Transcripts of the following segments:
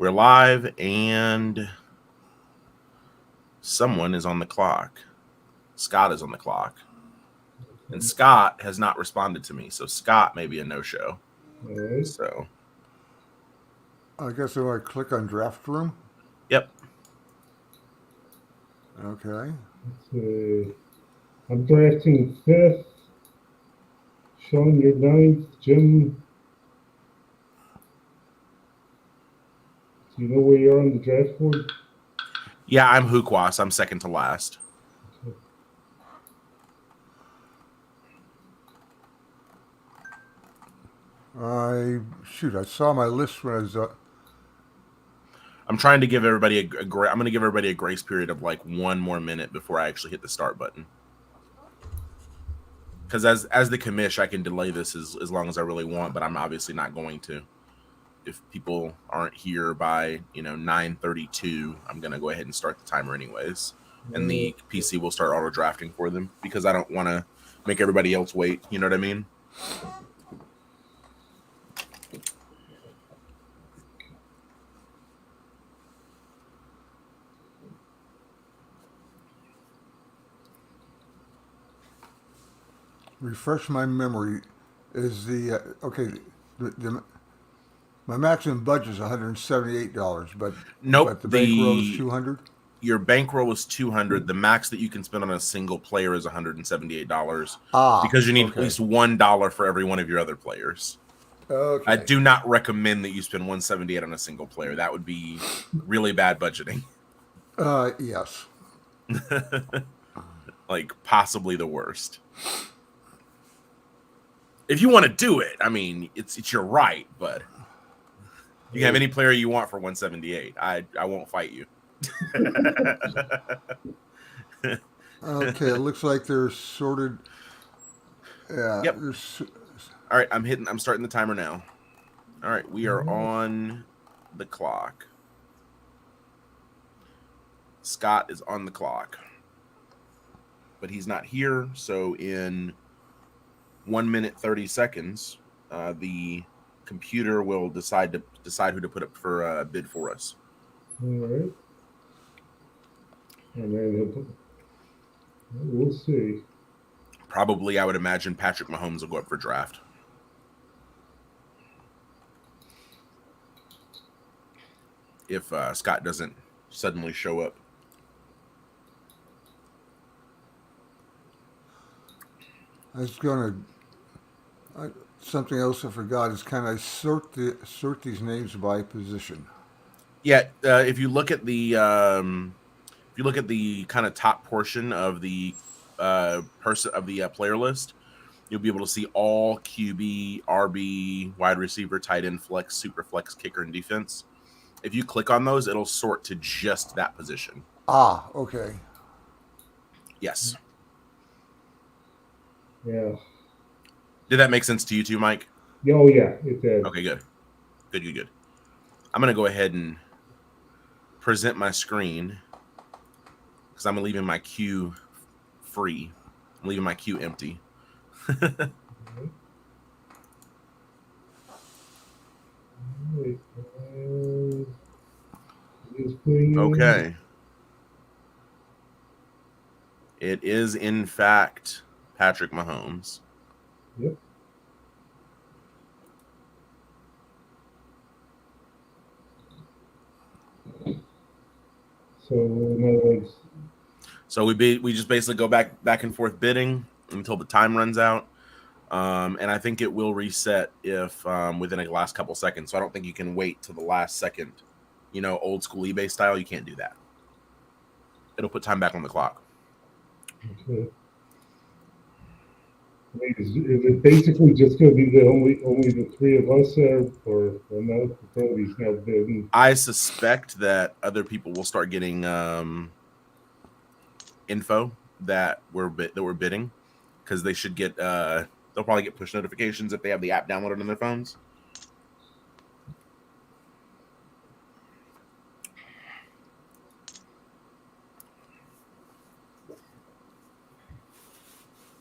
We're live, and someone is on the clock. Scott is on the clock. And Scott has not responded to me, so Scott may be a no-show. All right. So, I guess I want to click on draft room. yep. Okay. Let's see. I'm drafting fifth. Sean, you're ninth. Jim, do you know where you are on the draft board? Yeah, I'm Huuq. I'm second to last. Okay. I saw my list when I was. I'm trying to give everybody I'm going to give everybody a grace period of like 1 more minute before I actually hit the start button. Because as the commish, I can delay this as long as I really want, but I'm obviously not going to. If people aren't here by 9:32, I'm going to go ahead and start the timer anyways, and the PC will start auto drafting for them because I don't want to make everybody else wait. You know what I mean? Refresh my memory. Is the okay? My maximum budget is $178, but Nope. but the bankroll is 200. Your bankroll is 200. The max that you can spend on a single player is $178. Because you need at least $1 for every one of your other players. Okay. I do not recommend that you spend $178 on a single player. That would be really bad budgeting. Yes. Like possibly the worst. If you want to do it, I mean, it's your right, but you can have any player you want for 178. I won't fight you. Okay, it looks like they're sorted. Yeah. Yep. All right, I'm starting the timer now. All right, we are on the clock. Scott is on the clock. But he's not here, so in 1 minute 30 seconds, the computer will decide who to put up for a bid for us. All right. And then we'll see. Probably, I would imagine Patrick Mahomes will go up for draft. If Scott doesn't suddenly show up. I was going to. Something else I forgot is can I sort these names by position? Yeah, if you look at the kind of top portion of the player list, you'll be able to see all QB, RB, wide receiver, tight end, flex, super flex, kicker, and defense. If you click on those, it'll sort to just that position. Okay. Yes. Yeah. Did that make sense to you too, Mike? Oh, yeah, it did. Okay, good. Good. I'm going to go ahead and present my screen because I'm leaving my queue free. I'm leaving my queue empty. Okay. It is, in fact, Patrick Mahomes. Yep. So, in other words, so we just basically go back and forth bidding until the time runs out, and I think it will reset if within the last couple seconds. So I don't think you can wait till the last second. Old school eBay style, you can't do that. It'll put time back on the clock. Okay. Wait, is it basically just going to be the only the three of us or no? Brody's now bidding. I suspect that other people will start getting info that we're bidding because they should get they'll probably get push notifications if they have the app downloaded on their phones.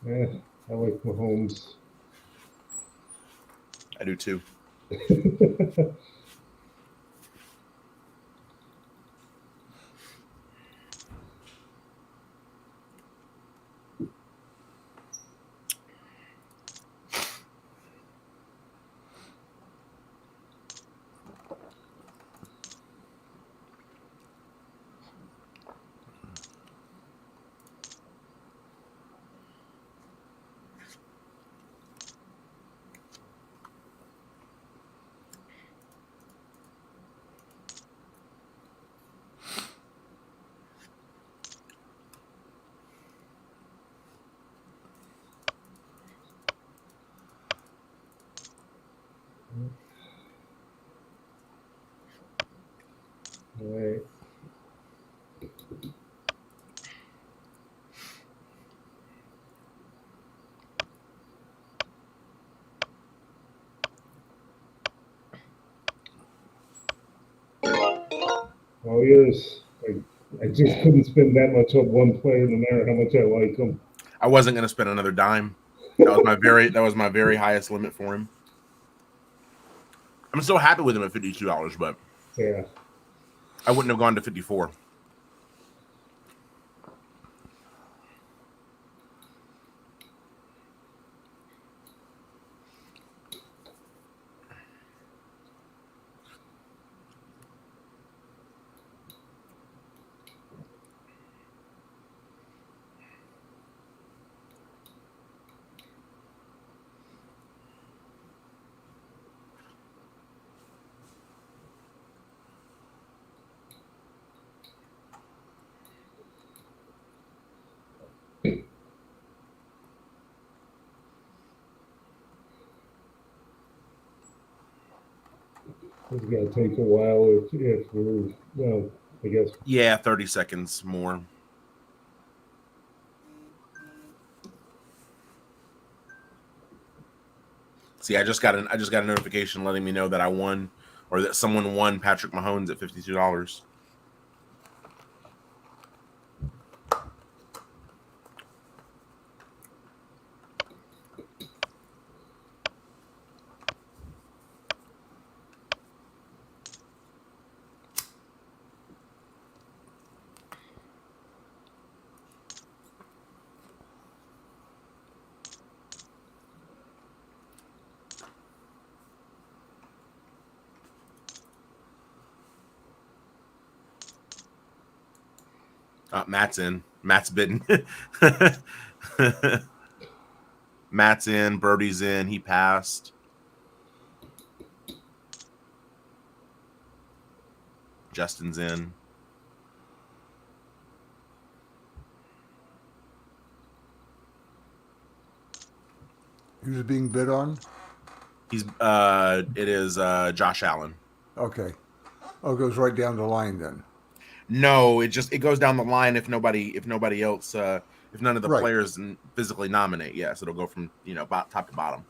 Yeah, I like Mahomes. I do too. all yours. I just couldn't spend that much on one player, no matter how much I like him. I wasn't going to spend another dime. That was my very highest limit for him. I'm still happy with him at $52, but Yeah. I wouldn't have gone to 54. It's gonna take a while if we're well, I guess. Yeah, 30 seconds more. See, I just got a notification letting me know that I won, or that someone won Patrick Mahomes at $52. Matt's in. Matt's bidden. Matt's in. Birdie's in. He passed. Justin's in. Who's being bid on? It is Josh Allen. Okay. Oh, it goes right down the line then. No, it goes down the line if nobody else if none of the Right. players physically nominate. Yes, it'll go from top to bottom.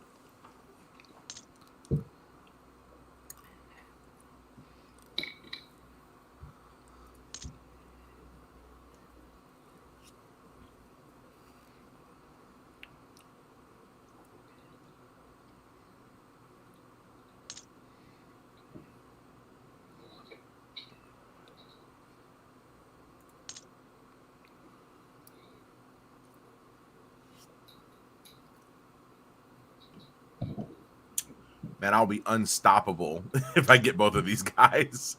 Man, I'll be unstoppable if I get both of these guys.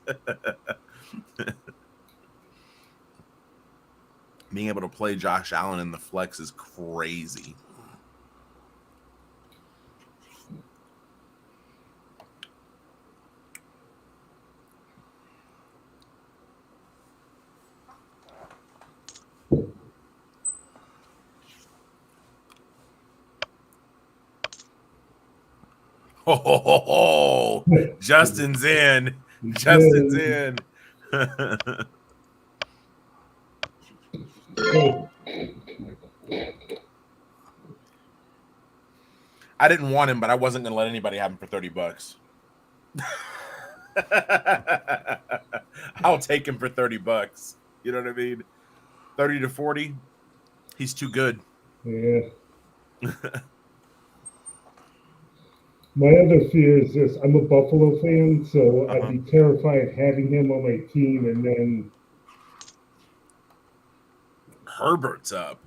Being able to play Josh Allen in the flex is crazy. Oh, Justin's in. Justin's in. I didn't want him, but I wasn't going to let anybody have him for $30. I'll take him for $30. You know what I mean? 30 to 40. He's too good. Yeah. My other fear is this: I'm a Buffalo fan, so I'd be terrified having him on my team, and then Herbert's up.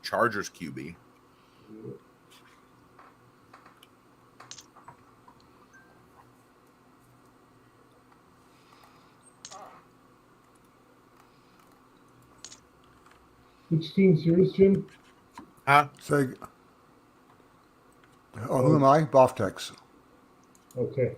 Chargers QB. which team's yours, Jim? Huh? Say, who am I? Boftex. Okay.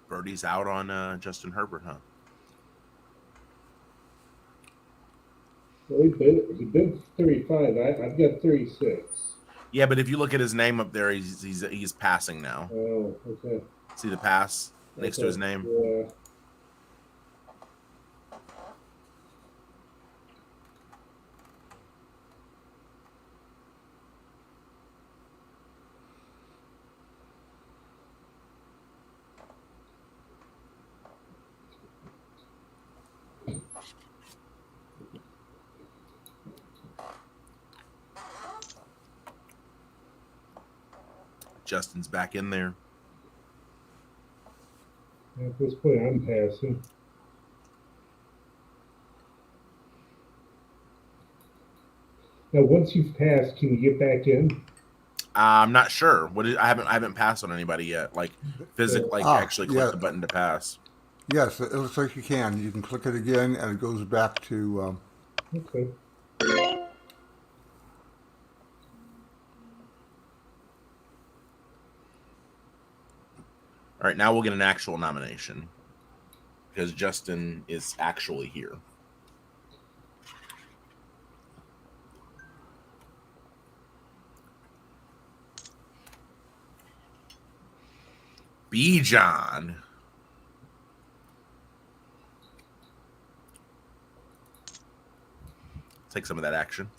Birdie's out on Justin Herbert, huh? Well, he's been 35. I've got 36. Yeah, but if you look at his name up there, he's passing now. Oh, okay. See the pass next to his Okay. name? Yeah. Justin's back in there. At this point, I'm passing. Now, once you've passed, can you get back in? I'm not sure. I haven't passed on anybody yet. Like physical, like actually click Yeah. the button to pass. Yes, it looks like you can. You can click it again, and it goes back to. Okay. All right, now we'll get an actual nomination because Justin is actually here. B. John. Take some of that action.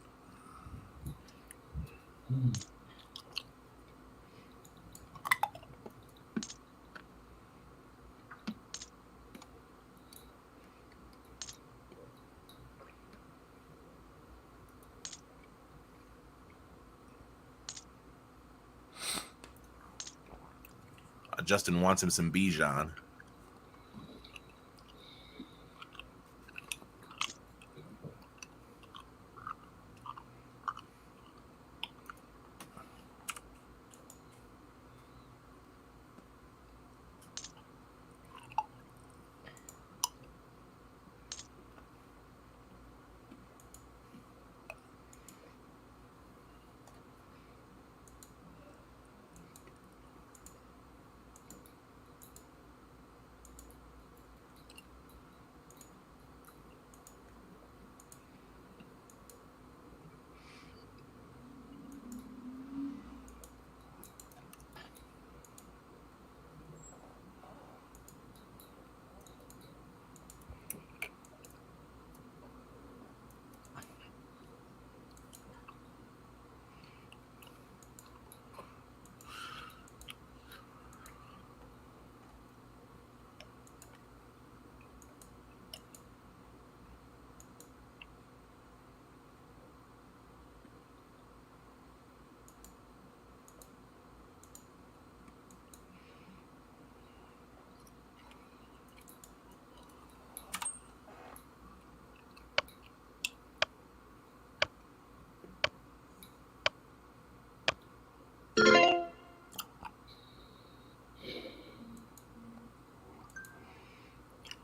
Justin wants him some Bijan.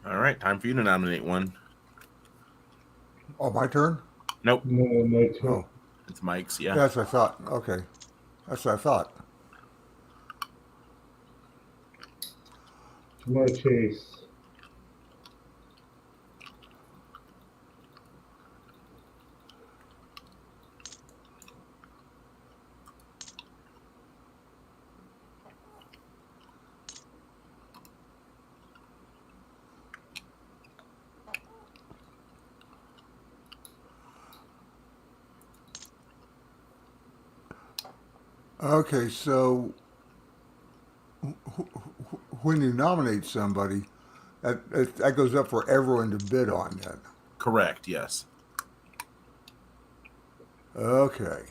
All right, time for you to nominate one. Oh, my turn? Nope. No, my turn. Oh, It's Mike's, yeah. that's what I thought. Okay. That's what I thought. Jamar Chase. Okay, so when you nominate somebody, that goes up for everyone to bid on then. Correct, yes. Okay.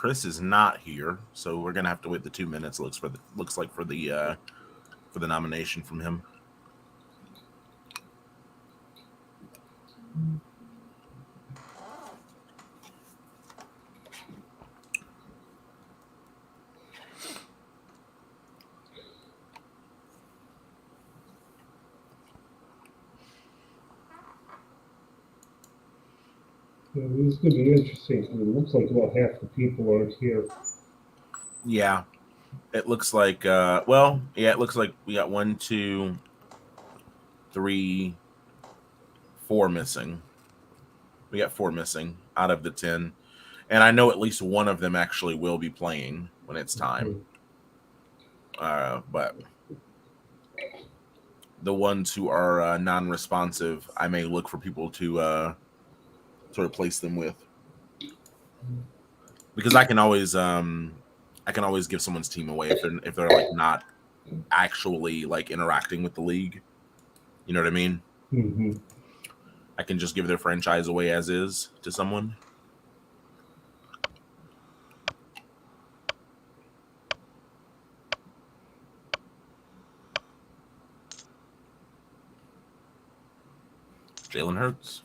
Chris is not here, so we're gonna have to wait the 2 minutes. Looks like for the nomination from him. Yeah, this is going to be interesting. It looks like about half the people aren't here. Yeah, it looks like it looks like we got 1, 2, 3, 4 missing. We got 4 missing out of the 10, and I know at least one of them actually will be playing when it's time. But the ones who are non-responsive, I may look for people to replace them with, because I can always give someone's team away if they're like not actually like interacting with the league. You know what I mean? Mm-hmm. I can just give their franchise away as is to someone. Jalen Hurts.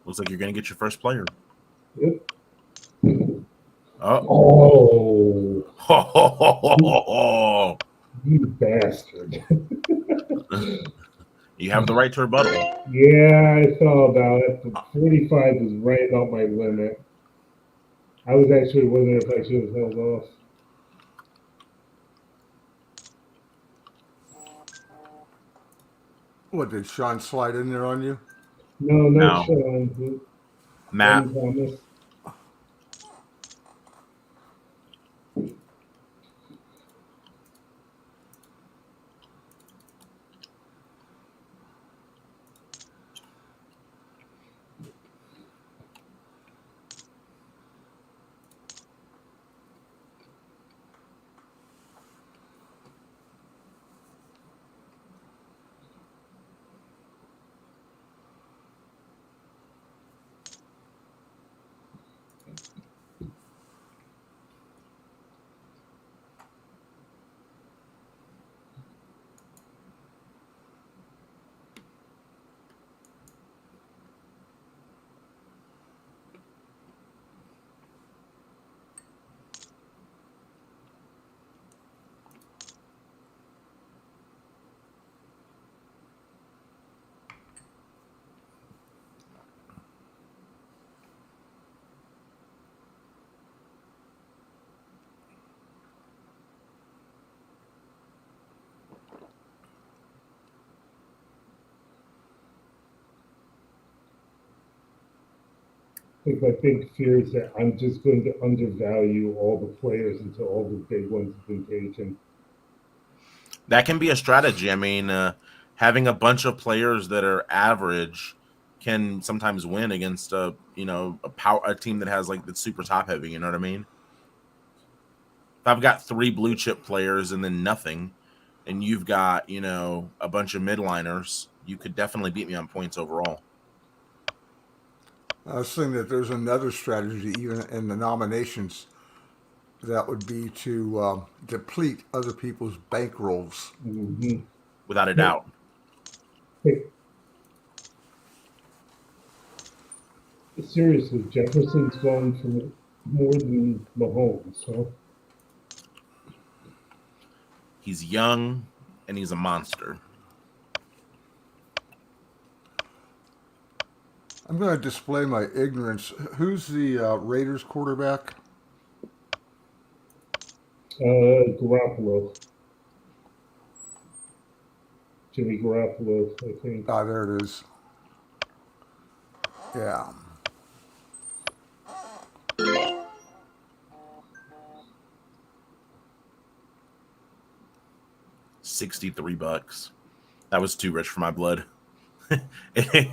Looks like you're gonna get your first player. Yep. Oh. Oh, you bastard. You have the right to rebuttal. Yeah, I thought about it, but 45 was right about my limit. I was actually wondering if I should have held off. What, did Sean slide in there on you? No, not No. Sean. Matt. Thomas. think my big fear is that I'm just going to undervalue all the players until all the big ones have been taken. That can be a strategy. I mean, having a bunch of players that are average can sometimes win against a team that has like that's super top heavy. You know what I mean? If I've got 3 blue chip players and then nothing, and you've got a bunch of midliners, you could definitely beat me on points overall. I was thinking that there's another strategy, even in the nominations, that would be to deplete other people's bankrolls. Mm-hmm. Without a Hey, doubt. hey, seriously, Jefferson's gone for more than Mahomes, huh? He's young and he's a monster. I'm going to display my ignorance. Who's the Raiders quarterback? Garoppolo. Jimmy Garoppolo, I think. Ah, there it is. Yeah. $63. That was too rich for my blood. I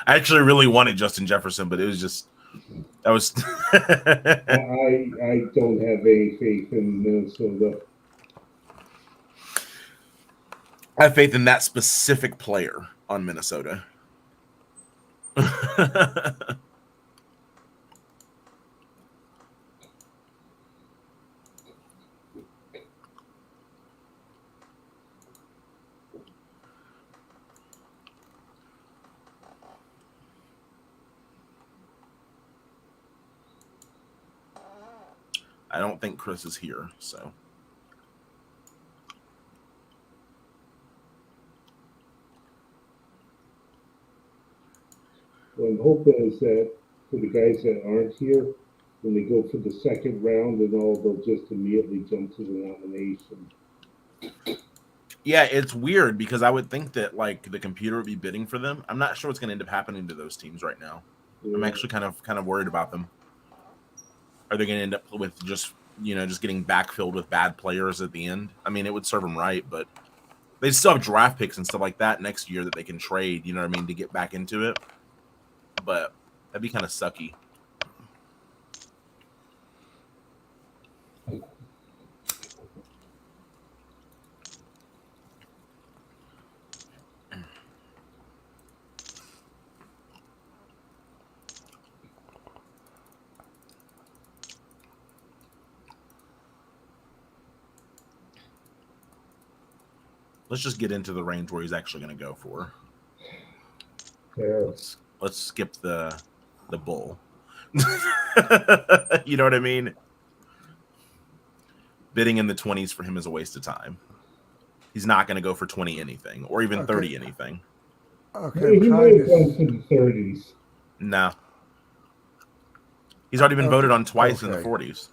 actually really wanted Justin Jefferson, but it was just that was I don't have any faith in Minnesota. I have faith in that specific player on Minnesota. I don't think Chris is here, so What I'm hoping is that for the guys that aren't here, when they go for the second round and all, they'll just immediately jump to the nomination. yeah, it's weird because I would think that like the computer would be bidding for them. I'm not sure what's going to end up happening to those teams right now. I'm Yeah. actually kind of worried about them. Are they going to end up with just getting backfilled with bad players at the end? I mean, it would serve them right, but they still have draft picks and stuff like that next year that they can trade. You know what I mean, to get back into it. But that'd be kind of sucky. Let's just get into the range where he's actually going to go for. Yeah. Let's skip the bull. You know what I mean? Bidding in the 20s for him is a waste of time. He's not going to go for 20 anything or even Okay. 30 anything. Okay, I'm He might trying have gone to. for the 30s. No. He's already been voted on twice in the Okay. 40s.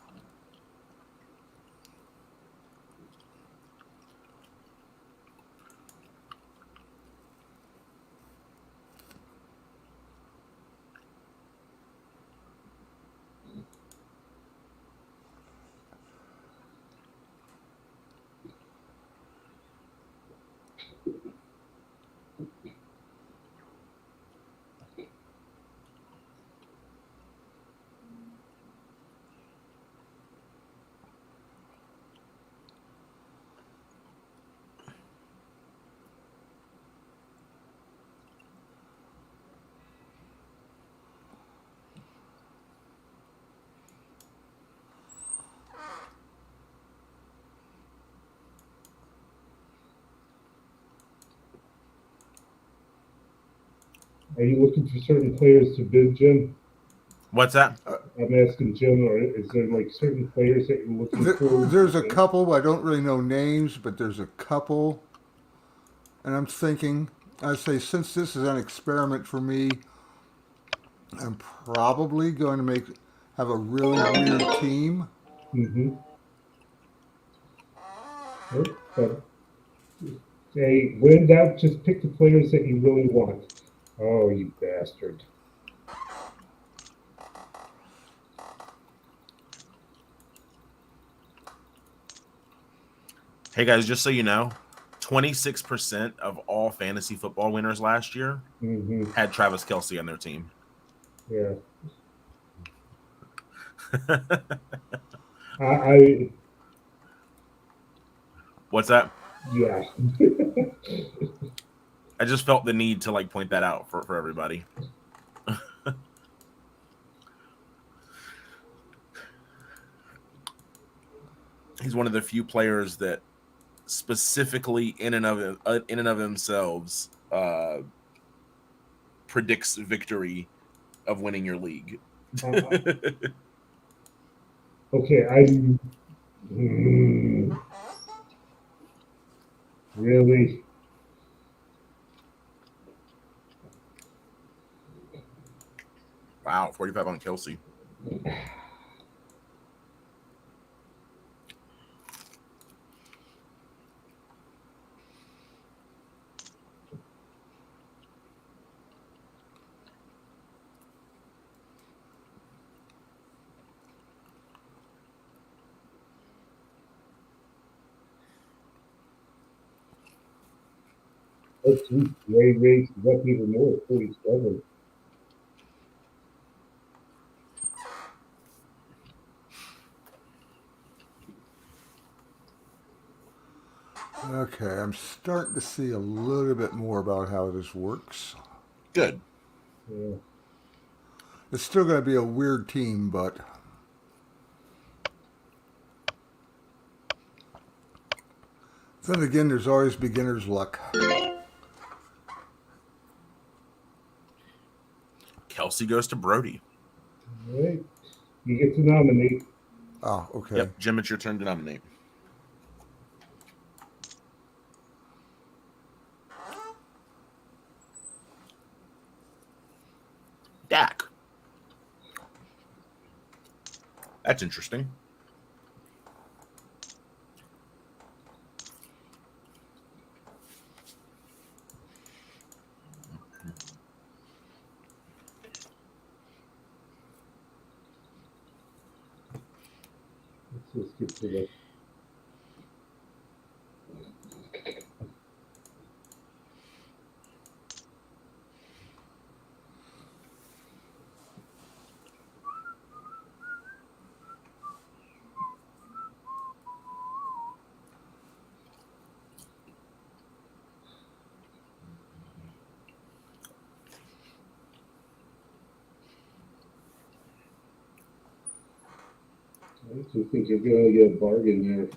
Are you looking for certain players to bid, Jim? What's that? I'm asking Jim, or is there like certain players that you're looking for? There's a couple. I don't really know names, but there's a couple. And I'm thinking, I say, since this is an experiment for me, I'm probably going to have a really weird team. Mm-hmm. But hey, when in doubt, just pick the players that you really want. Oh, you bastard. Hey guys, just so you know, 26% of all fantasy football winners last year Mm-hmm. had Travis Kelce on their team. Yeah. I What's that? yeah. I just felt the need to like point that out for everybody. He's one of the few players that specifically in and of themselves predicts victory of winning your league. uh, okay, I'm really. Wow, 45 on Kelsey. Oh, geez, Ray raised it up even more, 47. Okay, I'm starting to see a little bit more about how this works. Good. Yeah. It's still going to be a weird team, but then again, there's always beginner's luck. Kelsey goes to Brody. All right. You get to nominate. Oh, okay. Yep, Jim, it's your turn to nominate. Dak. That's interesting. Let's just get to the. I actually think you're going to get a bargain there.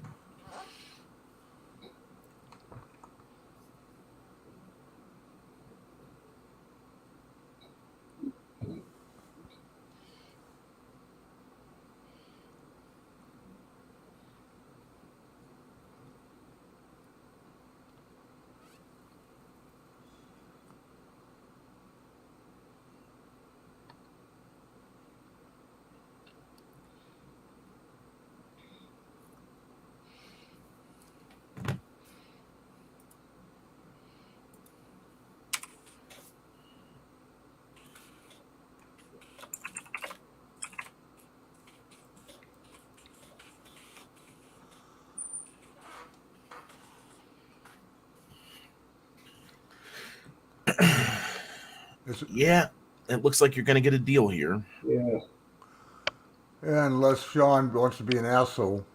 Yeah, it looks like you're going to get a deal here. Yeah. Yeah, unless Sean wants to be an asshole.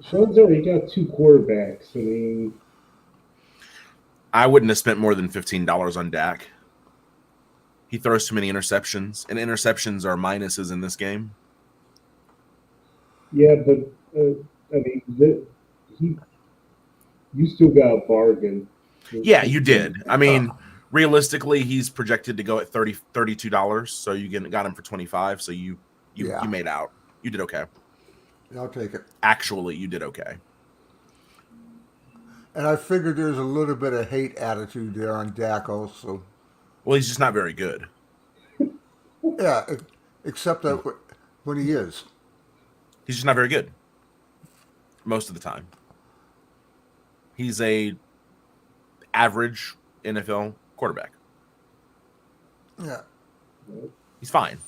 Sean's already got two quarterbacks. I mean, I wouldn't have spent more than $15 on Dak. He throws too many interceptions, and interceptions are minuses in this game. yeah, but I mean, he you still got a bargain. Yeah, you did. I mean, realistically, he's projected to go at $32, so you got him for 25. So you Yeah, made out. You did okay. I'll take it. Actually, you did okay. And I figured there's a little bit of hate attitude there on Dak also. Well, he's just not very good. Yeah, except that when he is. He's just not very good most of the time. He's a average NFL quarterback. Yeah, He's fine.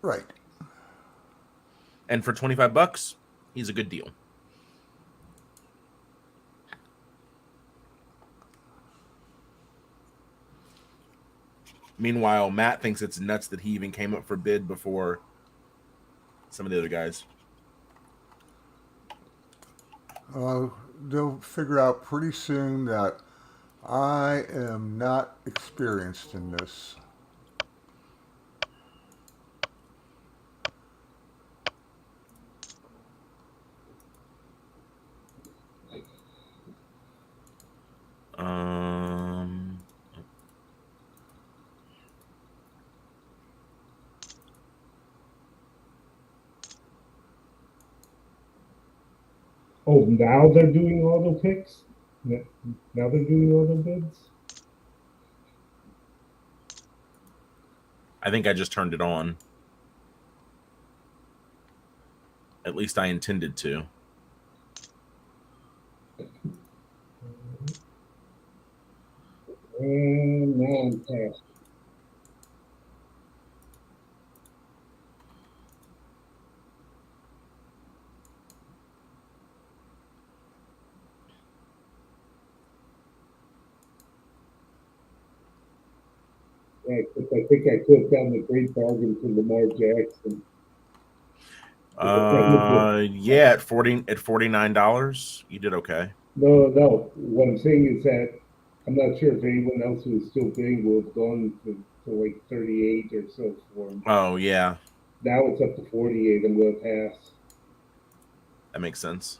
right. And for $25, he's a good deal. Meanwhile, Matt thinks it's nuts that he even came up for bid before some of the other guys. They'll figure out pretty soon that I am not experienced in this. Um, Oh, now they're doing auto picks? Now they're doing auto bids? I think I just turned it on. At least I intended to. And now I'm past. Yeah, I think I could have gotten a great bargain for Lamar Jackson. Yeah, at $49, you did okay. No. What I'm saying is that I'm not sure if anyone else who was still bidding would have gone to like 38 or so for him. Oh yeah, Now it's up to 48. I'm going to pass. that makes sense.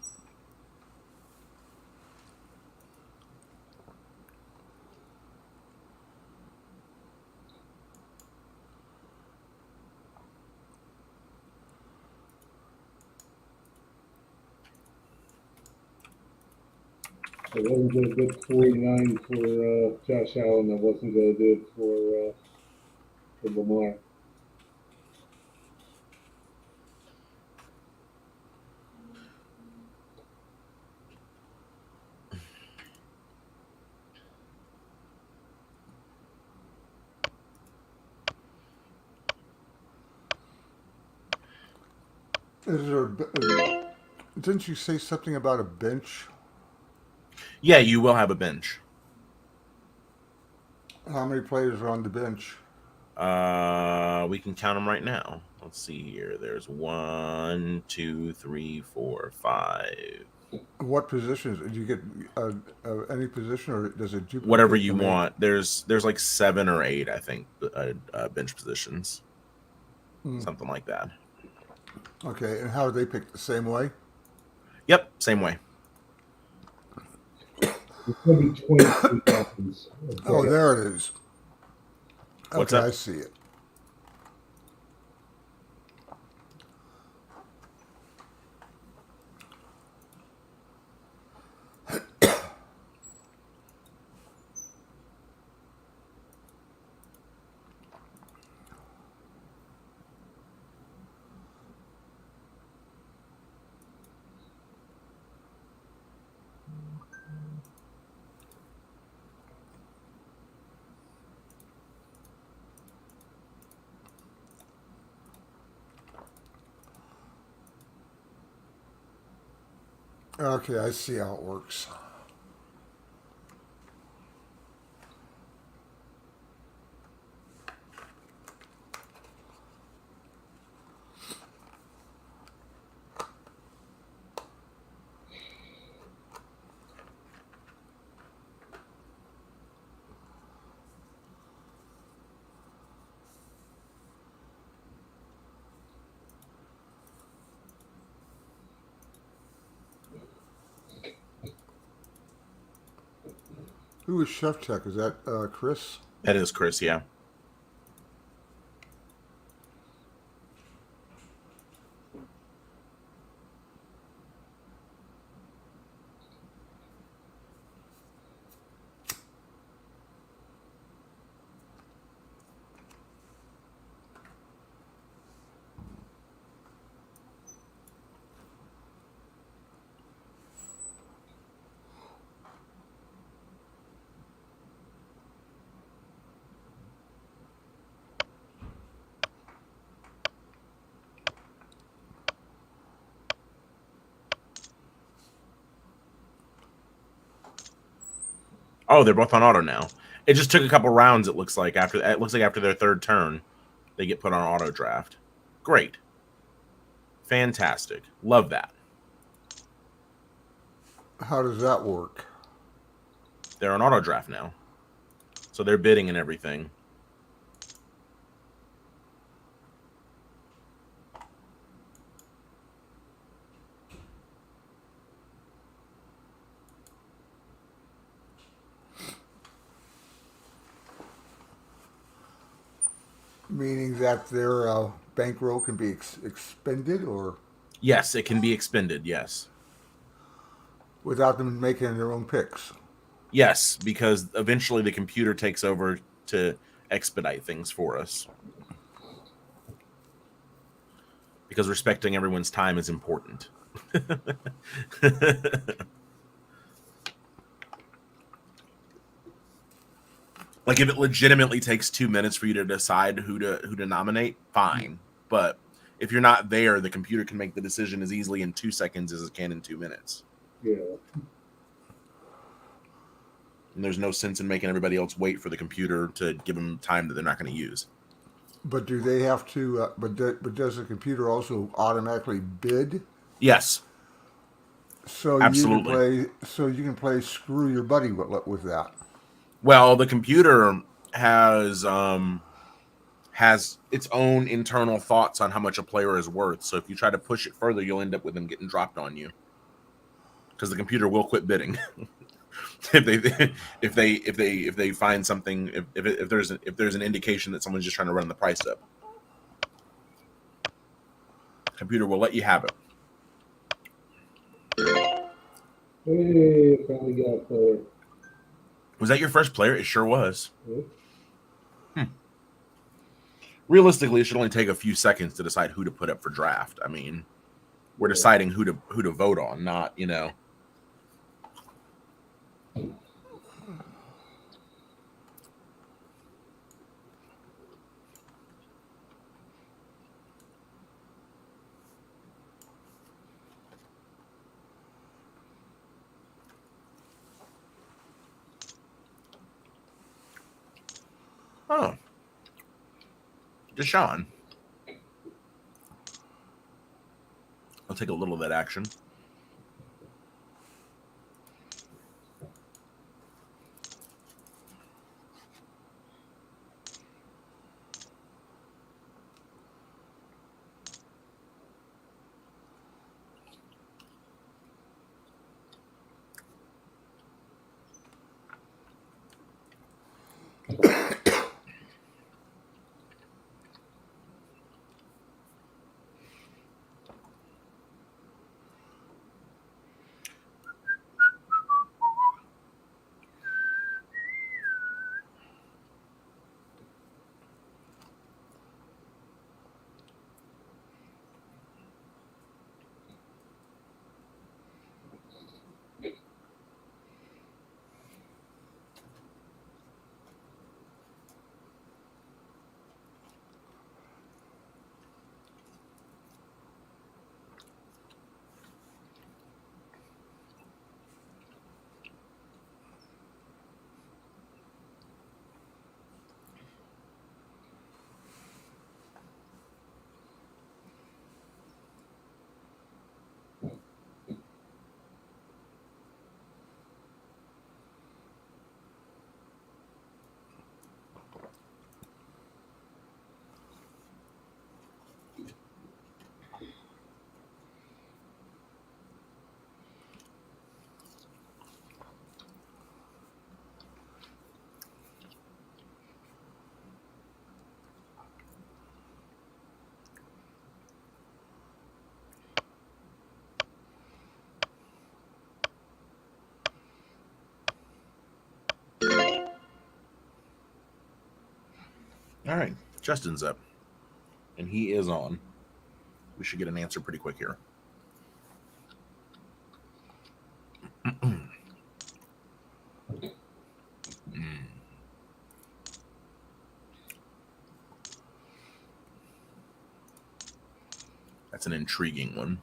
I wasn't going to bid 49 for Josh Allen. I wasn't going to do it for Lamar. Is there? Didn't you say something about a bench? Yeah, you will have a bench. How many players are on the bench? We can count them right now. Let's see here. There's 1, 2, 3, 4, 5. What positions? Do you get any position, or does it duplicate? Whatever you want. There's like 7 or 8, I think, bench positions, something like that. Okay, and how are they picked? The same way? Yep, same way. It's going to be 23 pounds. Oh, there it is. What's Okay, up? I see it. Okay, I see how it works. Who is Chef Tech? Is that Chris? That is Chris, yeah. Oh, they're both on auto now. It just took a couple rounds. It looks like after their third turn, they get put on auto draft. Great, fantastic, love that. How does that work? They're on auto draft now, so they're bidding and everything. Meaning that their bankroll can be expended, or Yes, it can be expended. Yes, without them making their own picks. yes, because eventually the computer takes over to expedite things for us. Because respecting everyone's time is important. Like if it legitimately takes 2 minutes for you to decide who to nominate, fine. But if you're not there, the computer can make the decision as easily in 2 seconds as it can in 2 minutes. Yeah. And there's no sense in making everybody else wait for the computer to give them time that they're not going to use. But do they have to? But does the computer also automatically bid? Yes, So you can absolutely. play. So you can play screw your buddy with that. Well, the computer has its own internal thoughts on how much a player is worth. So if you try to push it further, you'll end up with them getting dropped on you because the computer will quit bidding if they find something if there's an indication that someone's just trying to run the price up. Computer will let you have it. Hey, finally got a player. Was that your first player? It sure was. Yeah. Realistically, it should only take a few seconds to decide who to put up for draft. I mean, we're deciding who to vote on, not Oh, Deshaun. I'll take a little of that action. All right, Justin's up, and he is on. We should get an answer pretty quick here. That's an intriguing one.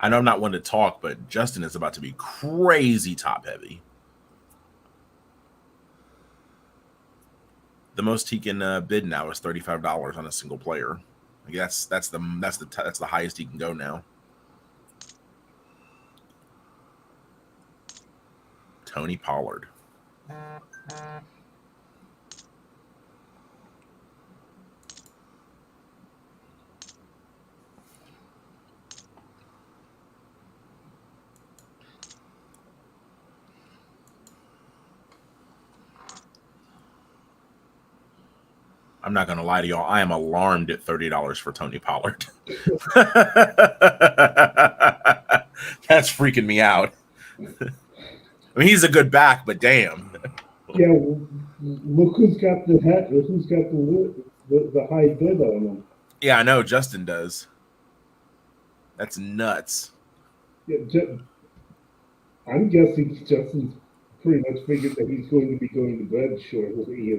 I know I'm not one to talk, but Justin is about to be crazy top heavy. The most he can bid now is $35 on a single player. I guess that's the highest he can go now. Tony Pollard. I'm not going to lie to y'all. I am alarmed at $30 for Tony Pollard. That's freaking me out. I mean, he's a good back, but damn. Yeah, look who's got the hat. Look who's got the high bid on him. Yeah, I know. Justin does. That's nuts. Yeah, I'm guessing Justin's pretty much figured that he's going to be going to bed shortly,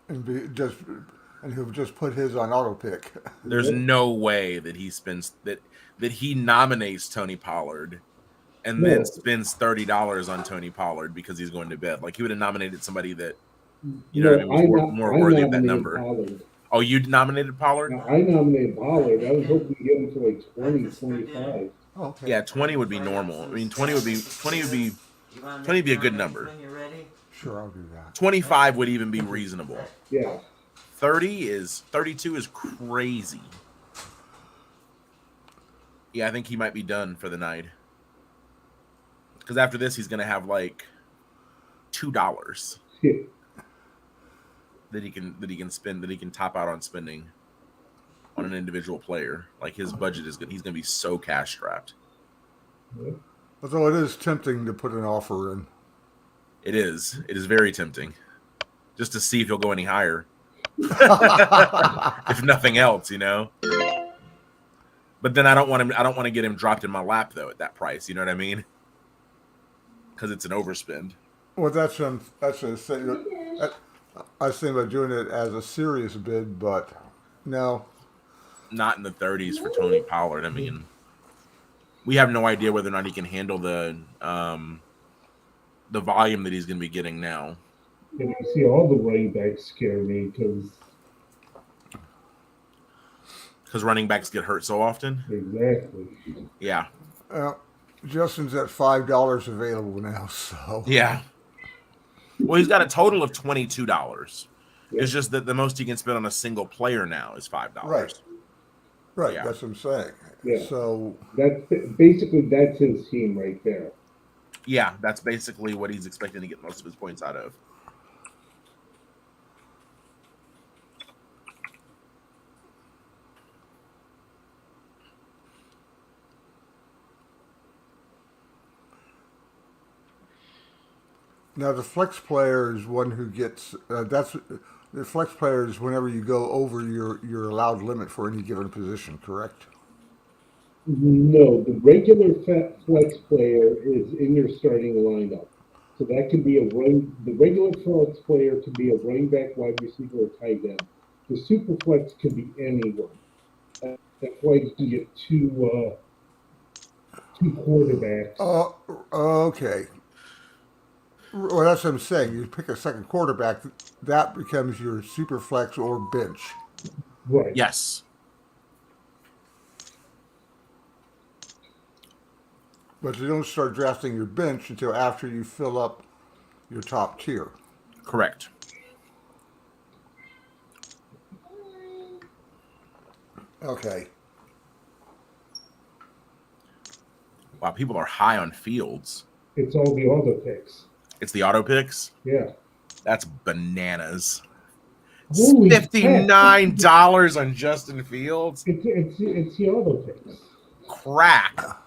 and he'll just put his on auto pick. There's no way that he spends that he nominates Tony Pollard and then spends $30 on Tony Pollard because he's going to bed. Like he would have nominated somebody that was more worthy of that number. Pollard. Oh, you nominated Pollard? I nominated Pollard. I was hoping to get him for like 20, 25. Oh, okay. Yeah, 20 would be normal. I mean, 20 would be a good number. Sure, I'll do that. 25 would even be reasonable. Yeah. 32 is crazy. Yeah, I think he might be done for the night. Because after this, he's gonna have like $2 that he can spend, that he can top out on spending on an individual player. Like his budget he's gonna be so cash strapped. Although it is tempting to put an offer in. It is very tempting, just to see if he'll go any higher. If nothing else, But then I don't want to get him dropped in my lap though at that price. You know what I mean? Because it's an overspend. Well, that's a thing. I was thinking about doing it as a serious bid, but no. Not in the 30s for Tony Pollard. I mean, we have no idea whether or not he can handle the volume that he's going to be getting now. And you see, all the running backs scare me because running backs get hurt so often. Exactly. Yeah. Justin's at $5 available now, so yeah. Well, he's got a total of $22. Yeah. It's just that the most he can spend on a single player now is $5. Right. Yeah. That's what I'm saying. Yeah. So that's his team right there. Yeah, that's basically what he's expecting to get most of his points out of. Now the flex player is one who gets the flex player is whenever you go over your allowed limit for any given position, correct? No, the regular flex player is in your starting lineup. So that can be the regular flex player can be a running back, wide receiver, or tight end. The super flex can be anyone. That's why you can get two quarterbacks. Okay. Well, that's what I'm saying. You pick a second quarterback, that becomes your super flex or bench. Right. Yes. But you don't start drafting your bench until after you fill up your top tier. Correct. Okay. Wow, people are high on Fields. It's all the auto picks. It's the auto picks? Yeah. That's bananas. Holy $59 on Justin Fields? It's the auto picks. Crack.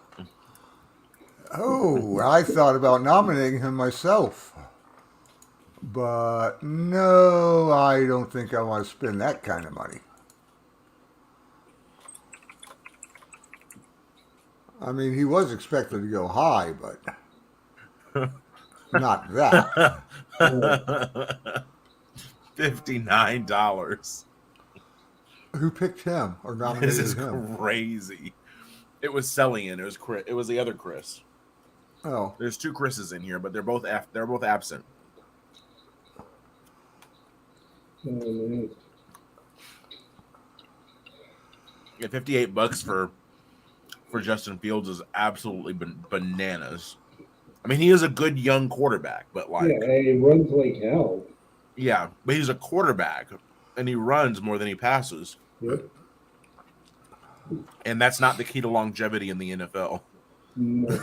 Oh, I thought about nominating him myself. But no, I don't think I want to spend that kind of money. I mean, he was expected to go high, but not that. $59. Who picked him or This nominated is him? crazy. It was Sellian. It was Chris. It was the other Chris. Oh, There's two Chris's in here, but they're both absent. man. Yeah, $58 for Justin Fields is absolutely bananas. I mean, he is a good young quarterback, but Yeah, like, and he runs like hell. yeah, but he's a quarterback and he runs more than he passes. Yep. And that's not the key to longevity in the NFL. No.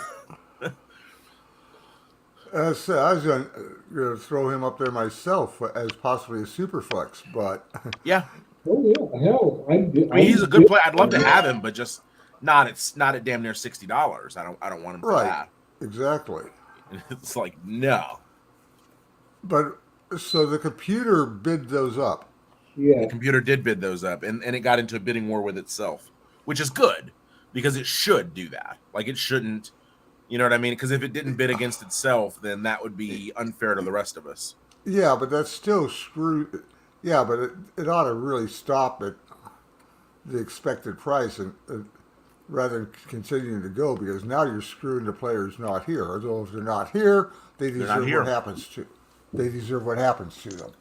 so I was going to throw him up there myself as possibly a super flex, but Yeah. Oh yeah, hell, I mean, he's a good did player. I'd love to that. have him, but just not at damn near $60. I don't want him for right, that. exactly. It's like, no. But so the computer bid those up. The Yeah, computer did bid those up, and it got into a bidding war with itself, which is good because it should do that. Like, it shouldn't, you know what I mean? Because if it didn't bid against itself, then that would be unfair to the rest of us. Yeah, but that's still screw. Yeah, but it ought to really stop at the expected price and rather than continuing to go because now you're screwing the players not here. Although if they're not here, they They're not deserve what here. happens to. They deserve what happens to them.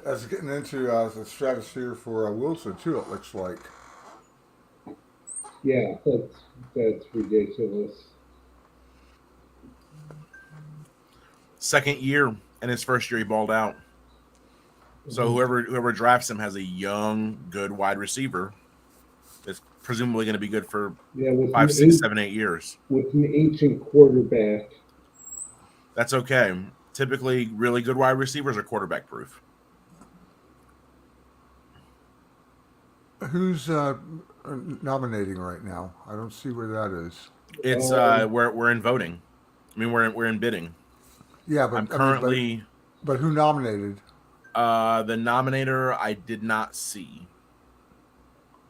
That's getting into the stratosphere for Wilson too. It looks like. yeah, that's ridiculous. Second year, and his first year he balled out. So whoever drafts him has a young, good wide receiver that's presumably going to be good for Yeah, with 5, an 6, 7, 8 years. ancient quarterback. That's okay. Typically, really good wide receivers are quarterback proof. Who's nominating right now? I don't see where that is. It's Um, we're in voting. I mean, we're in bidding. Yeah, I'm but I mean, currently but who nominated? the nominator. I did not see.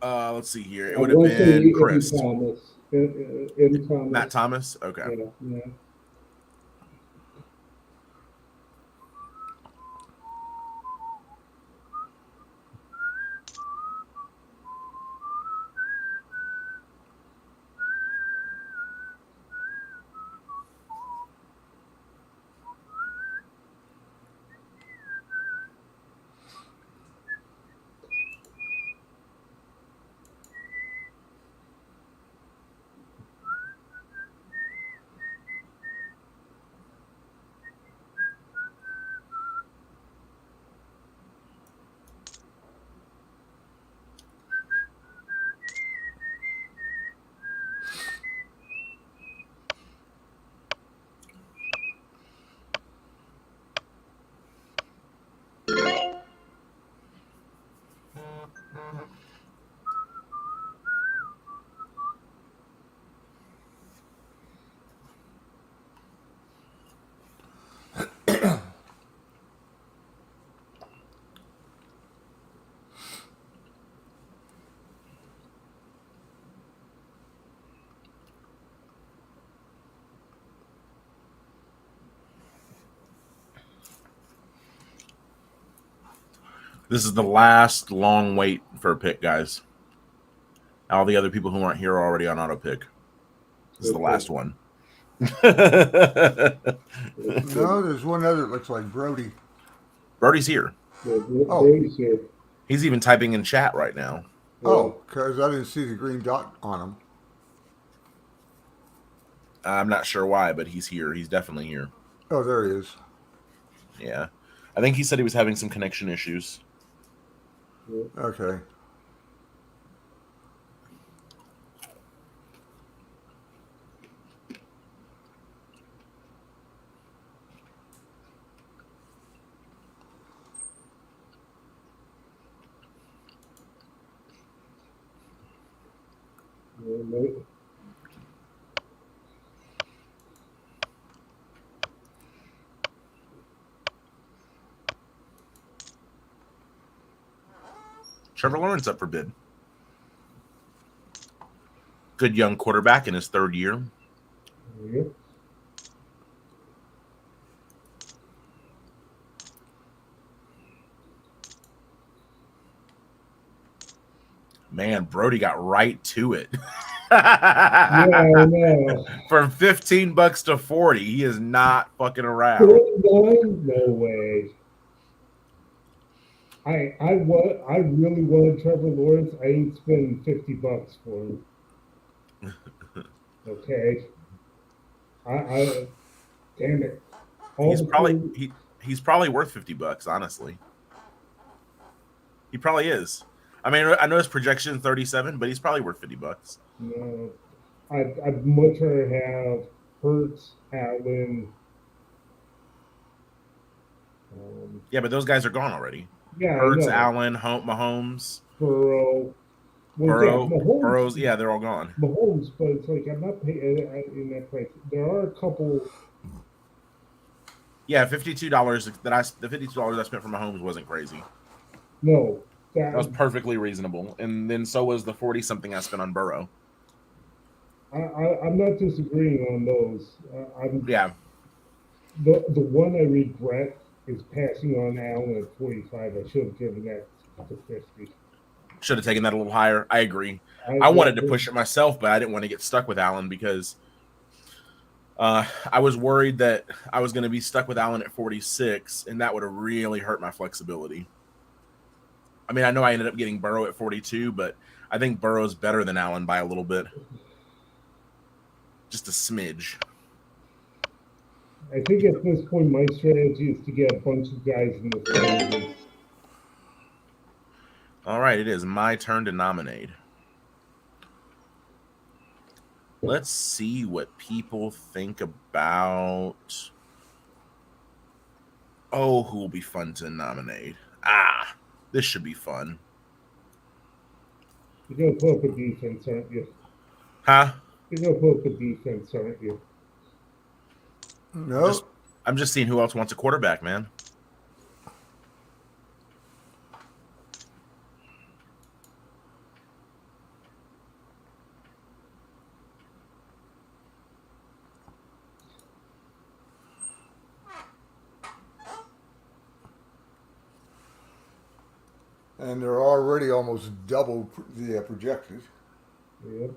Let's see here. It I would have want to been say M. Chris. Thomas. M. Matt Thomas. Thomas. Okay. Yeah, yeah. This is the last long wait for a pick, guys. All the other people who aren't here are already on auto pick. This is the Okay. last one. No, there's one other that looks like Brody. Brody's here. Oh. Brady's here. He's even typing in chat right now. Oh, because I didn't see the green dot on him. I'm not sure why, but he's here. He's definitely here. Oh, there he is. Yeah. I think he said he was having some connection issues. Okay. Yeah, Trevor Lawrence up for bid. Good young quarterback in his third year. Yep. Man, Brody got right to it. Yeah, I know. From $15 to 40. He is not fucking around. 49? No way. I really wanted Trevor Lawrence. I ain't spending $50 for him. Okay. I damn it. All He's the probably cool, he's probably worth $50, honestly. He probably is. I mean, I know his projection is 37, but he's probably worth $50. no. I'd much rather have Hurts, Allen. Yeah, but those guys are gone already. Yeah, I Hurts, know. Allen, Mahomes, Burrow. Well, yeah, Burrows. Yeah, they're all gone. Mahomes, but it's like I'm not paying in that price. There are a couple. Yeah, $52 the $52 I spent for Mahomes wasn't crazy. No, That was that perfectly reasonable, and then so was the 40 something I spent on Burrow. I'm not disagreeing on those. I'm Yeah, the one I regret is passing on Allen at 45. I should have given that to 50. should have taken that a little higher. I agree. I I the, wanted to push it myself, but I didn't want to get stuck with Allen because I was worried that I was going to be stuck with Allen at 46, and that would have really hurt my flexibility. I mean, I know I ended up getting Burrow at 42, but I think Burrow's better than Allen by a little bit. Just a smidge. I think at this point my strategy is to get a bunch of guys in the 70s. All right, it is my turn to nominate. Let's see what people think about. Oh, who will be fun to nominate? This should be fun. You're gonna put up a defense, aren't you? Huh? You're gonna put up a defense, aren't you? No. I'm just seeing who else wants a quarterback, man. And they're already almost double the projected. Yeah.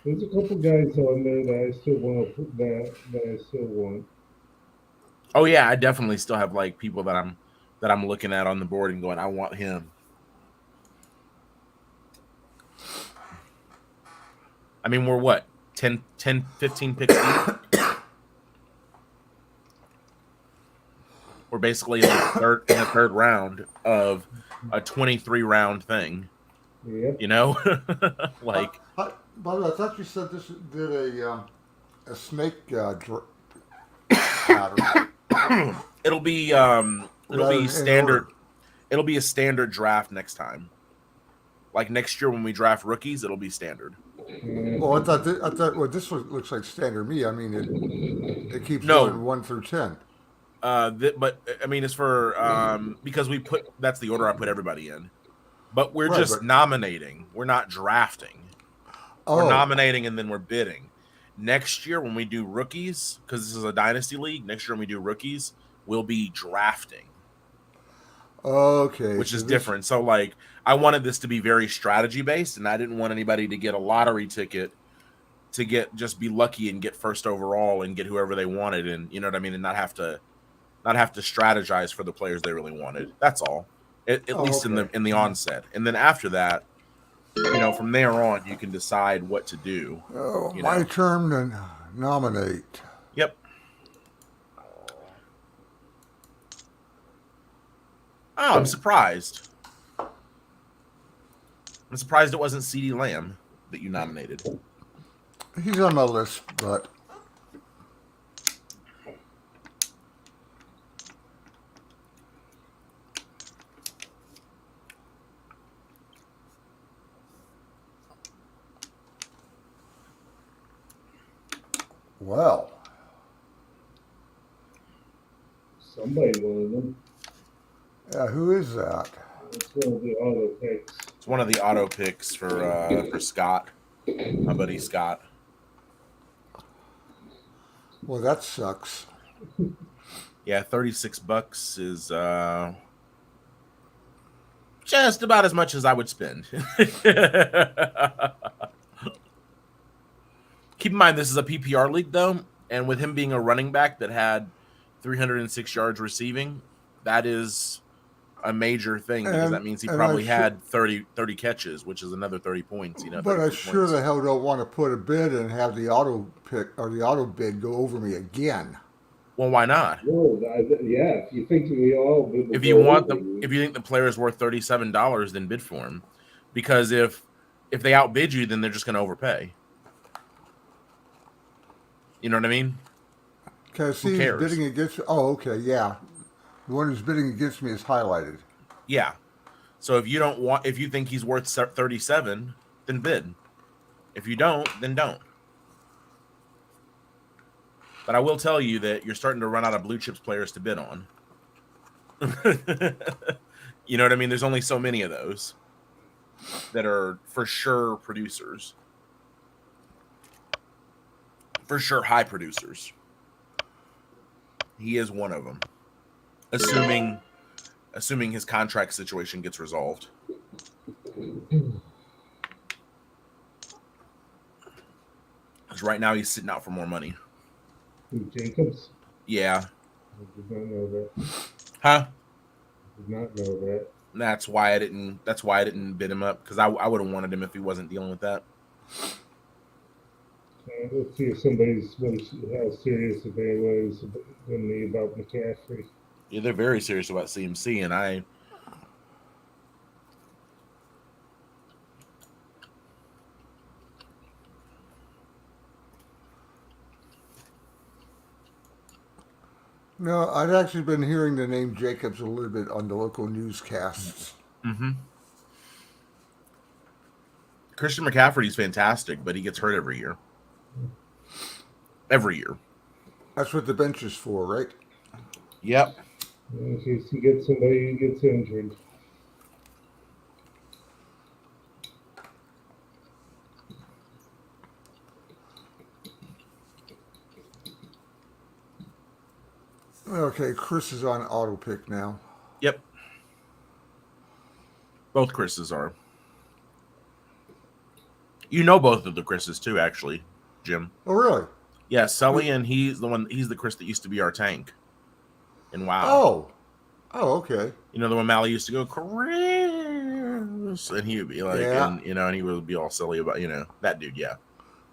There's a couple guys on there that I still want to put that I still want. Oh yeah, I definitely still have like people that I'm looking at on the board and going, I want him. I mean, we're what? 10, 15 picks deep? We're basically in the third round of a 23 round thing. Yep. You know? Like By the way, I thought you said this did a snake pattern. it'll be standard. It'll be a standard draft next time. Like next year when we draft rookies, it'll be standard. Well, I thought this looks like standard me. I mean, it keeps No, going 1 through 10. but I mean, it's for because that's the order I put everybody in. But we're Right, just but- nominating. We're not drafting. We're Oh, nominating and then we're bidding. Next year when we do rookies, because this is a dynasty league, next year when we do rookies, we'll be drafting, okay. which so is this- different. So like I wanted this to be very strategy based, and I didn't want anybody to get a lottery ticket to just be lucky and get first overall and get whoever they wanted, and you know what I mean, and not have to strategize for the players they really wanted. That's all. At least okay. in the onset, and then after that, you know, from there on, you can decide what to do. Oh, You my know. turn to nominate. Yep. Oh, I'm surprised. I'm surprised it wasn't CeeDee Lamb that you nominated. He's on my list, but well, Somebody wanted them. yeah, who is that? It's one of the auto picks. It's one of the auto picks for Scott, my buddy Scott. Well, that sucks. Yeah, $36 is just about as much as I would spend. Keep in mind, this is a PPR league, though, and with him being a running back that had 306 yards receiving, that is a major thing because that means he probably had 30 catches, which is another 30 points. But I sure the hell don't want to put a bid and have the auto pick or the auto bid go over me again. Well, why not? Well, yeah, if you think we all, if you think the player is worth $37, then bid for him, because if they outbid you, then they're just going to overpay. You know what I mean? Okay, see who's bidding against. Oh, okay, yeah. The one who's bidding against me is highlighted. Yeah. So if you think he's worth 37, then bid. If you don't, then don't. But I will tell you that you're starting to run out of blue chips players to bid on. You know what I mean? There's only so many of those that are for sure producers. For sure high producers. He is one of them. Assuming his contract situation gets resolved. Because right now he's sitting out for more money. Jacobs? Yeah. I did not know that. Huh? I did not know that. That's why I didn't bid him up, because I would have wanted him if he wasn't dealing with that. Let's see if somebody's how serious if anyone is than me about McCaffrey. Yeah, they're very serious about CMC, and I. No, I've actually been hearing the name Jacobs a little bit on the local newscasts. Mm-hmm. Christian McCaffrey's fantastic, but he gets hurt every year. Every year. That's what the bench is for, right? Yep. In case you get somebody who gets injured. Okay, Chris is on auto pick now. Yep. Both Chris's are. You know both of the Chris's too, actually, Jim. Oh, really? Yeah, Sully, and he's the Chris that used to be our tank. And wow. Oh, okay. You know the one Mally used to go, Chris, and he would be like, yeah. and he would be all silly about, that dude, yeah.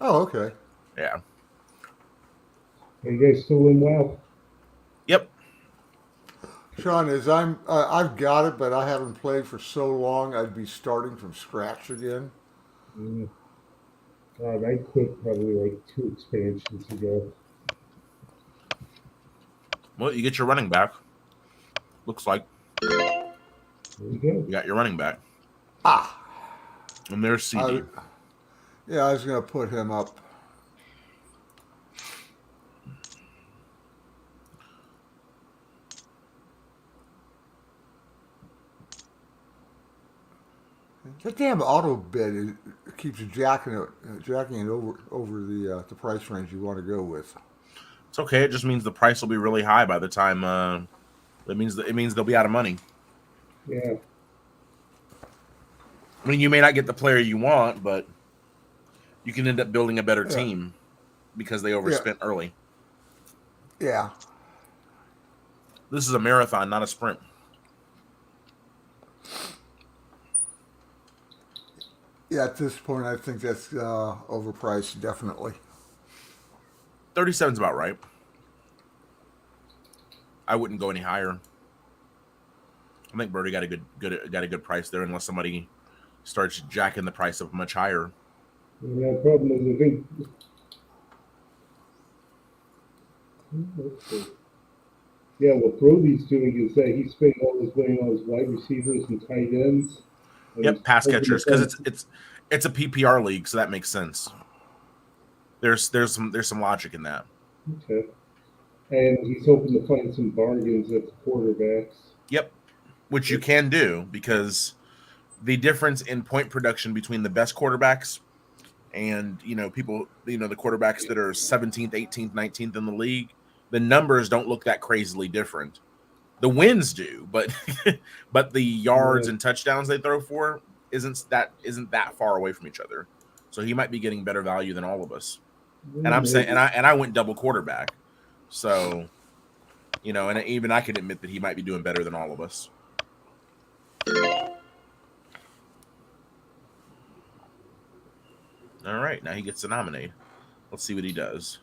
Oh, okay. Yeah. Are you guys still in WoW? Yep. Sean, I've got it, but I haven't played for so long. I'd be starting from scratch again. God, I quit probably like 2 expansions ago. Well, you get your running back. Looks like. There you go. You got your running back. And there's CD. I was going to put him up. That damn auto bid keeps jacking it over the price range you want to go with. It's okay. It just means the price will be really high by the time. It means they'll be out of money. Yeah. I mean, you may not get the player you want, but you can end up building a better team because they overspent early. Yeah. This is a marathon, not a sprint. Yeah, at this point, I think that's overpriced, definitely. 37's about right. I wouldn't go any higher. I think Birdie got a good price there, unless somebody starts jacking the price up much higher. Yeah, the problem is, I think. Yeah, what Brody's doing is that he's spending all his money on his wide receivers and tight ends. Yep, pass catchers, because it's a PPR league, so that makes sense. There's some logic in that. Okay, and he's hoping to find some bargains at the quarterbacks. Yep. which you can do because the difference in point production between the best quarterbacks and people, the quarterbacks that are 17th, 18th, 19th in the league, the numbers don't look that crazily different. The wins do, but but the yards and touchdowns they throw for isn't that far away from each other. So he might be getting better value than all of us. And I'm saying, and I went double quarterback, so and even I can admit that he might be doing better than all of us. All right, now he gets to nominate. Let's see what he does.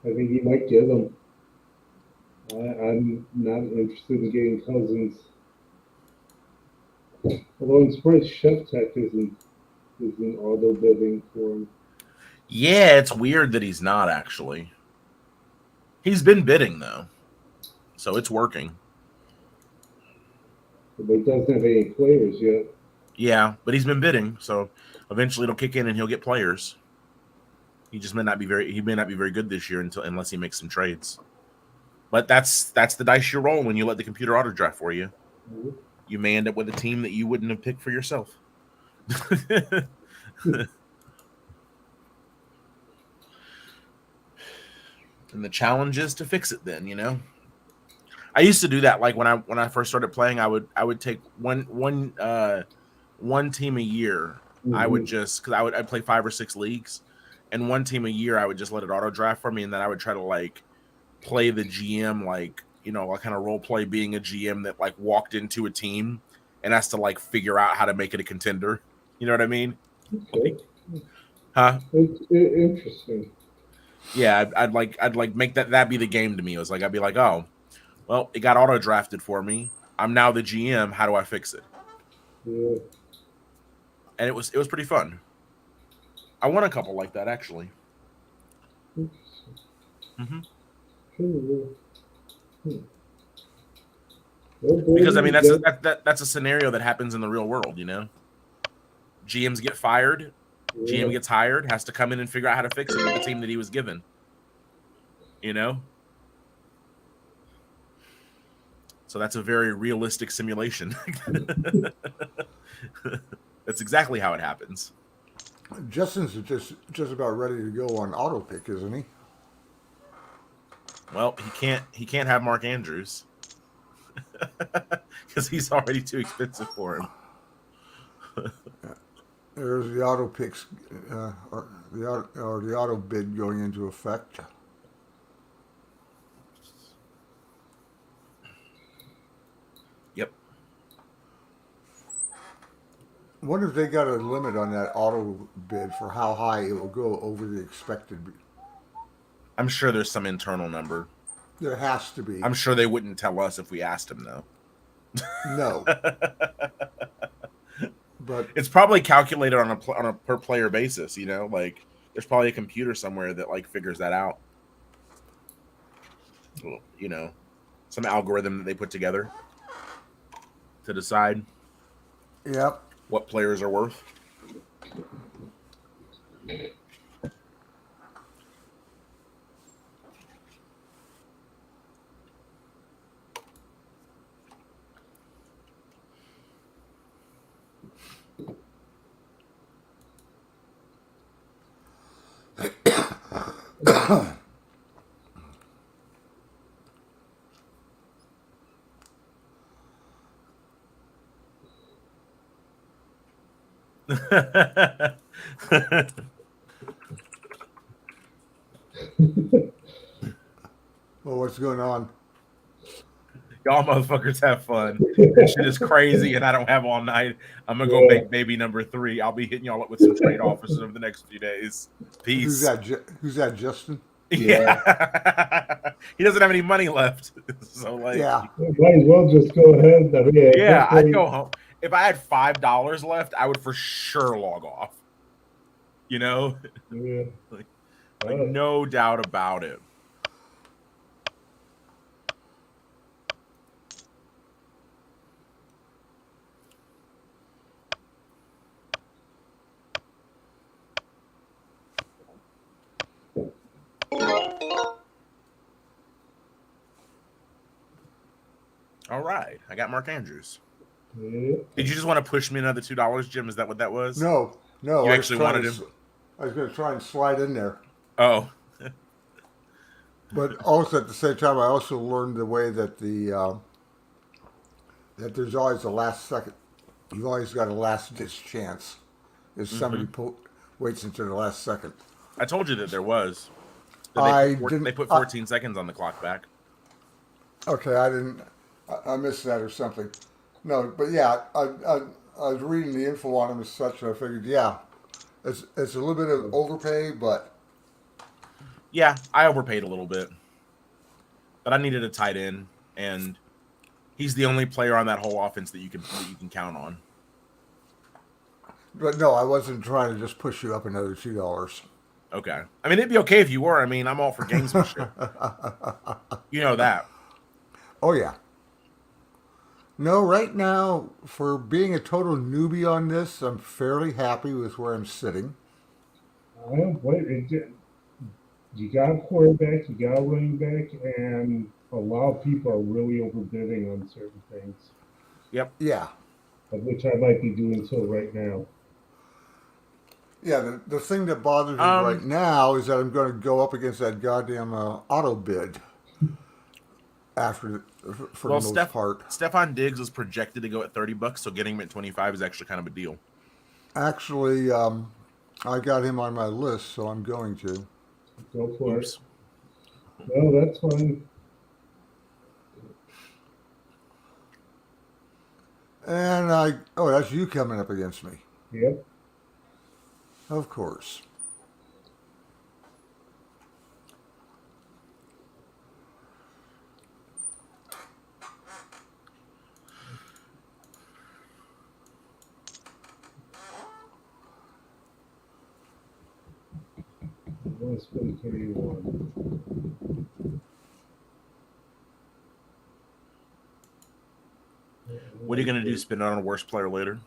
I think he might get them. I'm not interested in getting Cousins. Although I'm surprised Chef Tech isn't auto bidding for him. Yeah, it's weird that he's not actually. He's been bidding though, so it's working. But he doesn't have any players yet. Yeah, but he's been bidding, so eventually it'll kick in and he'll get players. He just may not be very good this year unless he makes some trades. But that's the dice you roll when you let the computer auto draft for you. Mm-hmm. You may end up with a team that you wouldn't have picked for yourself. And the challenge is to fix it then, I used to do that like when I first started playing, I would take one team a year. Mm-hmm. I would just cuz I'd play 5 or 6 leagues, and one team a year I would just let it auto draft for me, and then I would try to like play the GM like, I kind of role play being a GM that like walked into a team and has to like figure out how to make it a contender. You know what I mean? Okay. Huh? It's interesting. Yeah, I'd like make that be the game to me. It was like I'd be like, oh, well, it got auto drafted for me. I'm now the GM. How do I fix it? Yeah. And it was pretty fun. I won a couple like that actually. Mm-hmm. Because I mean that's a scenario that happens in the real world, GMs get fired, GM gets hired, has to come in and figure out how to fix it with the team that he was given. So that's a very realistic simulation. That's exactly how it happens. Justin's just about ready to go on auto pick, isn't he? Well, he can't have Mark Andrews because he's already too expensive for him. There's the auto picks, or the auto bid going into effect. Yep. Wonder if they got a limit on that auto bid for how high it will go over the expected. I'm sure there's some internal number. There has to be. I'm sure they wouldn't tell us if we asked them, though. No. But it's probably calculated on a per player basis, like there's probably a computer somewhere that like figures that out. Some algorithm that they put together to decide what players are worth. Well, what's going on? Y'all motherfuckers have fun. This shit is crazy, and I don't have all night. I'm gonna go make baby number 3. I'll be hitting y'all up with some trade offers over the next few days. Peace. Who's that? Justin? Yeah. He doesn't have any money left, so like, might as well just go ahead. I'd go home. If I had $5 left, I would for sure log off. You know, Yeah. like, All like right. no doubt about it. All right, I got Mark Andrews. Yeah. Did you just want to push me another $2, Jim? Is that what that was? No, no, You actually wanted him? I was going to try and slide in there. Oh, But also at the same time, I also learned the way that that there's always a last second. You've always got a last ditch chance if somebody hmm waits until the last second. I told you that there was. That I they didn't. put 14 seconds on the clock back. Okay, I didn't. I missed that or something. No, but yeah, I was reading the info on him as such, and I figured, yeah, it's a little bit of overpay, but Yeah, I overpaid a little bit, but I needed a tight end, and he's the only player on that whole offense that you can count on. no, I wasn't trying to just push you up another $2. Okay, I mean it'd be okay if you were. I mean I'm all for gamesmanship. You know that. Oh yeah. No, right now, for being a total newbie on this, I'm fairly happy with where I'm sitting. I don't blame it. You got a quarterback, you got a running back, and a lot of people are really overbidding on certain things, Yep. Yeah. of which I might be doing so right now. Yeah, the thing that bothers me right Um. now is that I'm going to go up against that goddamn auto bid after, for the Well, most part. Stefan Diggs was projected to go at $30, so getting him at 25 is actually kind of a deal. Actually, I got him on my list, so I'm going to. Go for it. Oops. No, that's fine. And oh, that's you coming up against me. Yep. Of course. I'm going to spend 31. What are you going to do? Spin it on a worse player later?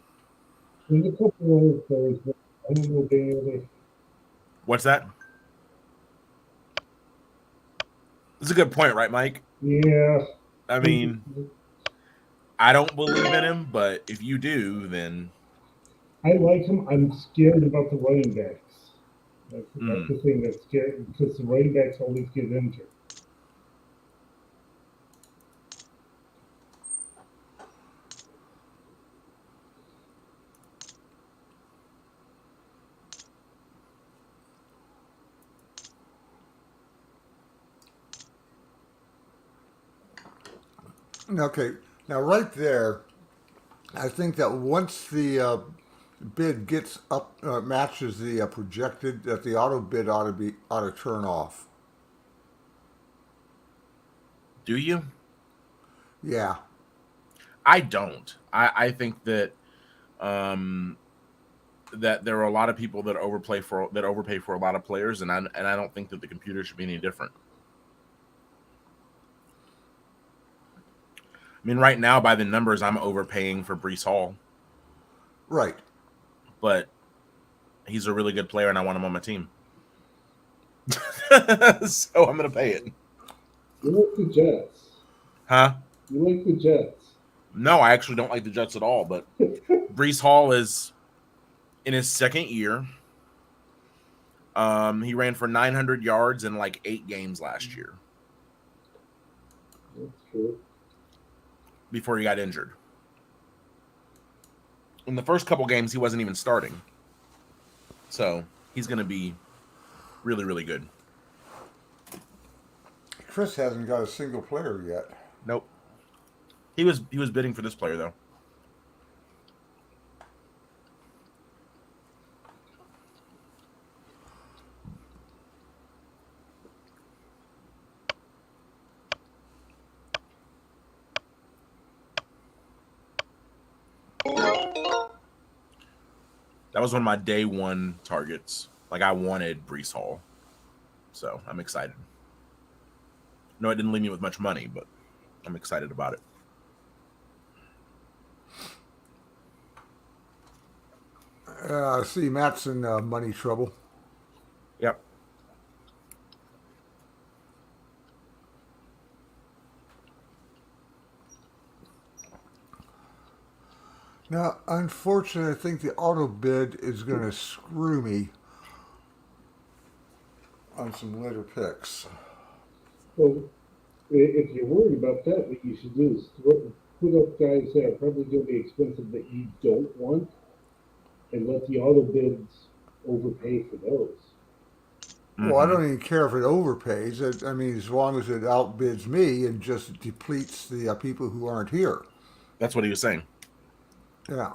There's a couple other players, but I don't know if any other. What's that? That's a good point, right, Mike? Yeah. I mean, I don't believe in him, but if you do, then I like him. I'm scared about the running backs. That's mm, the thing that's scary because the running backs always get injured. Okay, now right there, I think that once the bid gets up, matches the projected, that the auto bid ought to turn off. do you? Yeah, I don't. I think um, that there are a lot of people that overpay for a lot of players, and I don't think that the computer should be any different. I mean, right now by the numbers, I'm overpaying for Brees Hall, right. but he's a really good player, and I want him on my team, so I'm gonna pay it. You like the Jets. Huh? You like the Jets. No, I actually don't like the Jets at all. But Brees Hall is in his second year. He ran for 900 yards in like 8 games last year That's true. before he got injured. In the first couple games, he wasn't even starting, so he's going to be really, really good. Chris hasn't got a single player yet. Nope. He was bidding for this player though. That was one of my day one targets. Like I wanted Brees Hall, so I'm excited. No, it didn't leave me with much money, but I'm excited about it. I see Matt's in money trouble. Yep. Now, unfortunately, I think the auto bid is going to screw me on some later picks. So if you're worried about that, what you should do is put up guys that are probably going to be expensive that you don't want, and let the auto bids overpay for those. Well, I Mm-hmm. don't even care if it overpays. I mean, as long as it outbids me and just depletes the people who aren't here. That's what he was saying. Yeah.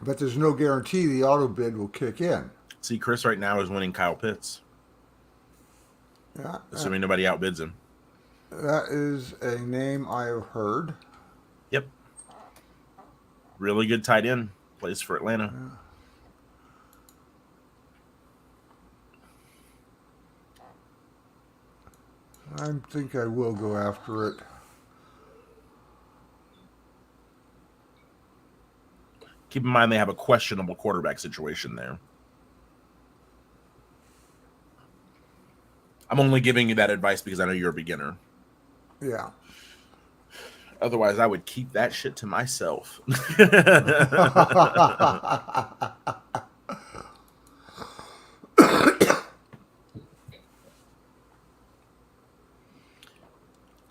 But there's no guarantee the auto bid will kick in. See, Chris right now is winning Kyle Pitts, Yeah, assuming nobody outbids him. that is a name I have heard. Yep. Really good tight end. Plays for Atlanta. I think I will go after it. Keep in mind they have a questionable quarterback situation there. I'm only giving you that advice because I know you're a beginner. Yeah. Otherwise, I would keep that shit to myself.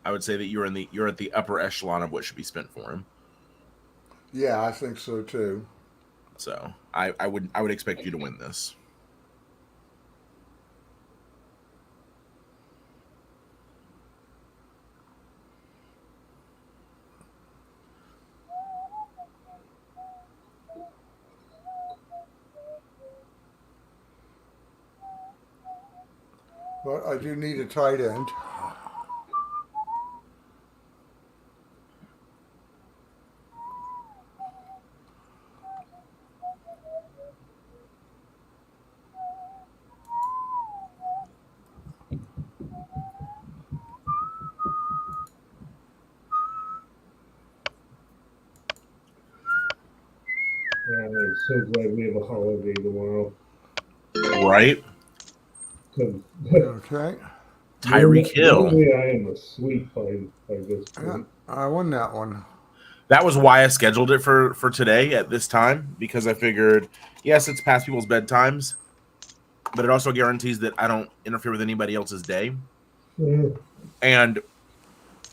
I would say that you're at the upper echelon of what should be spent for him. Yeah, I think so too. So I would expect you to win this. But I do need a tight end. I'm so glad we have a holiday tomorrow. Right? Because Okay. Tyreek Hill. normally I am asleep by this Yeah, point. I won that one. That was why I scheduled it for today at this time, because I figured, yes, it's past people's bedtimes, but it also guarantees that I don't interfere with anybody else's day. Yeah. And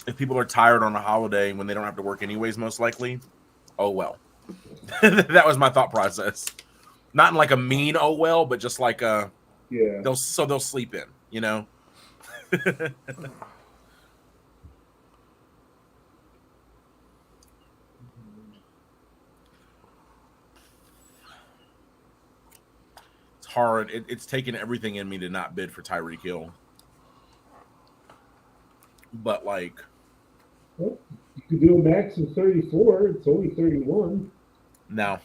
if people are tired on a holiday when they don't have to work anyways, most likely, oh well. That was my thought process. Not in like a mean oh well, but just like Yeah. they'll sleep in, you know. It's hard. It's taken everything in me to not bid for Tyreek Hill. But like, Well, you could do a max of 34. It's only 31. no.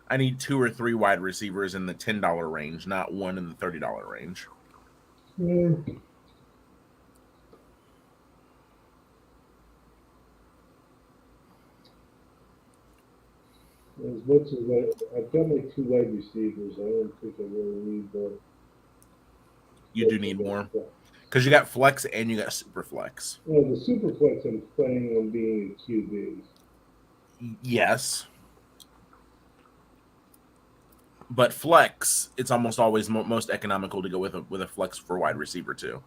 I need 2 or 3 wide receivers in the $10 range, not one in the $30 range. Yeah. As much as I've got my 2 wide receivers, I don't think I really need the. You do need more because you got flex and you got super flex. Well, the super flex I'm planning on being a QB. Yes. But flex, it's almost always most economical to go with a flex for wide receiver too.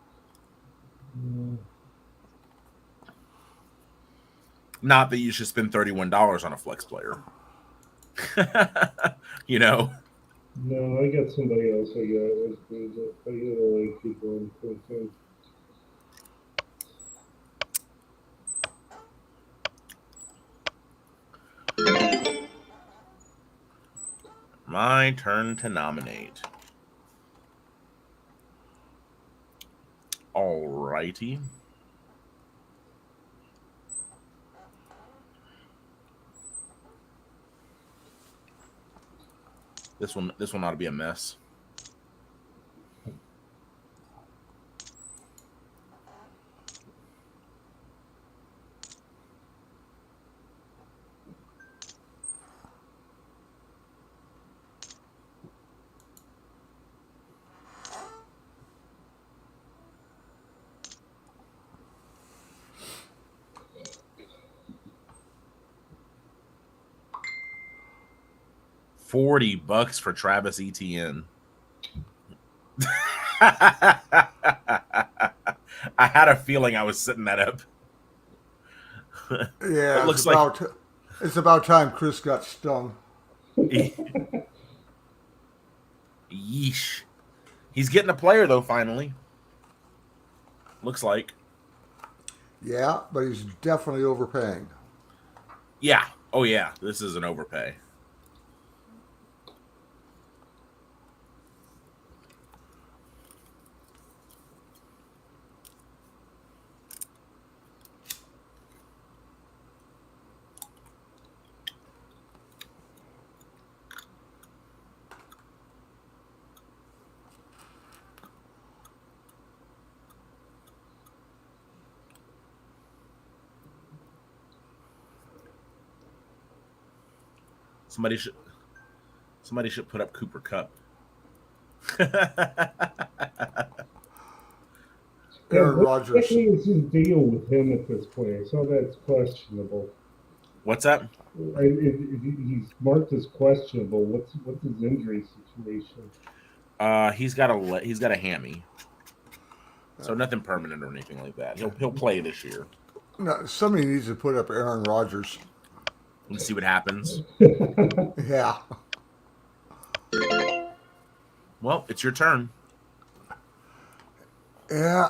Not that you should spend $31 on a flex player. You know. No, I got somebody else. I got like people in Clemson. My turn to nominate. Alrighty. This one ought to be a mess. $40 for Travis Etienne. I had a feeling I was setting that up. Yeah, It looks like it's about time Chris got stung. yeesh. He's getting a player though. Finally, looks like. Yeah, but he's definitely overpaying. Yeah. Oh yeah. This is an overpay. Somebody should put up Cooper Cup. Aaron what Rodgers. exactly is his deal with him at this point? I saw that's questionable. What's that? He's marked as questionable. What's his injury situation? He's got a hammy, so nothing permanent or anything like that. He'll play this year. No, somebody needs to put up Aaron Rodgers. Let's see what happens. Yeah. Well, it's your turn. Yeah.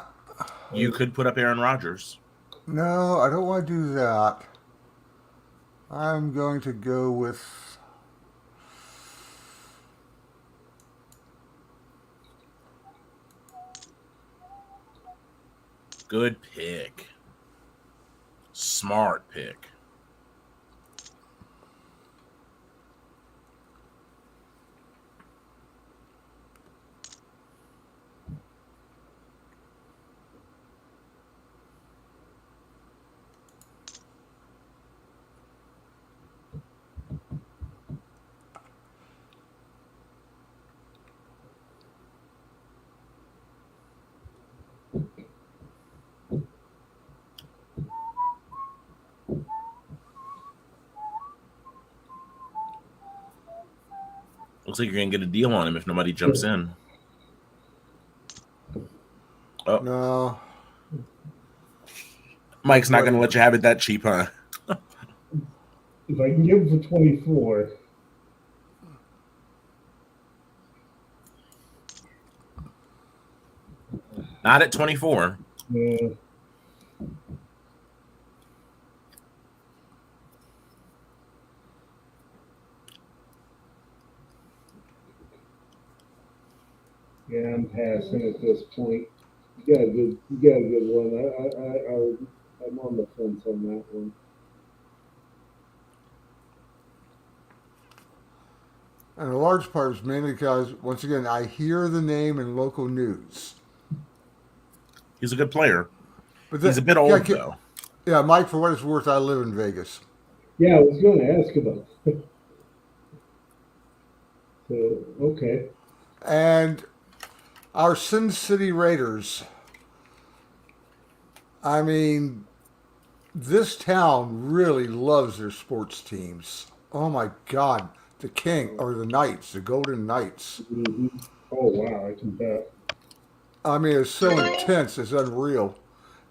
You could put up Aaron Rodgers. No, I don't want to do that. I'm going to go with... Good pick. Smart pick. Looks like you're gonna get a deal on him if nobody jumps in. Oh, No. Mike's not gonna let you have it that cheap, huh? If I can give him for 24. Not at 24. Yeah. Yeah, I'm passing at this point. You got a good one. I'm on the fence on that one. And a large part is mainly because, once again, I hear the name in local news. He's a good player. But He's a bit old, though. Yeah, Mike, for what it's worth, I live in Vegas. Yeah, I was going to ask about that. So, okay. And our Sin City Raiders, I mean, this town really loves their sports teams. Oh my God. The King, or the Knights, the Golden Knights. Mm-hmm. Oh, wow, I can bet. I mean, it's so intense, it's unreal.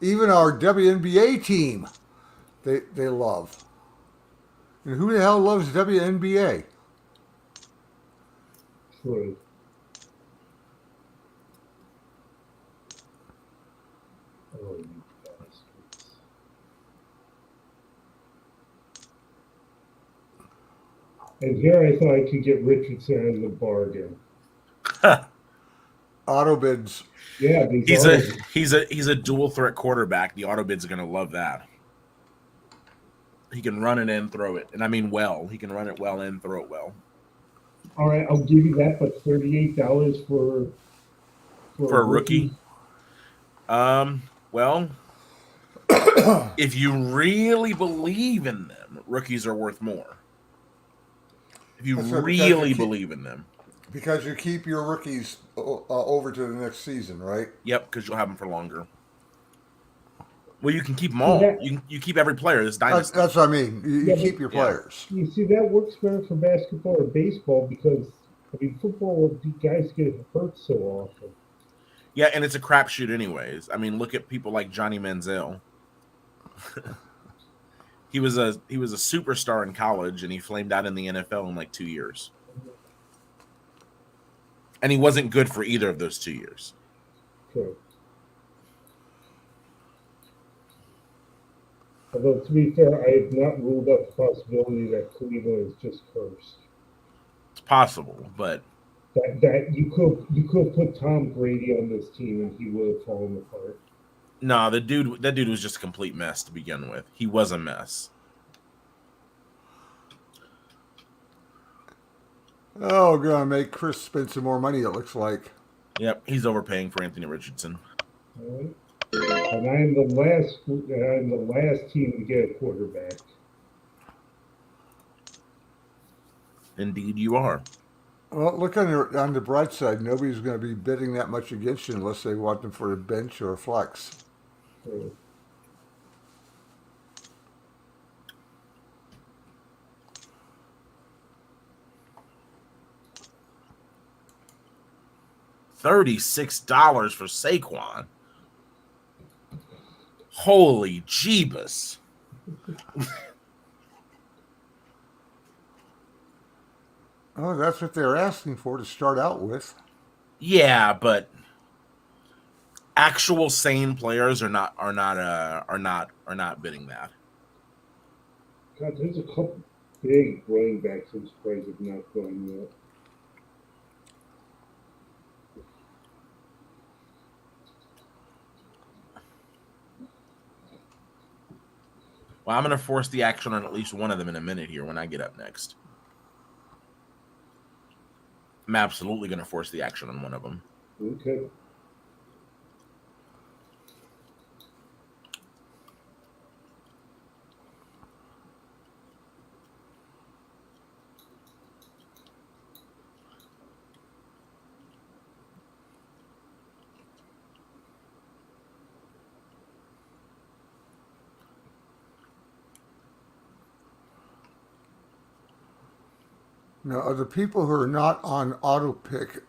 Even our WNBA team, they love. And who the hell loves WNBA? True. Oh, you bastards. And here I thought I could get Richardson in the bargain. Auto bids. Yeah, he's a dual threat quarterback. The auto bid's gonna love that. He can run it and throw it, and I mean well. He can run it well and throw it well. All right, I'll give you that, but $38 for a For a rookie. rookie. Well, if you really believe in them, rookies are worth more. If you That's right, because really believe in them, you keep your rookies over to the next season, right? yep, because you'll have them for longer. Well, you can keep them See all. that? You keep every player. This dynasty. That's what I mean. You Yeah, but keep your Yeah, players. you see that works better for basketball or baseball because I mean football, the guys get hurt so often. yeah, and it's a crapshoot, anyways. I mean, look at people like Johnny Manziel. He was a superstar in college, and he flamed out in the NFL in like 2 years. And he wasn't good for either of those 2 years. True. Although to be fair, I have not ruled out the possibility that Cleveland is just cursed. It's possible, but That you could put Tom Brady on this team and he would have fallen apart. no, that dude was just a complete mess to begin with. He was a mess. Oh, gonna make Chris spend some more money. It looks like. Yep, he's overpaying for Anthony Richardson. All right. And I'm the last team to get a quarterback. Indeed, you are. Well, look on the bright side. Nobody's going to be bidding that much against you unless they want them for a bench or a flex. So, $36 for Saquon. Holy Jeebus. Oh, that's what they're asking for to start out with. Yeah, but actual sane players are not bidding that. God, there's a couple big running backs I'm surprised have not gone yet. Well, I'm going to force the action on at least one of them in a minute here when I get up next. I'm absolutely going to force the action on one of them. Okay. Now, the people who are not on auto pick,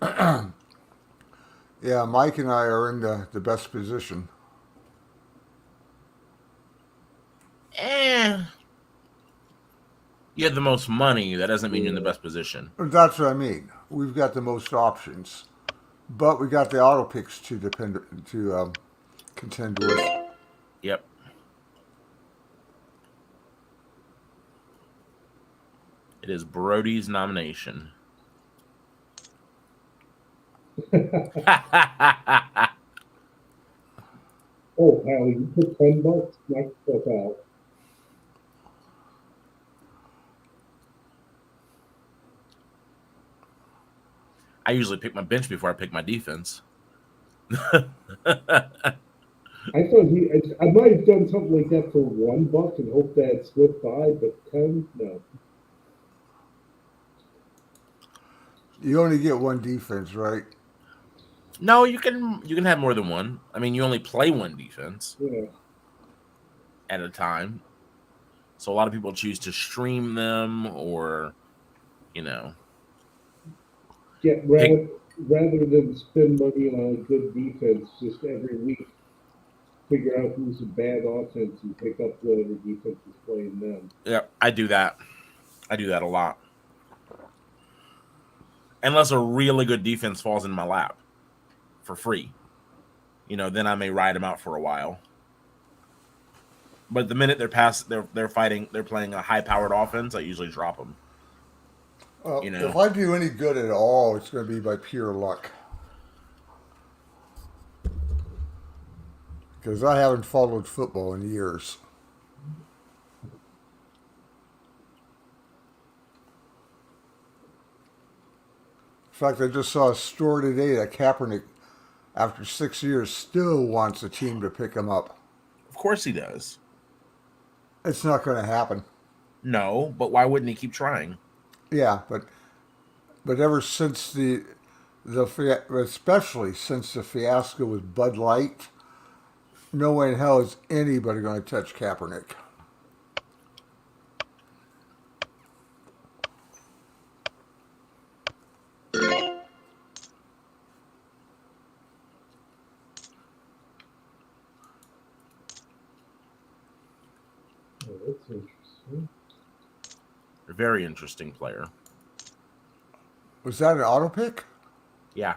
yeah, Mike and I are in the best position. Eh. You have the most money. That doesn't mean you're in the best position. That's what I mean. We've got the most options, but we got the auto picks to contend with. Yep. It is Brody's nomination. Oh, pal, you put $10, knock yourself out. I usually pick my bench before I pick my defense. I might have done something like that for $1 and hope that it slipped by, but 10, no. You only get one defense, right? No, you can have more than one. I mean, you only play one defense Yeah. at a time. So a lot of people choose to stream them or, you know, Yeah, pick. rather than spend money on a good defense, just every week figure out who's a bad offense and pick up whatever defense is playing them. Yeah, I do that. I do that a lot. Unless a really good defense falls in my lap for free, then I may ride them out for a while. But the minute they're playing a high-powered offense, I usually drop them. Well, if I do any good at all, it's going to be by pure luck. Because I haven't followed football in years. fact, I just saw a story today that Kaepernick, after 6 years, still wants a team to pick him up. Of course he does. It's not going to happen. No, but why wouldn't he keep trying? Yeah, but ever since especially since the fiasco with Bud Light, no way in hell is anybody going to touch Kaepernick. Oh, that's interesting. A very interesting player. Was that an auto pick? Yeah.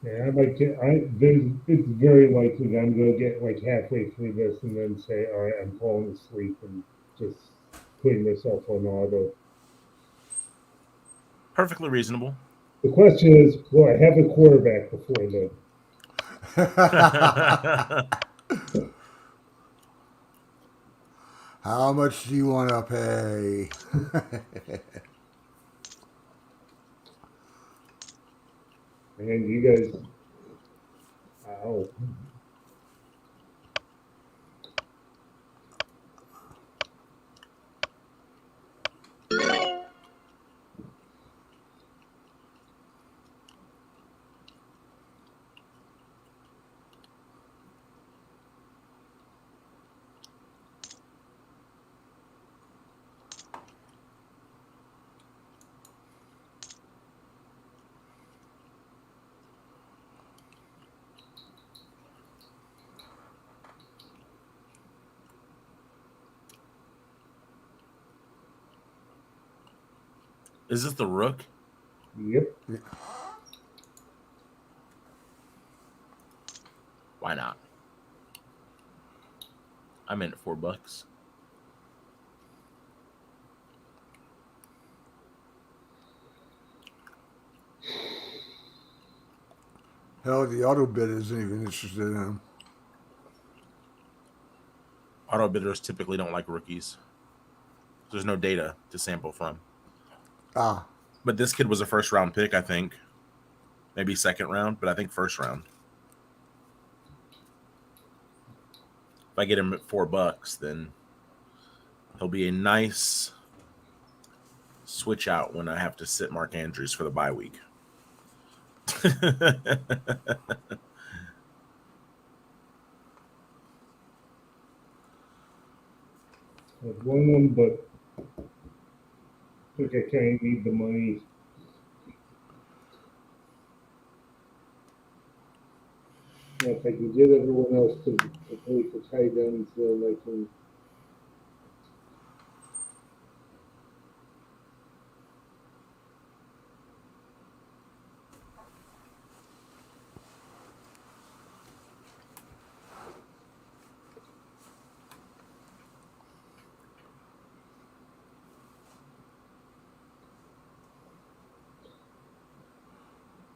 Yeah, it's very likely that I'm going to get like halfway through this and then say, all right, I'm falling asleep and just putting myself on auto. Perfectly reasonable. The question is, will I have a quarterback before then? How much do you want to pay? And you guys, ow. Is this the Rook? Yep. Why not? I'm in at $4. Hell, the auto bid isn't even interested in him. Auto bidders typically don't like rookies. There's no data to sample from. Ah, But this kid was a first round pick, I think. Maybe second round, but I think first round. If I get him at $4, then he'll be a nice switch out when I have to sit Mark Andrews for the bye week. I've won one, but I think I kind of need the money. If I can get everyone else to pay for tight ends, then I can.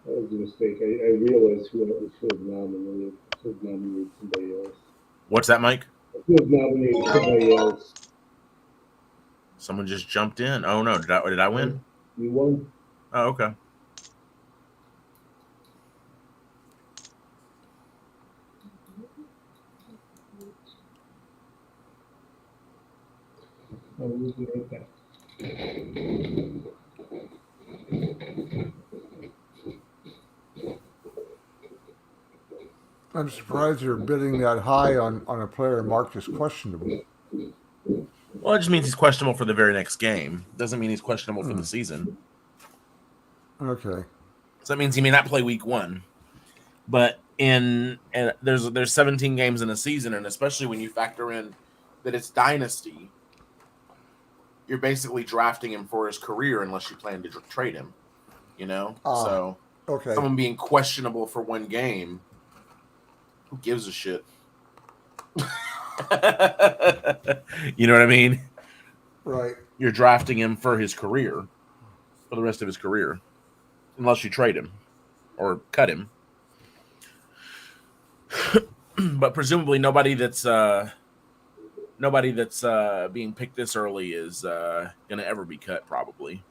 That was a mistake. I realized who I should have nominated. I should have nominated somebody else. What's that, Mike? Who have nominated somebody else? Someone just jumped in. Oh no, did I win? You won. Oh, okay. We'll be right back. I'm surprised you're bidding that high on a player marked as questionable. Well, it just means he's questionable for the very next game. Doesn't mean he's questionable for the season. Okay. So that means he may not play week 1. But and there's 17 games in a season, and especially when you factor in that it's dynasty, you're basically drafting him for his career unless you plan to trade him. So Okay. someone being questionable for one game, who gives a shit? You know what I mean? Right. You're drafting him for his career, for the rest of his career, unless you trade him or cut him. But presumably nobody that's being picked this early is going to ever be cut, probably.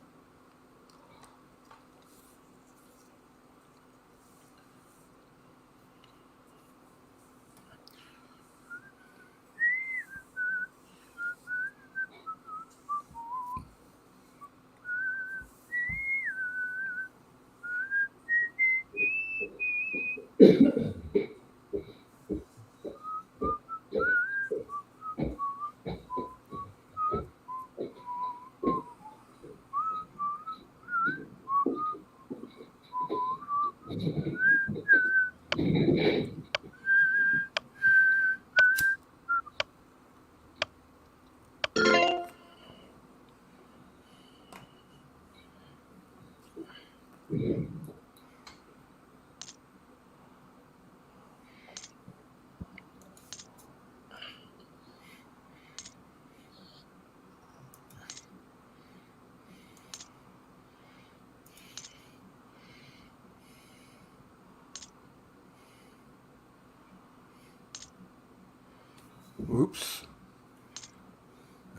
Oops.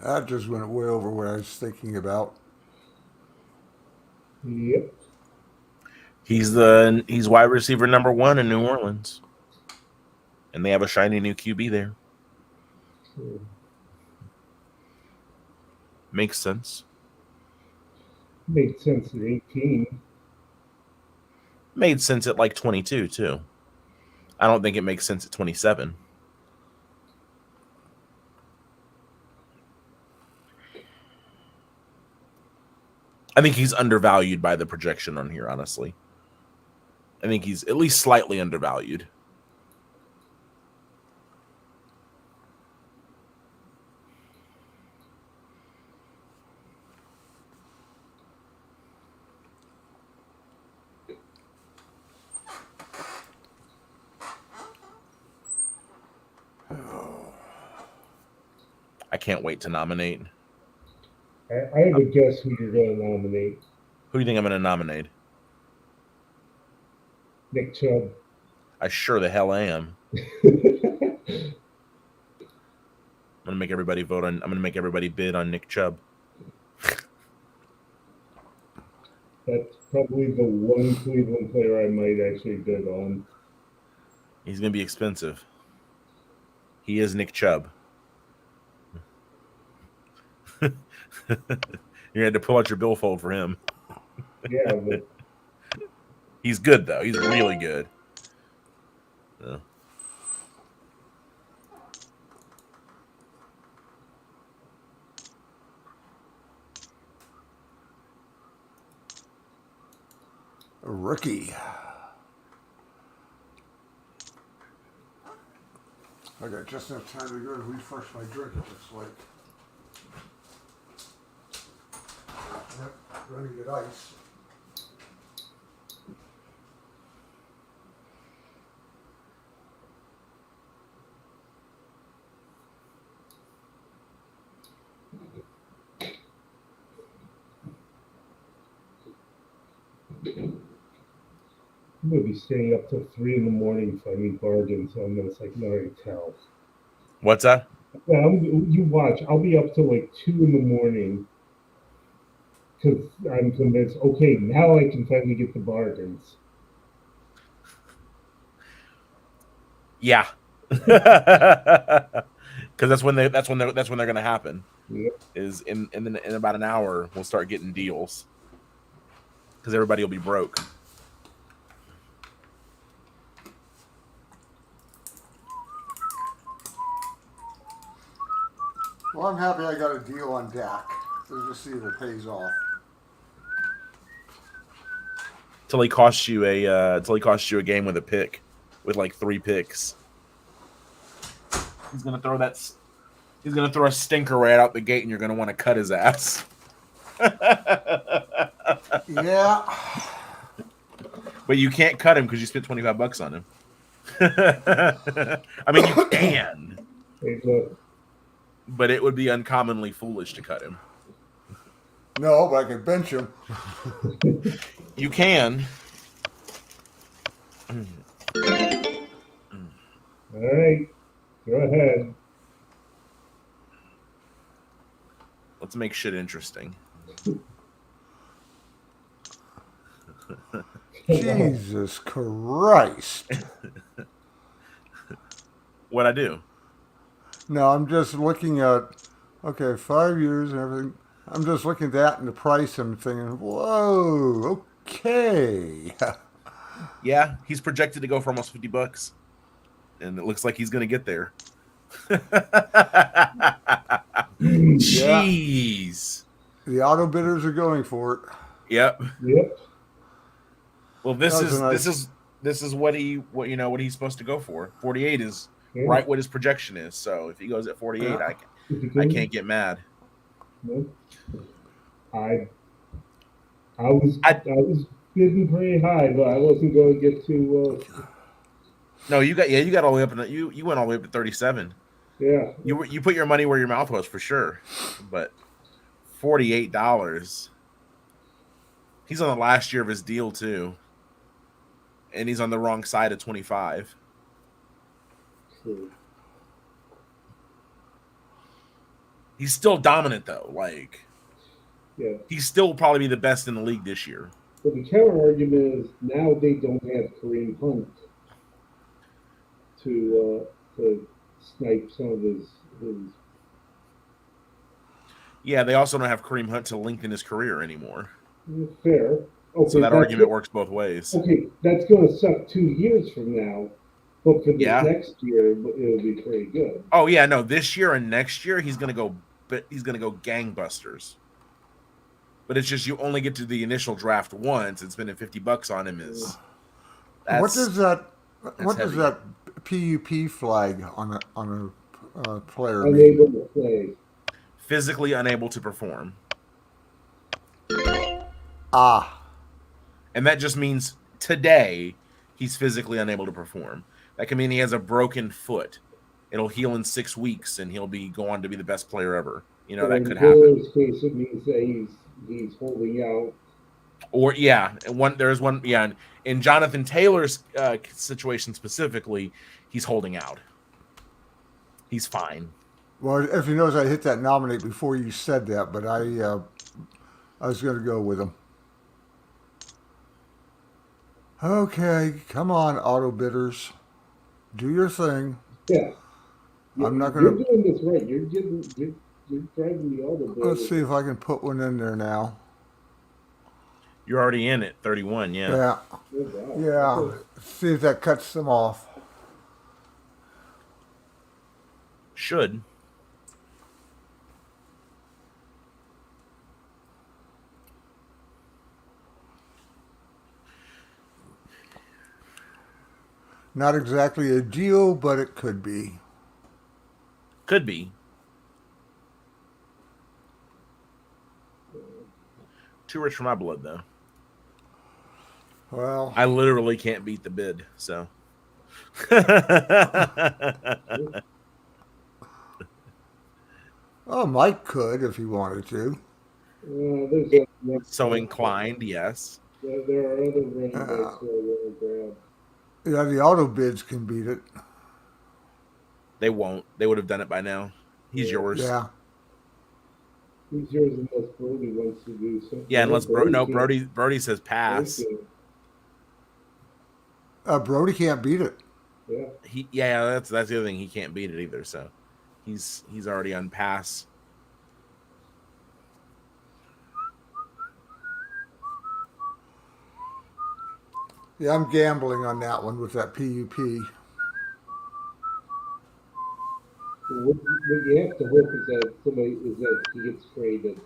That just went way over what I was thinking about. Yep. He's wide receiver number 1 in New Orleans, and they have a shiny new QB there. Makes sense. Made sense at 18. Made sense at like 22 too. I don't think it makes sense at 27. I think he's undervalued by the projection on here, honestly. I think he's at least slightly undervalued. I can't wait to nominate. I have a guess who you're going to nominate. Who do you think I'm going to nominate? Nick Chubb. I sure the hell am. I'm going to make everybody vote on. I'm going to make everybody bid on Nick Chubb. That's probably the one Cleveland player I might actually bid on. He's going to be expensive. He is Nick Chubb. You had to pull out your billfold for him. Yeah, but he's good though. He's really good. Yeah. A rookie. I got just enough time to go and refresh my drink, it looks like. Yep, running at ice. I'm going to be staying up till 3 in the morning finding bargains on those like Nari Towels. What's that? Yeah, you watch. I'll be up till like 2 in the morning because I'm convinced. Okay, now I can finally get the bargains. Yeah. Because that's when they're gonna happen. Yeah. Is in about an hour we'll start getting deals because everybody will be broke. Well, I'm happy I got a deal on Dak. Let's just see if it pays off. Till he costs you a game with a pick, with like 3 picks. He's gonna throw that. He's gonna throw a stinker right out the gate, and you're gonna want to cut his ass. Yeah. But you can't cut him because you spent $25 on him. I mean, you can, but it would be uncommonly foolish to cut him. No, but I can bench him. You can. All right, go ahead. Let's make shit interesting. Jesus Christ. What'd I do? No, I'm just looking at, okay, 5 years and everything. I'm just looking at that and the price and thinking, whoa, okay. Yeah, he's projected to go for almost $50, and it looks like he's gonna get there. Jeez. The auto bidders are going for it. Yep. Yep. Well, this is what he's supposed to go for. 48 is right what his projection is. So if he goes at 48, I can't get mad. No. I was bidding pretty high, but I wasn't going to get too. No, you got all the way up. You went all the way up to 37. Yeah. You put your money where your mouth was for sure, but $48. He's on the last year of his deal too, and he's on the wrong side of 25. True. He's still dominant though. Like, yeah, he's still probably be the best in the league this year. But the counter argument is now they don't have Kareem Hunt to snipe some of his. Yeah, they also don't have Kareem Hunt to lengthen his career anymore. Fair. Okay, so that argument works both ways. Okay, that's going to suck 2 years from now, but for the next year, it'll be pretty good. Oh yeah, no, this year and next year he's going to go gangbusters. But it's just you only get to the initial draft once, and spending $50 on him is. What does that PUP flag on a player mean? Unable to play. Physically unable to perform. And that just means today he's physically unable to perform. That can mean he has a broken foot. It'll heal in 6 weeks, and he'll go on to be the best player ever. You know, that could happen. In his case, it means that he's holding out. Or in Jonathan Taylor's situation specifically, he's holding out. He's fine. Well, if he knows I hit that nominate before you said that, but I was going to go with him. Okay, come on, auto bidders, do your thing. Yeah, I'm not going to. You're doing this right. You're driving the auto bidders. Let's see if I can put one in there now. You're already in at 31, yeah. Yeah. See if that cuts them off. Should. Not exactly a deal, but it could be. Could be. Too rich for my blood, though. Well, I literally can't beat the bid, so. Oh, Mike could if he wanted to. So inclined, yes. There are other running backs who I want to grab. Yeah, the auto bids can beat it. They won't. They would have done it by now. He's Yeah. yours. Yeah. Who's yours unless Brody wants to do something? Yeah, No, unless Brody no can't. Brody says Brody pass. can't. Brody can't beat it. Yeah. That's the other thing. He can't beat it either. So he's already on pass. Yeah, I'm gambling on that one with that PUP. What you have to hope is that he gets traded.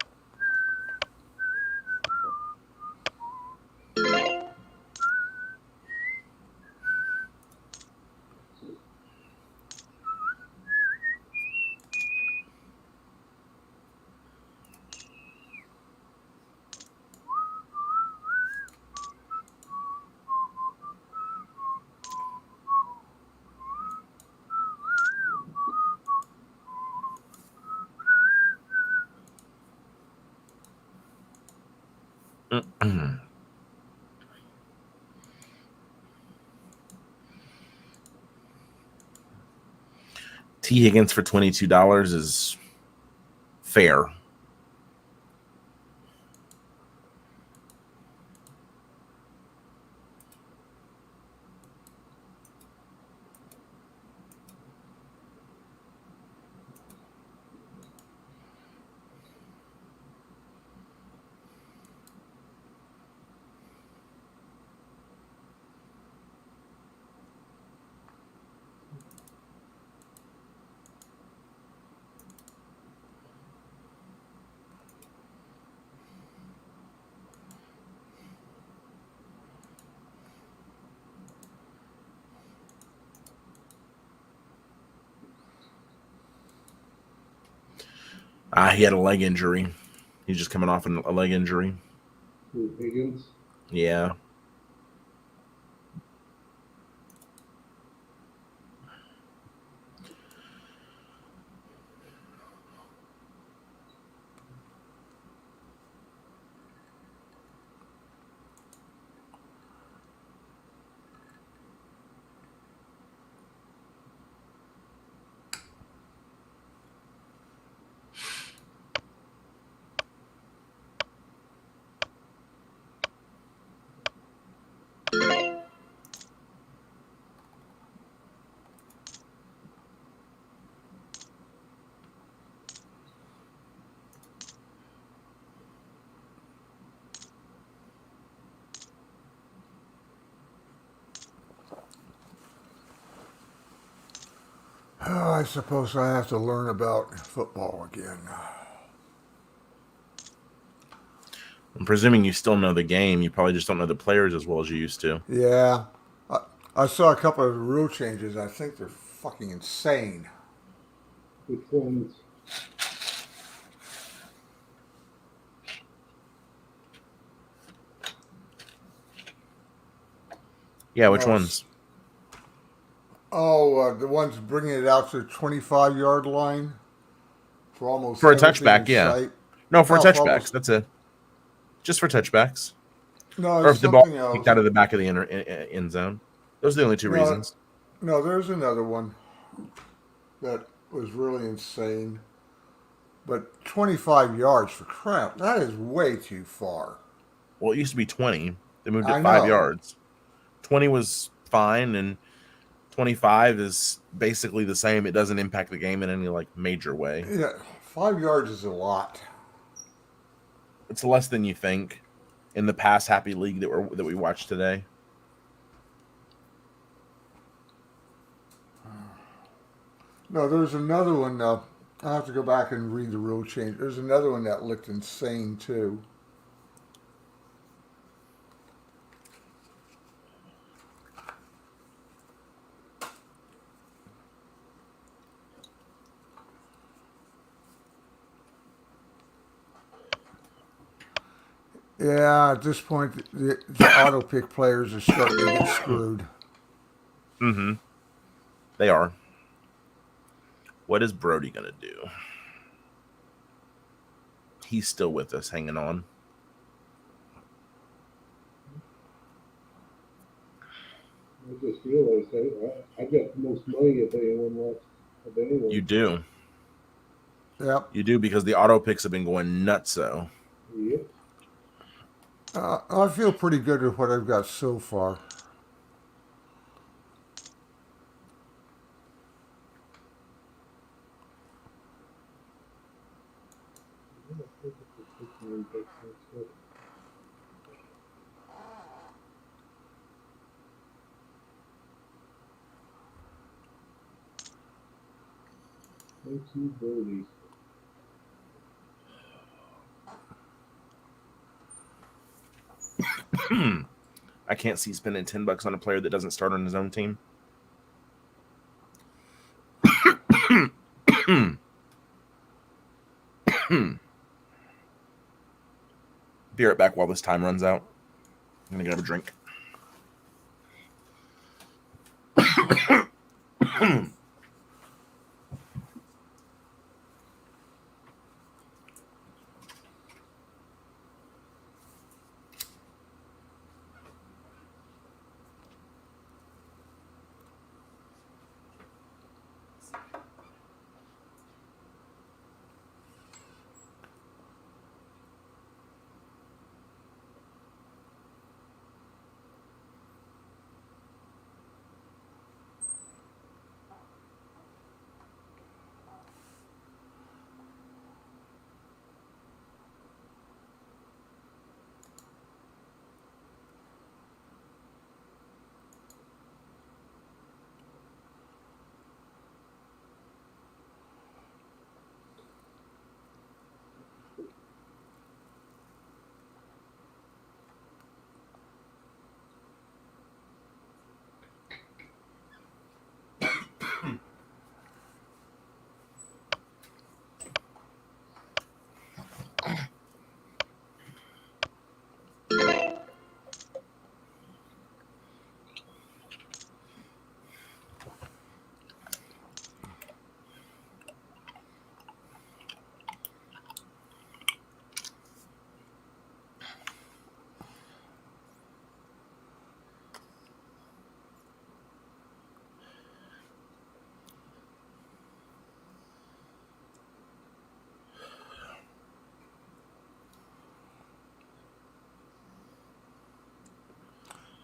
T Higgins for $22 is fair. He had a leg injury. He's just coming off a leg injury. Higgins. Yeah. Oh, I suppose I have to learn about football again. I'm presuming you still know the game. You probably just don't know the players as well as you used to. Yeah. I, I saw a couple of rule changes. I think they're fucking insane. Which ones? Yeah, which Oh, ones? the ones bringing it out to the 25-yard line for almost For a everything touchback, in yeah. sight. No, for Oh, for touchbacks. almost. That's it. Just for touchbacks. No, Or it's if the ball something kicked else. out of the back of the end zone. Those are the only two No, reasons. no, there's another one that was really insane. But 25 yards for crap, that is way too far. Well, it used to be 20. They moved it I 5 know. yards. 20 was fine, and 25 is basically the same. It doesn't impact the game in any like major way. Yeah, 5 yards is a lot. It's less than you think in the pass happy league that we watched today. No, there's another one. I'll have to go back and read the rule change. There's another one that looked insane too. Yeah, at this point, the auto pick players are starting to get screwed. Mm-hmm. They are. What is Brody gonna do? He's still with us, hanging on. I just realized I got the most money of anyone left of anyone. You do. Yep. You do because the auto picks have been going nuts. So Yep. I feel pretty good with what I've got so far. Yeah, I think it's a 6 9 next week. Thank you, Birdie. I can't see spending $10 on a player that doesn't start on his own team. Be right back while this time runs out. I'm gonna grab a drink.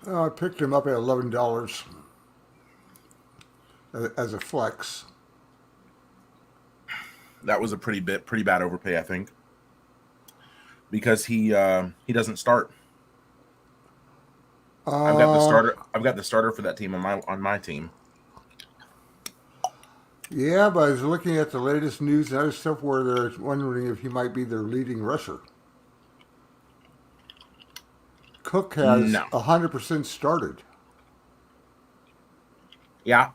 I picked him up at $11 as a flex. That was a pretty bad overpay, I think, because he doesn't start. I've got the Uh, starter. I've got the starter for that team on my team. yeah, but I was looking at the latest news and other stuff where they're wondering if he might be their leading rusher. Cook has No. 100% started. Yeah.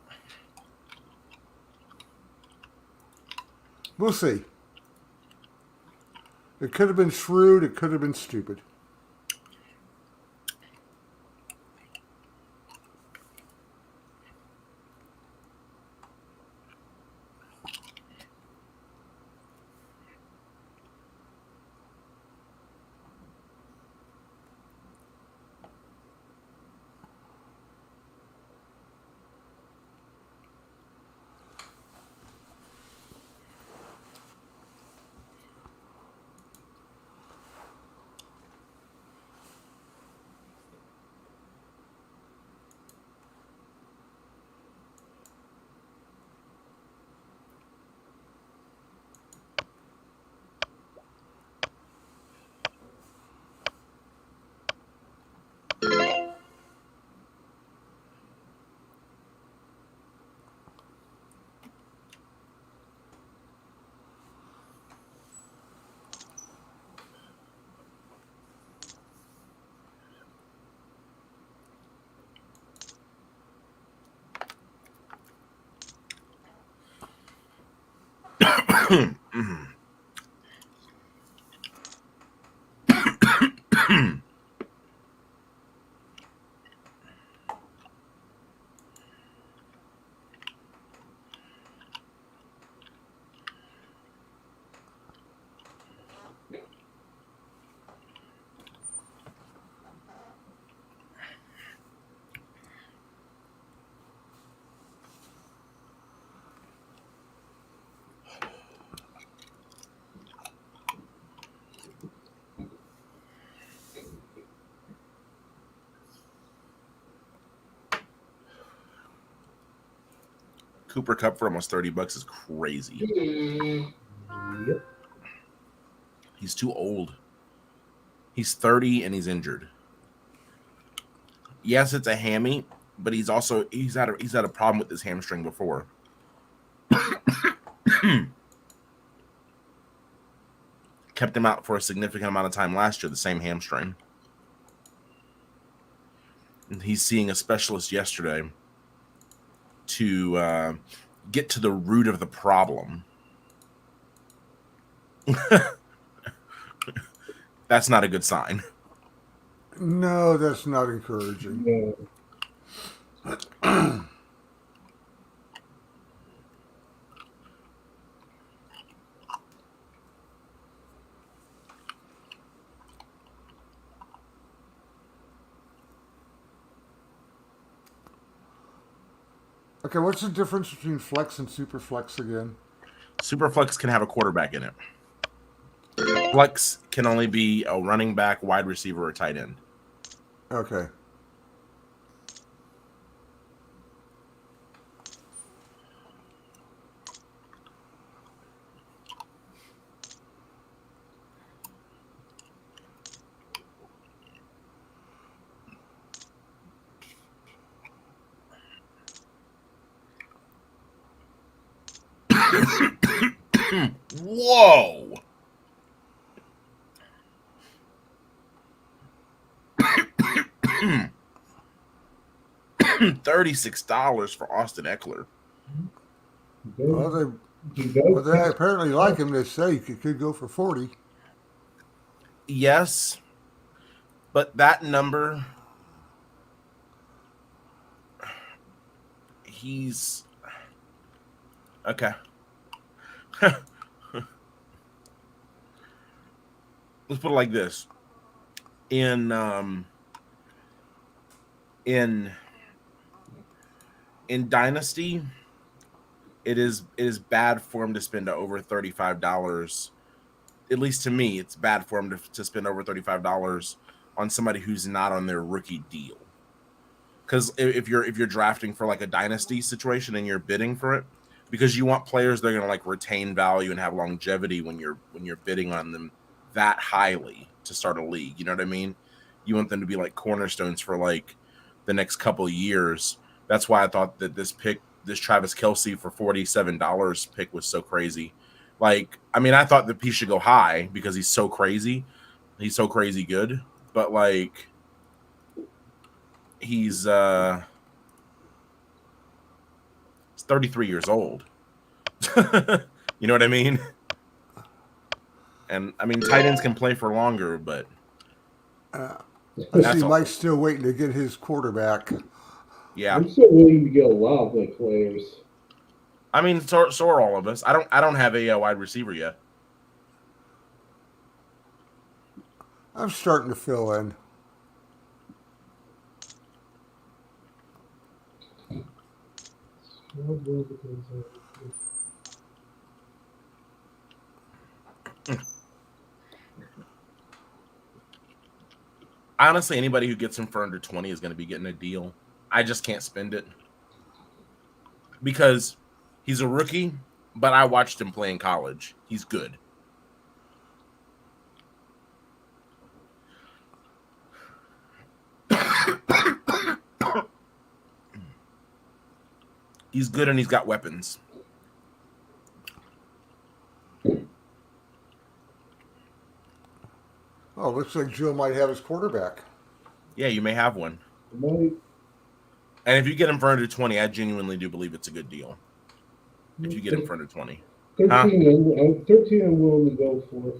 We'll see. It could have been shrewd. It could have been stupid. Cooper Cup for almost $30 is crazy. Yep. He's too old. He's 30 and he's injured. Yes, it's a hammy, but he's had a problem with his hamstring before. Kept him out for a significant amount of time last year, the same hamstring. And he's seeing a specialist yesterday to get to the root of the problem. That's not a good sign. No, that's not encouraging. Yeah. Okay, what's the difference between flex and super flex again? Superflex can have a quarterback in it. Flex can only be a running back, wide receiver, or tight end. Okay. Whoa! $36 for Austin Eckler. Well, He they does. apparently like him. They say he could go for 40. Yes, but that number, he's okay. Let's put it like this: in in Dynasty, it is bad for him to spend over $35. At least to me, it's bad for him to spend over $35 on somebody who's not on their rookie deal. Because if you're drafting for like a dynasty situation and you're bidding for it, because you want players that are going to like retain value and have longevity when you're bidding on them that highly to start a league. You know what I mean? You want them to be like cornerstones for like the next couple of years. That's why I thought that this Travis Kelce for $47 pick was so crazy. Like, I mean, I thought that he should go high because he's so crazy. He's so crazy good. But like, he's 33 years old. You know what I mean? And I mean, tight ends can play for longer, but I see Mike's still waiting to get his quarterback. Yeah, I'm still waiting to get a lot of my players. I mean, so are all of us. I don't have a wide receiver yet. I'm starting to fill in. Honestly, anybody who gets him for under 20 is going to be getting a deal. I just can't spend it because he's a rookie, but I watched him play in college. He's good. He's good and he's got weapons. Oh, looks like Joe might have his quarterback. Yeah, you may have one. My, And if you get him for under 20, I genuinely do believe it's a good deal. If you get him for under 20. 13 I'm willing to go for.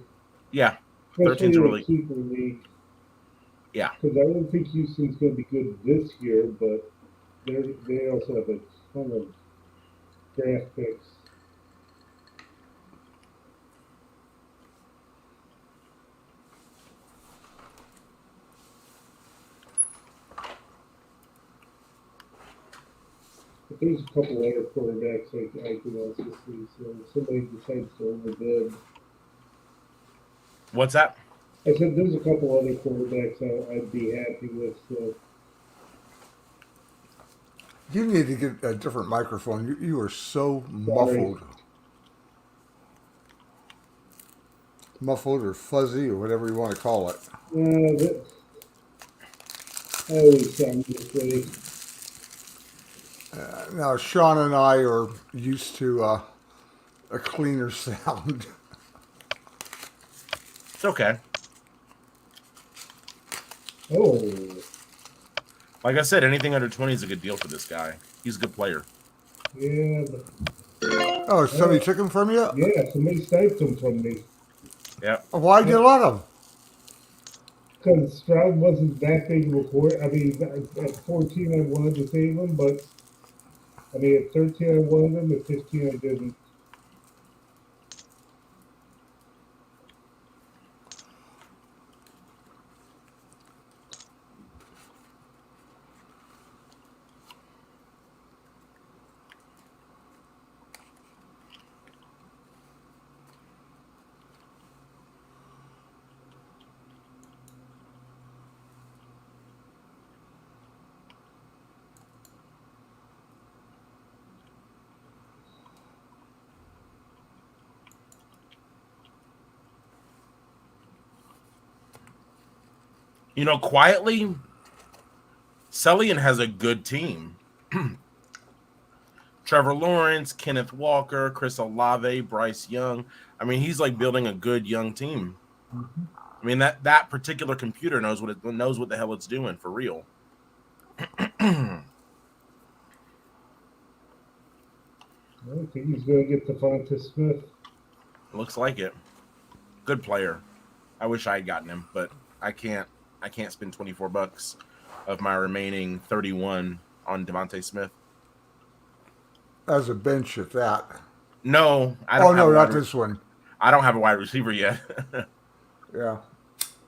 Yeah. Especially 13's in really... a keeper league. Yeah. Because I don't think Houston's going to be good this year, but they also have a ton of draft picks. But there's a couple other quarterbacks I can also see. So if somebody decides to overbid. What's that? I said there's a couple other quarterbacks I'd be happy with. So. You need to get a different microphone. You are so Sorry. muffled or fuzzy or whatever you want to call it. That, I always sound this way. Now, Sean and I are used to a cleaner sound. It's okay. Oh, Like I said, anything under 20 is a good deal for this guy. He's a good player. yeah. Oh, somebody Oh, took him from you? yeah, somebody sniped him from me. Yep. Why'd you let him? Because Stroud wasn't that big of a court. I mean, at 14, I wanted to save him, but I mean, at 13, I wanted him. At 15, I didn't. You know, quietly, Sellian has a good team. Trevor Lawrence, Kenneth Walker, Chris Olave, Bryce Young. I mean, he's like building a good young team. Mhm. I mean, that particular computer knows what the hell it's doing for real. I think he's going to get Devonta Smith. Looks like it. Good player. I wish I had gotten him, but I can't. I can't spend $24 of my remaining 31 on Devontae Smith. As a bench at that. No, I Oh, don't have no, a not this one. I don't have a wide receiver yet. Yeah.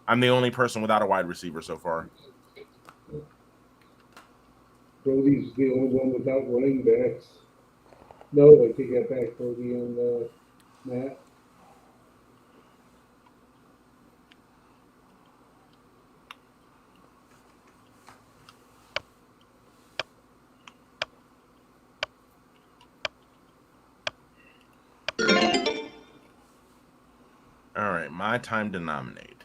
I'm the only person without a wide receiver so far. Brody's the only one without running backs. No, I take that back. Brody and Matt. All right, my time to nominate.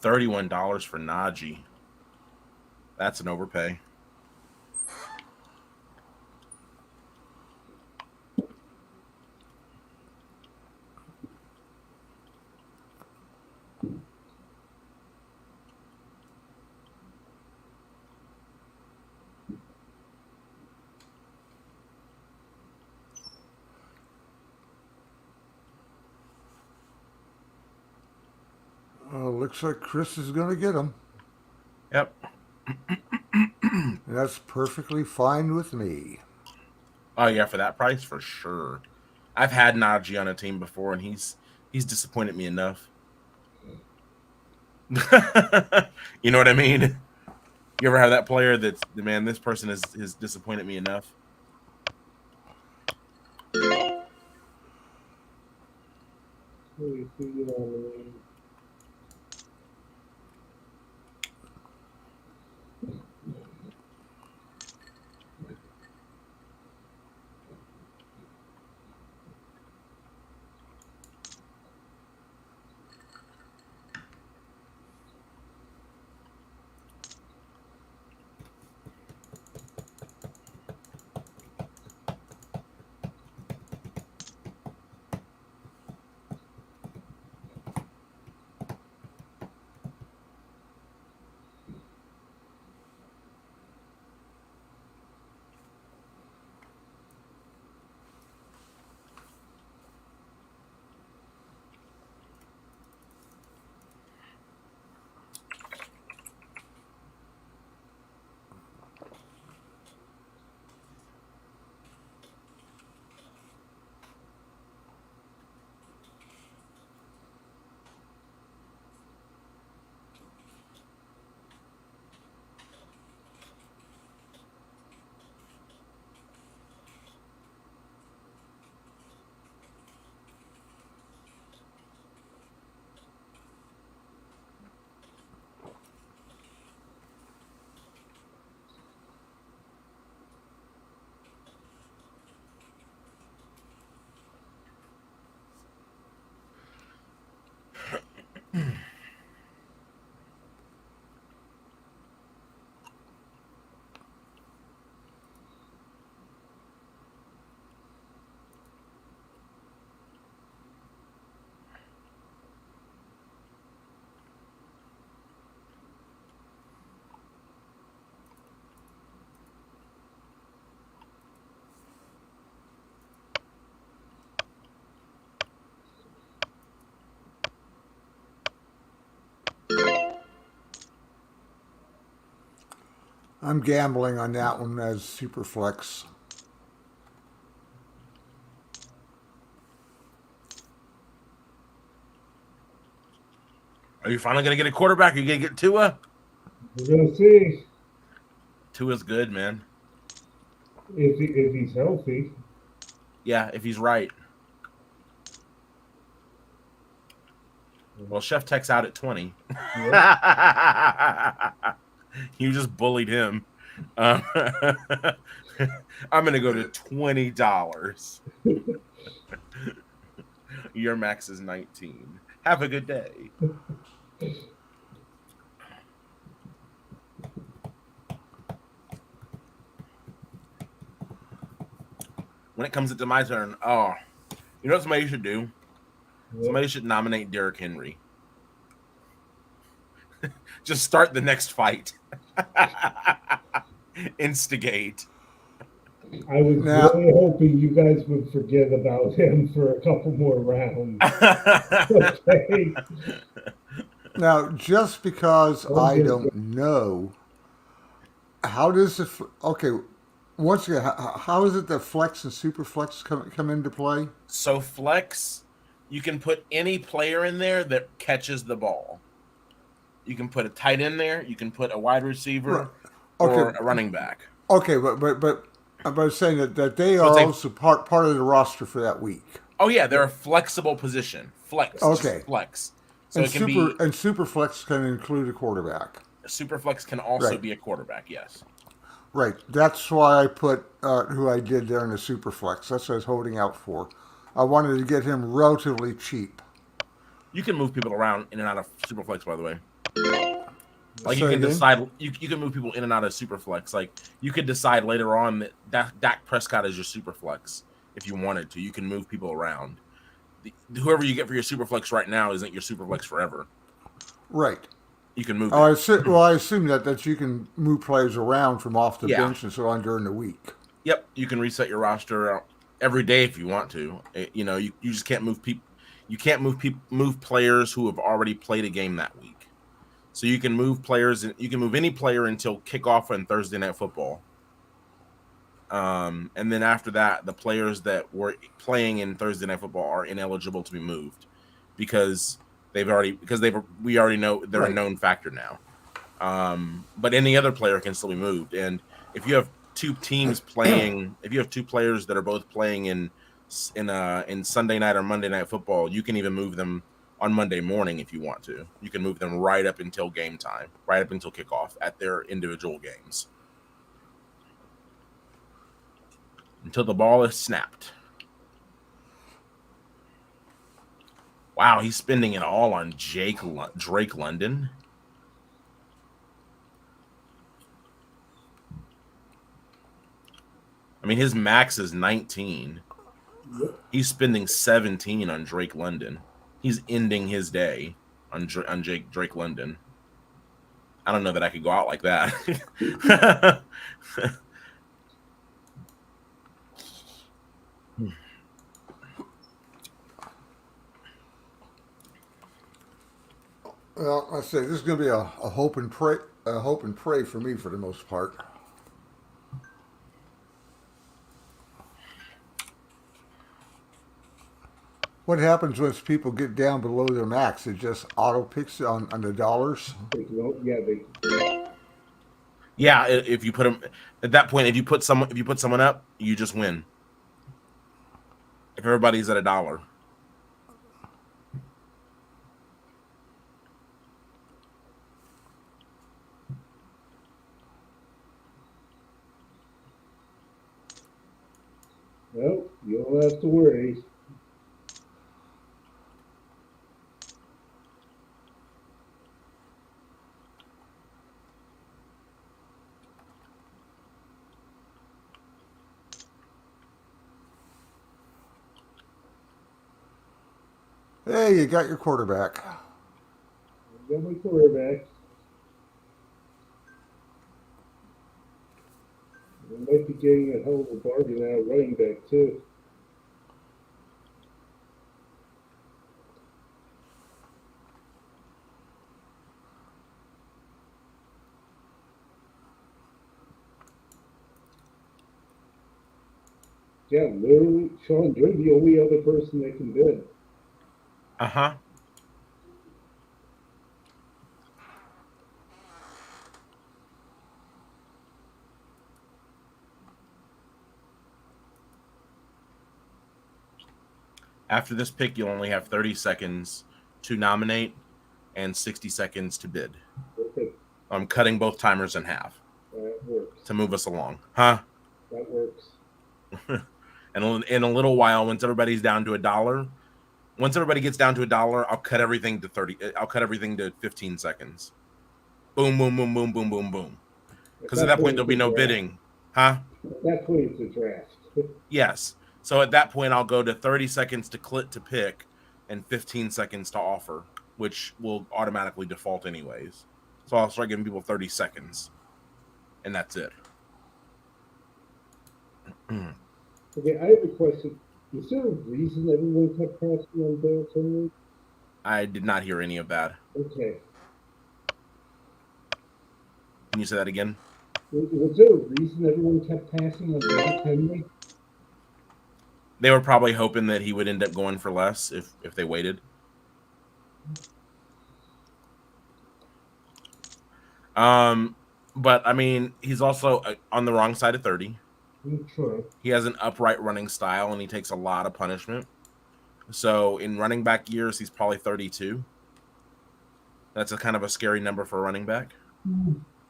$31 for Najee. That's an overpay. Looks like Chris is going to get him. Yep. And that's perfectly fine with me. Oh yeah, for that price, for sure. I've had Najee on a team before, and he's disappointed me enough. You know what I mean? You ever have that player that's the man? This person has disappointed me enough. I'm gambling on that one as super flex. Are you finally going to get a quarterback? Are you going to get Tua? We're gonna see Tua's good, man. if he's healthy. Yeah, if he's right. Well, Chef Tech's out at 20. You just bullied him. I'm going to go to $20. Your max is 19. Have a good day. When it comes to my turn, oh, you know what somebody should do? Somebody should nominate Derrick Henry. Just start the next fight. Instigate. I was Now, really hoping you guys would forget about him for a couple more rounds. Okay. now, just because I'm I just don't know, how does the okay? Once again, how is it that flex and super flex come into play? So flex, you can put any player in there that catches the ball. You can put a tight end there. You can put a wide Right. receiver or Okay. a running back. Okay, but I'm saying that they So are it's a also part of the roster for that week. oh yeah, they're a flexible position. Flex, just Okay, flex. So it can be and super flex can include a quarterback. super flex can also Right, be a quarterback. Yes, right. That's why I put who I did there in the super flex. That's what I was holding out for. I wanted to get him relatively cheap. you can move people around in and out of super flex. By the way, like you Say can again. decide you can move people in and out of super flex. Like you could decide later on that Dak Prescott is your super flex if you wanted to. You can move people around. Whoever you get for your super flex right now isn't your super flex forever. Right. You can move Oh, it. I assume that you can move players around from off the Yeah. bench and so on during the week. Yep. You can reset your roster every day if you want to. You know, you just can't move people. You can't move players who have already played a game that week. So you can move players. You can move any player until kickoff on Thursday Night Football. And then after that, the players that were playing in Thursday Night Football are ineligible to be moved because we already know they're a Right. known factor now. But any other player can still be moved. And if you have two teams playing, if you have two players that are both playing in Sunday night or Monday Night Football, you can even move them on Monday morning if you want to. You can move them right up until game time, right up until kickoff at their individual games. Until the ball is snapped. Wow, he's spending it all on Drake London. I mean, his max is 19. He's spending 17 on Drake London. He's ending his day on Drake London. I don't know that I could go out like that. Well, I say this is going to be a hope and pray for me for the most part. What happens once people get down below their max? It just auto picks on the dollars. Yeah, if you put him at that point, if you put someone up, you just win. If everybody's at $1. Well, you don't have to worry. Hey, you got your quarterback. I got my quarterback. I might be getting a hell of a bargain out of running back too. Yeah, literally, Sean, you're the only other person that can bid. Uh huh. After this pick, you'll only have 30 seconds to nominate and 60 seconds to bid. Okay, I'm cutting both timers in half that works. to move us along. Huh? That works. And in a little while, once everybody's down to $1, once everybody gets down to $1, I'll cut everything to 30. I'll cut everything to 15 seconds. Boom, boom, boom, boom, boom, boom, boom. At Because at that that point, point, there'll it's be a no draft. bidding. Huh? At that point, it's a draft. Yes. So at that point, I'll go to 30 seconds to pick and 15 seconds to offer, which will automatically default anyways. So I'll start giving people 30 seconds, and that's it. Okay, I have a question. Is there a reason everyone kept passing on Derrick Henry? I did not hear any of that. Okay. Can you say that again? Was there a reason everyone kept passing on Derrick Henry? They were probably hoping that he would end up going for less if they waited. But I mean, he's also on the wrong side of 30. True. He has an upright running style and he takes a lot of punishment. So in running back years, he's probably 32. That's a kind of a scary number for a running back.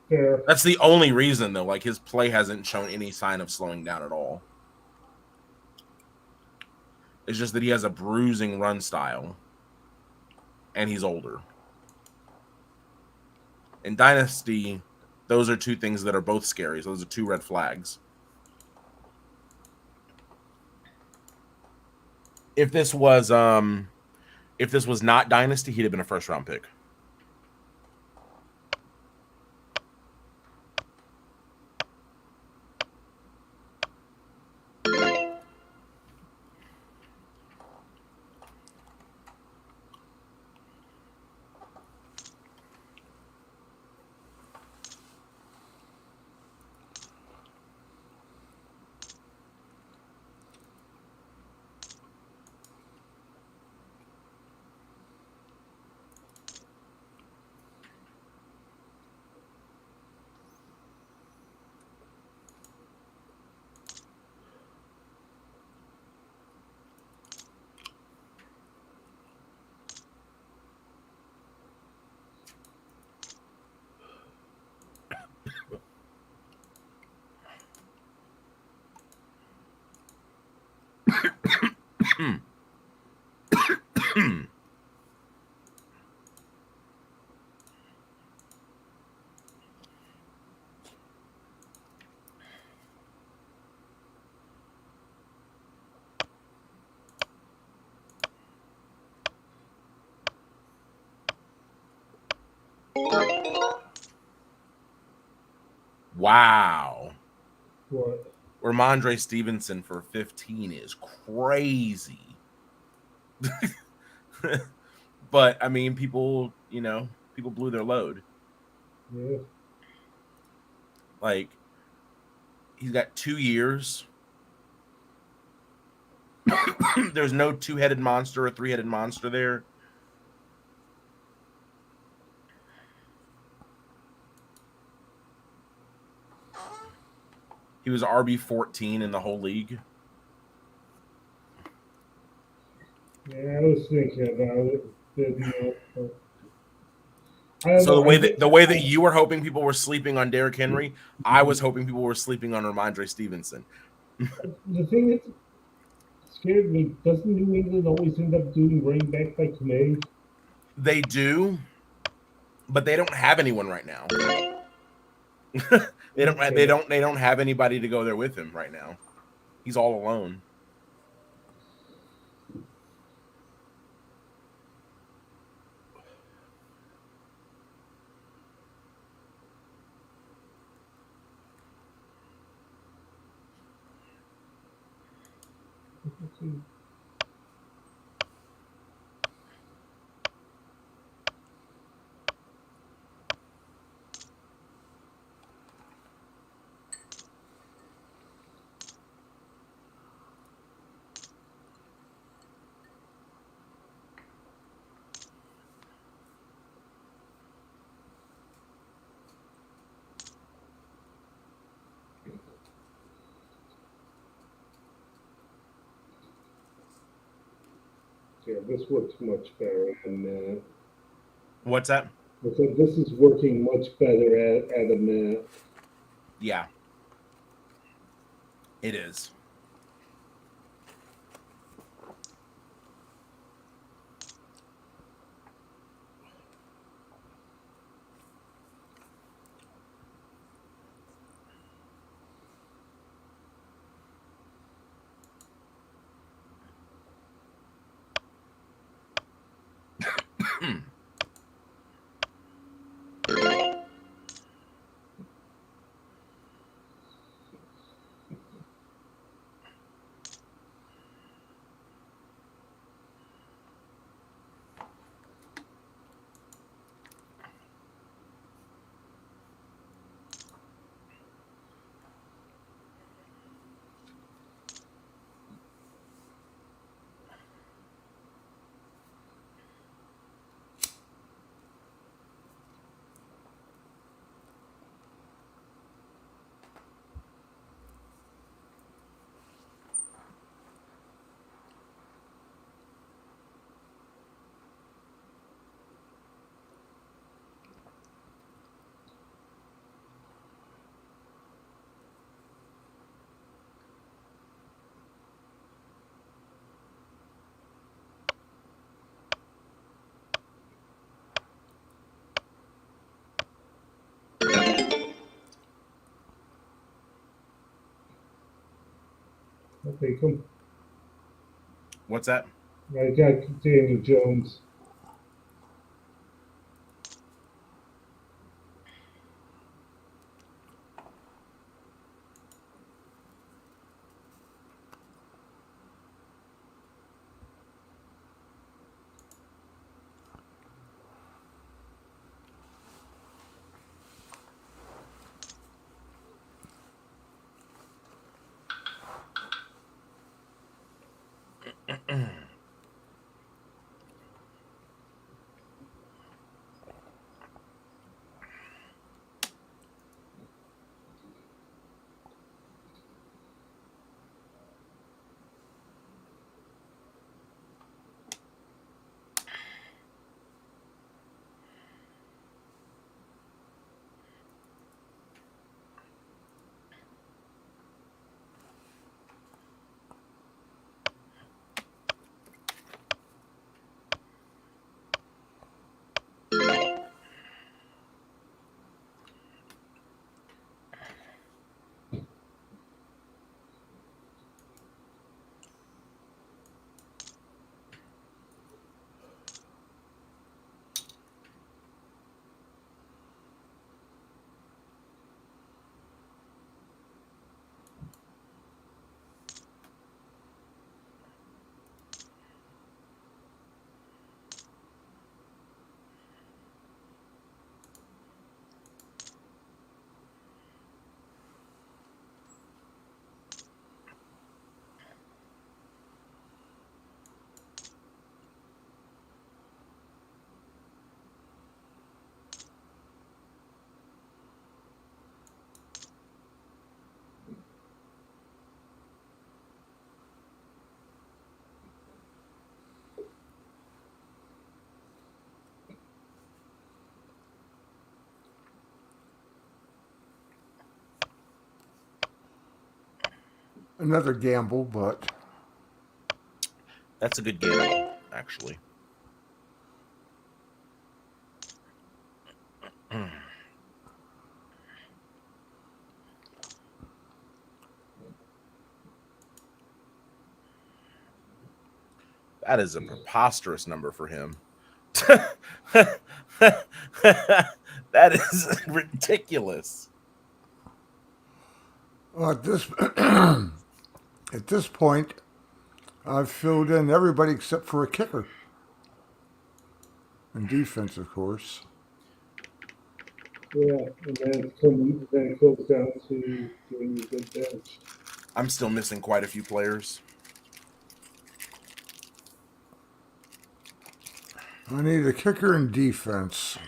Fair. That's the only reason, though. Like, his play hasn't shown any sign of slowing down at all. It's just that he has a bruising run style, and he's older. In Dynasty, those are two things that are both scary. So those are two red flags. If this was not Dynasty, he'd have been a first round pick. Wow. What? Ramondre Stevenson for 15 is crazy. But I mean, people blew their load. Yeah. Like, he's got 2 years. There's no two-headed monster or three-headed monster there. He was RB14 in the whole league. Yeah, I was thinking about it. I don't So know. the way that you were hoping people were sleeping on Derrick Henry, I was hoping people were sleeping on Ramondre Stevenson. The thing that scared me, doesn't New England always end up doing running back by committee? They do, but they don't have anyone right now. They don't have anybody to go there with him right now. He's all alone. Yeah, this works much better than that. What's that? I said this is working much better at a mat. Yeah, it is. I'll take him. What's that? I got Danny Jones. Another gamble, but That's a good game, actually. That is a preposterous number for him. That is ridiculous. well, at this at this point, I've filled in everybody except for a kicker and defense, of course. Yeah, and then it goes down to doing a good bench. I'm still missing quite a few players. I need a kicker and defense.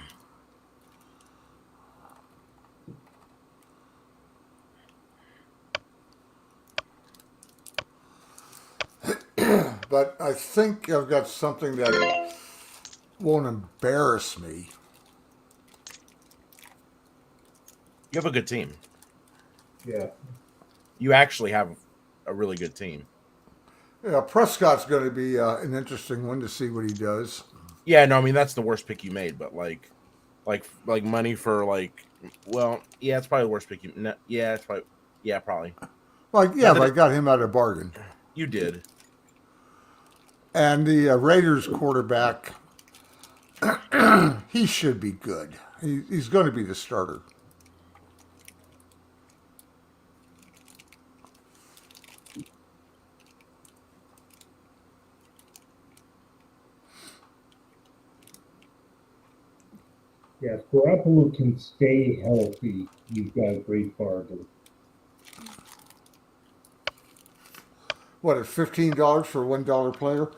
but I think I've got something that won't embarrass me. You have a good team. Yeah. You actually have a really good team. Yeah, Prescott's going to be an interesting one to see what he does. Yeah, no, I mean that's the worst pick you made, but like money for like, well, yeah, it's probably the worst pick you. No, yeah, it's probably yeah, probably. Like, yeah, Not but that I got him at a bargain. you did. And the Raiders quarterback, he should be good. He's going to be the starter. Yeah, if Garoppolo can stay healthy, you've got a great bargain. What, at $15 for a $1 player?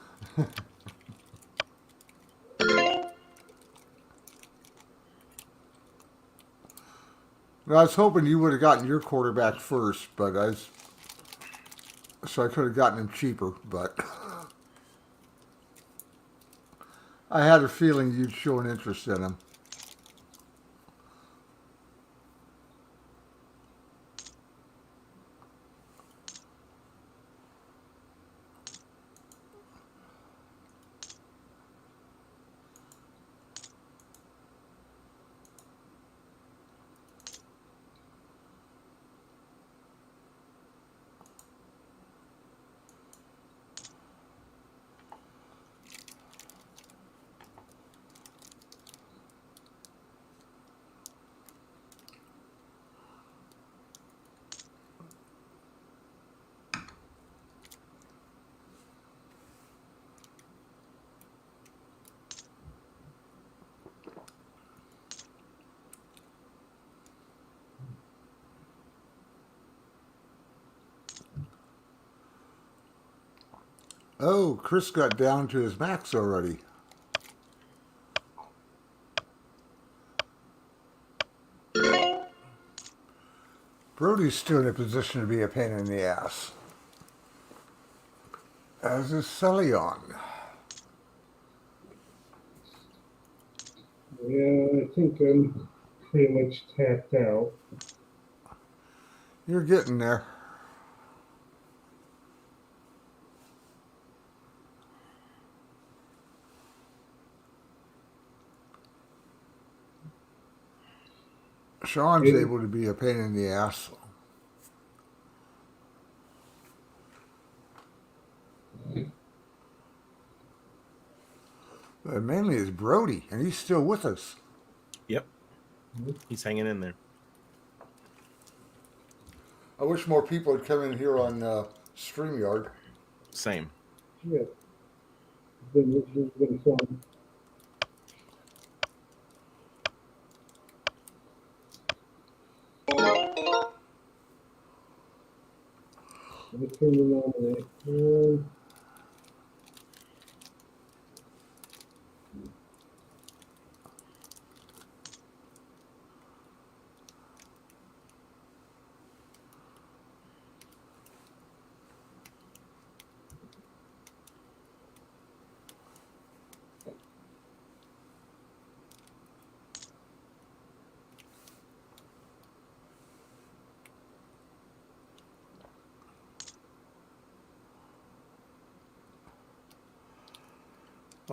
I was hoping you would have gotten your quarterback first, but so I could have gotten him cheaper. But I had a feeling you'd show an interest in him. Oh, Chris got down to his max already. Brody's still in a position to be a pain in the ass. As is Celion. Yeah, I think I'm pretty much tapped out. You're getting there. Sean's And able to be a pain in the ass. But mainly it's Brody, and he's still with us. Yep, he's hanging in there. I wish more people had come in here on StreamYard. Same. yeah, it's been fun. Let me turn the nominate.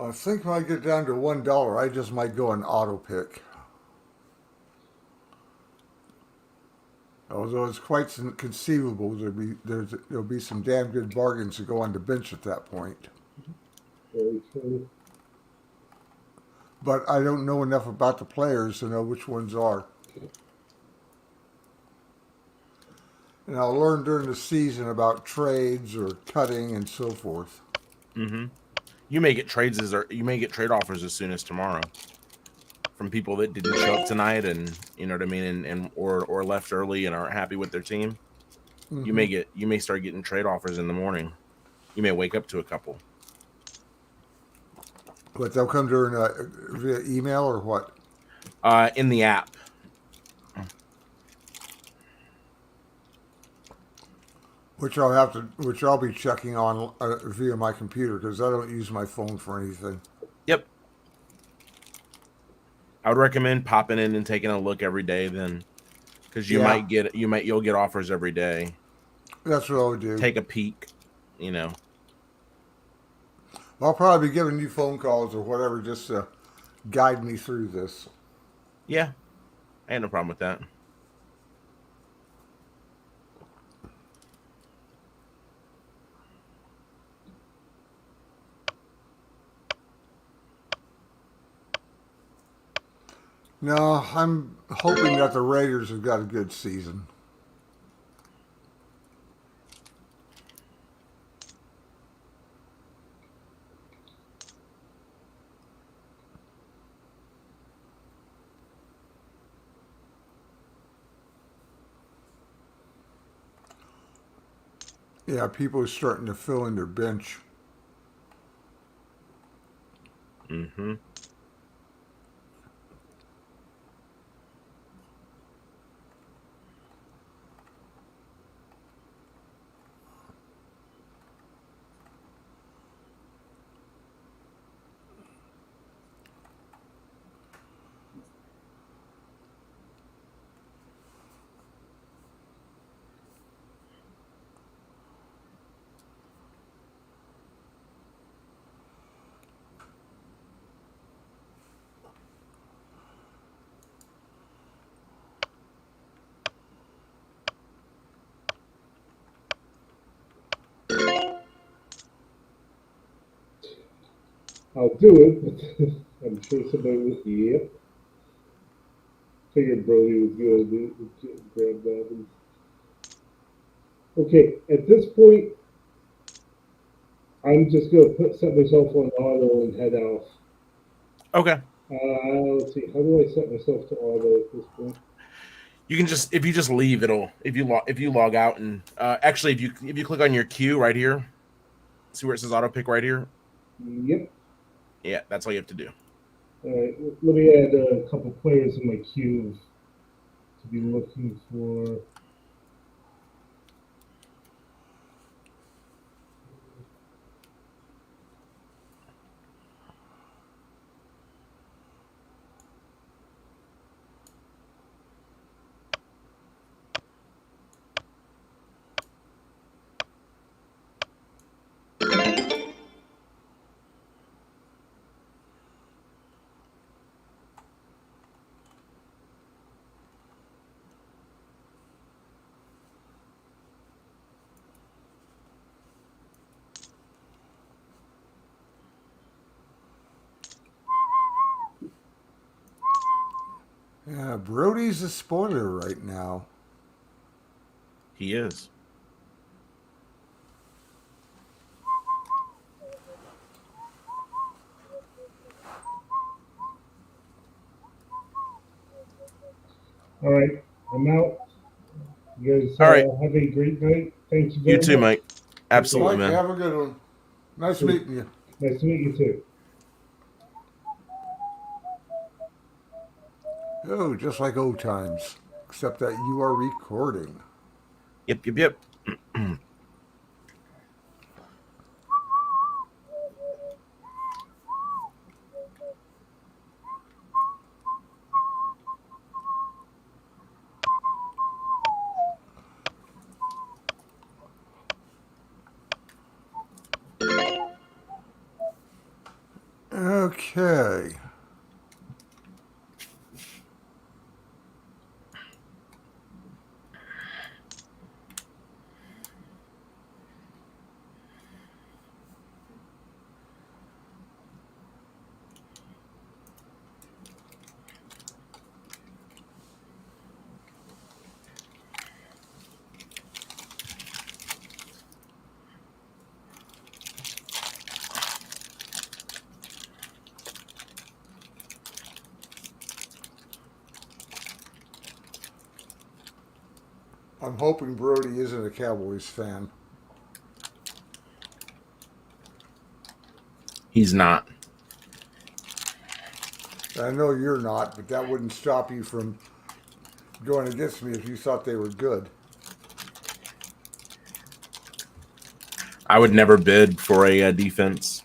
I think when I get down to $1, I just might go an auto pick. Although it's quite conceivable there'll be some damn good bargains to go on the bench at that point. Very true. But I don't know enough about the players to know which ones are. And I'll learn during the season about trades or cutting and so forth. Mm-hmm. You may get you may get trade offers as soon as tomorrow from people that didn't show up tonight, and you know what I mean, and or left early and aren't happy with their team. Mm-hmm. You may start getting trade offers in the morning. You may wake up to a couple. But they'll come during via email or what? In the app. which I'll be checking on via my computer because I don't use my phone for anything. Yep. I would recommend popping in and taking a look every day then, because Yeah, you'll get offers every day. that's what I'll do. Take a peek, you know. I'll probably be giving you phone calls or whatever just to guide me through this. Yeah, I had no problem with that. No, I'm hoping that the Raiders have got a good season. Yeah, people are starting to fill in their bench. Mm-hmm. I'll do it, but I'm sure somebody was, yep. Figured Brody was going to grab that one. Okay, at this point, I'm just going to set myself on auto and head off. Okay. Let's see, how do I set myself to auto at this point? You can just if you just leave, it'll if you log out and actually if you click on your queue right here, see where it says auto pick right here. Yep. Yeah, that's all you have to do. All right, let me add a couple players in my queue to be looking for. Yeah, Brody's a spoiler right now. He is. All right, I'm out. You guys All right. have a great night. Thank you You very too, much. Mike. Absolutely, Mike, man. have a good one. Nice meeting you. Nice to meet you too. Oh, just like old times, except that you are recording. Yep, yep, yep. Okay. I'm hoping Brody isn't a Cowboys fan. He's not. I know you're not, but that wouldn't stop you from going against me if you thought they were good. I would never bid for a defense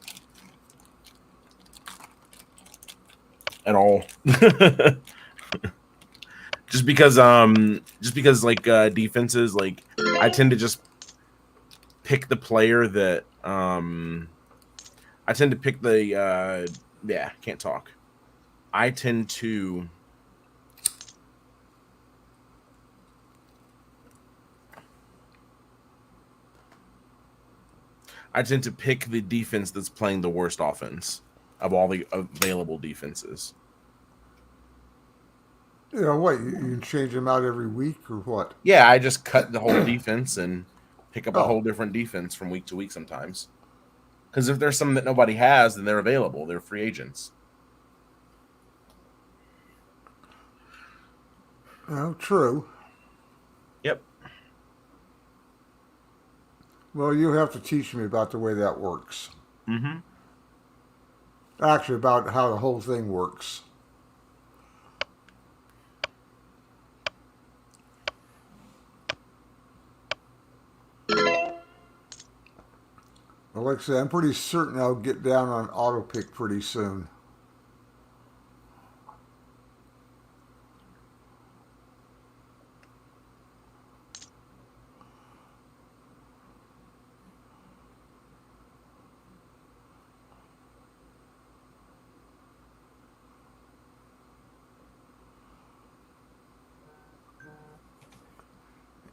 at all. just because like defenses, like I tend to just pick the player that I tend to pick the yeah, can't talk. I tend to pick the defense that's playing the worst offense of all the available defenses. You know what? You change them out every week or what? Yeah, I just cut the whole defense and pick up a Oh. whole different defense from week to week sometimes. Because if there's some that nobody has, then they're available. They're free agents. Oh, true. Yep. Well, you have to teach me about the way that works. Mm-hmm. Actually, about how the whole thing works. Well, like I said, I'm pretty certain I'll get down on auto pick pretty soon.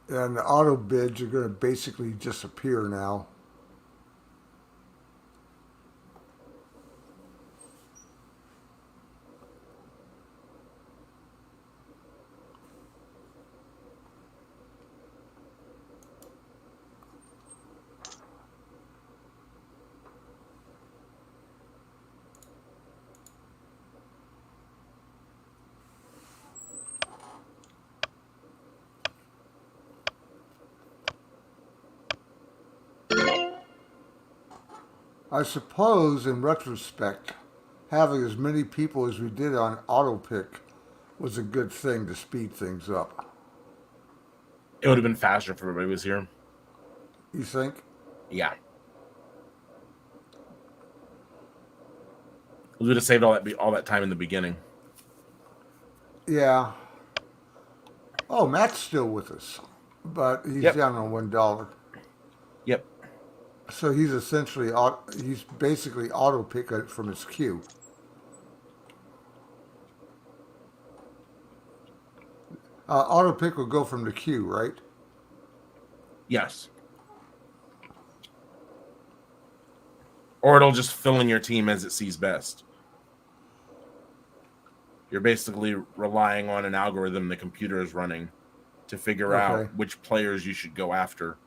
And the auto bids are going to basically disappear now. I suppose, in retrospect, having as many people as we did on auto pick was a good thing to speed things up. It would have been faster if everybody was here. You think? Yeah. We would have saved all that time in the beginning. Yeah. Oh, Matt's still with us, but he's down on $1. Yep. So he's essentially he's basically auto pick it from his queue. Auto pick will go from the queue, right? Yes. Or it'll just fill in your team as it sees best. You're basically relying on an algorithm the computer is running to figure out which players you should go after.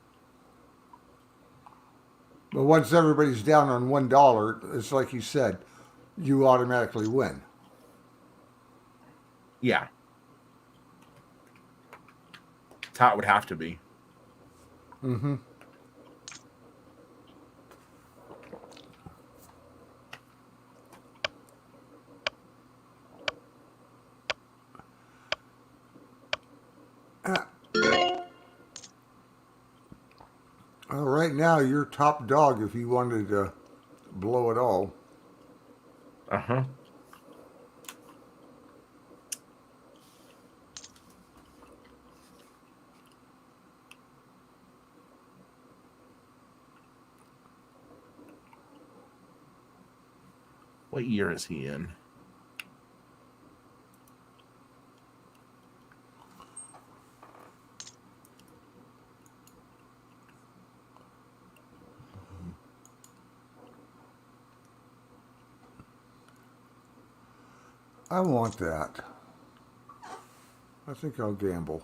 But once everybody's down on $1, it's like you said, you automatically win. Yeah. That's how it would have to be. Mm-hmm. Well, right now you're top dog if you wanted to blow it all. Uh-huh. What year is he in? I want that. I think I'll gamble.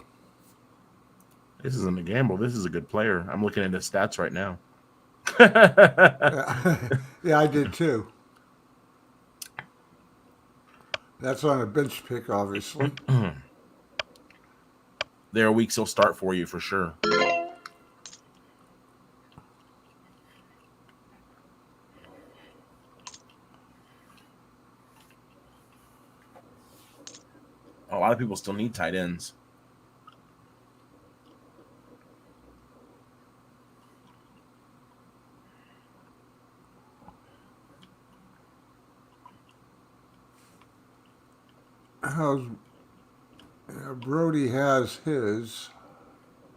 This isn't a gamble. This is a good player. I'm looking at his stats right now. Yeah, I did too. That's on a bench pick, obviously. There are weeks he'll start for you for sure. A lot of people still need tight ends. How's Brody has his.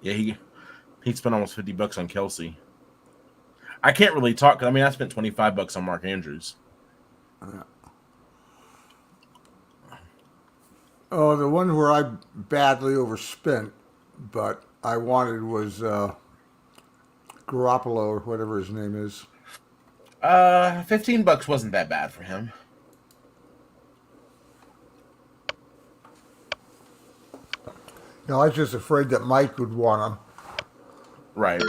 Yeah, he spent almost $50 on Kelsey. I can't really talk. I mean, I spent $25 on Mark Andrews. Oh, the one where I badly overspent, but I wanted was Garoppolo or whatever his name is. $15 wasn't that bad for him. No, I was just afraid that Mike would want him Right.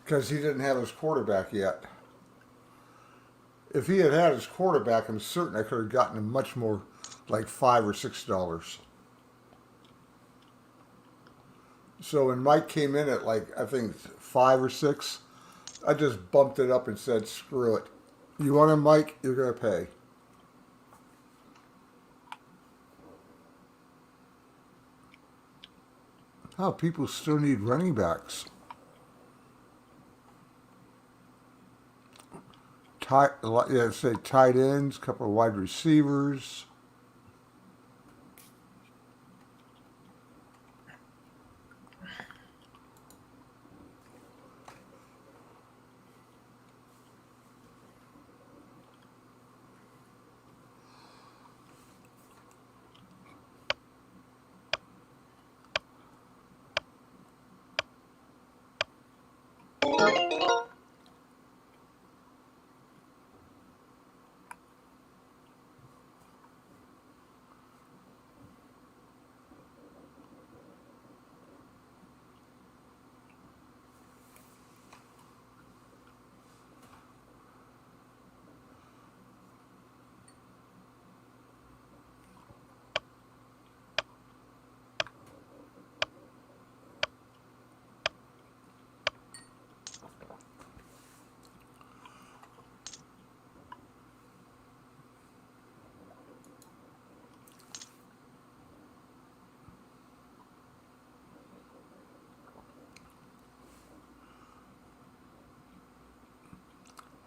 because he didn't have his quarterback yet. If he had had his quarterback, I'm certain I could have gotten him much more, like $5 or $6. So when Mike came in at like I think 5 or 6, I just bumped it up and said, "Screw it. You want him, Mike? You're gonna pay." Oh, people still need running backs. Yeah, say tight ends, couple of wide receivers.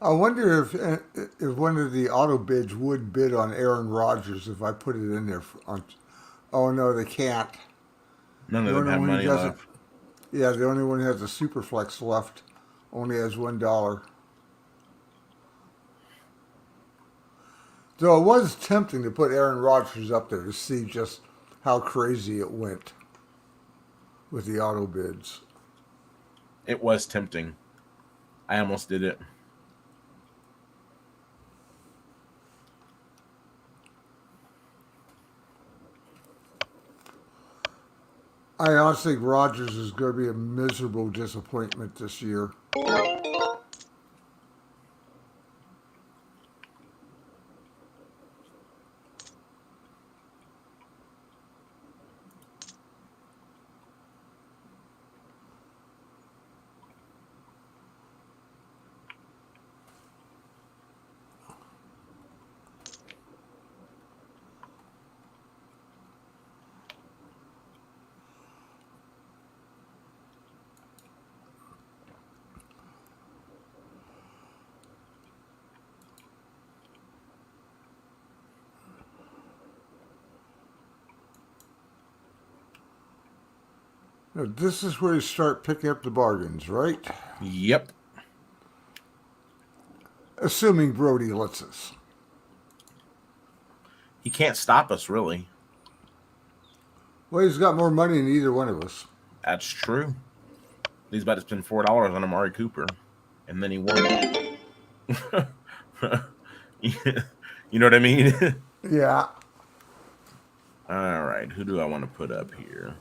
I wonder if one of the auto bids would bid on Aaron Rodgers if I put it in there. Oh no, they can't. None The of them only have one who money doesn't. left. Yeah, the only one who has a super flex left only has $1. So it was tempting to put Aaron Rodgers up there to see just how crazy it went with the auto bids. It was tempting. I almost did it. I honestly think Rodgers is going to be a miserable disappointment this year. Now, this is where you start picking up the bargains, right? Yep. Assuming Brody lets us. He can't stop us, really. Well, he's got more money than either one of us. That's true. He's about to spend $4 on Amari Cooper, and then he won. You know what I mean? Yeah. All right. Who do I want to put up here?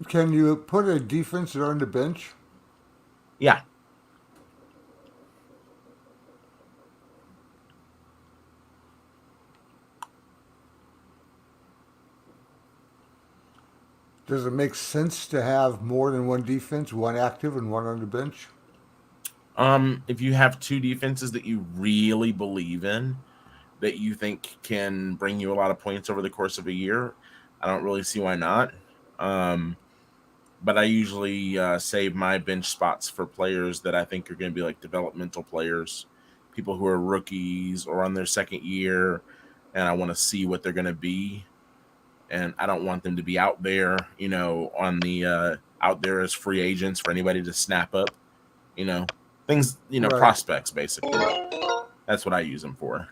Can you put a defense on the bench? Yeah. Does it make sense to have more than one defense, one active and one on the bench? If you have two defenses that you really believe in, that you think can bring you a lot of points over the course of a year, I don't really see why not. Um, but I usually save my bench spots for players that I think are going to be like developmental players, people who are rookies or on their second year, and I want to see what they're going to be. And I don't want them to be out there, on the out there as free agents for anybody to snap up, you know, things, Right. prospects basically. That's what I use them for.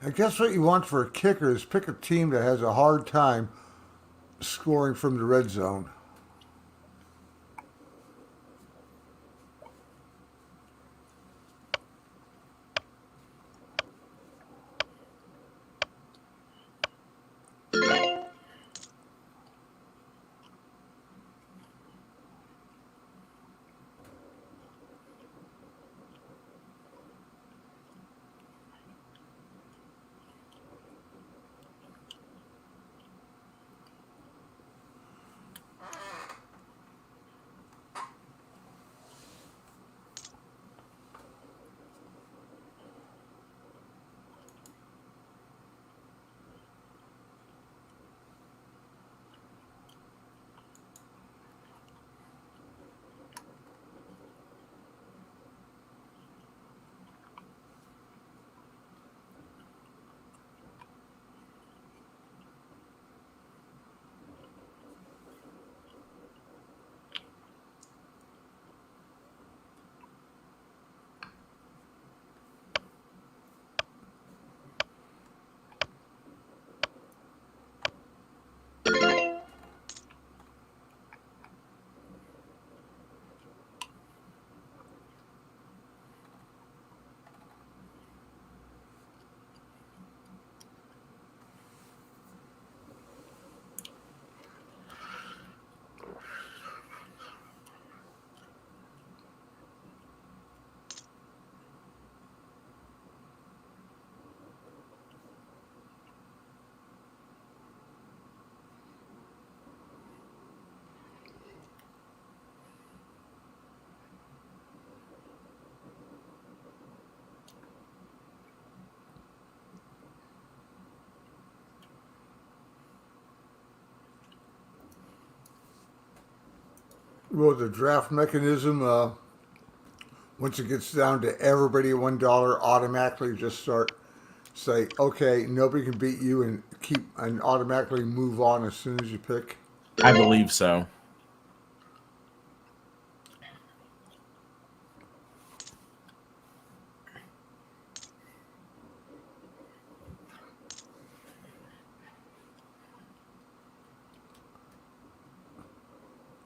I guess what you want for a kicker is pick a team that has a hard time scoring from the red zone. Well, the draft mechanism, once it gets down to everybody at $1, automatically just start say, okay, nobody can beat you, and keep and automatically move on as soon as you pick. I believe so.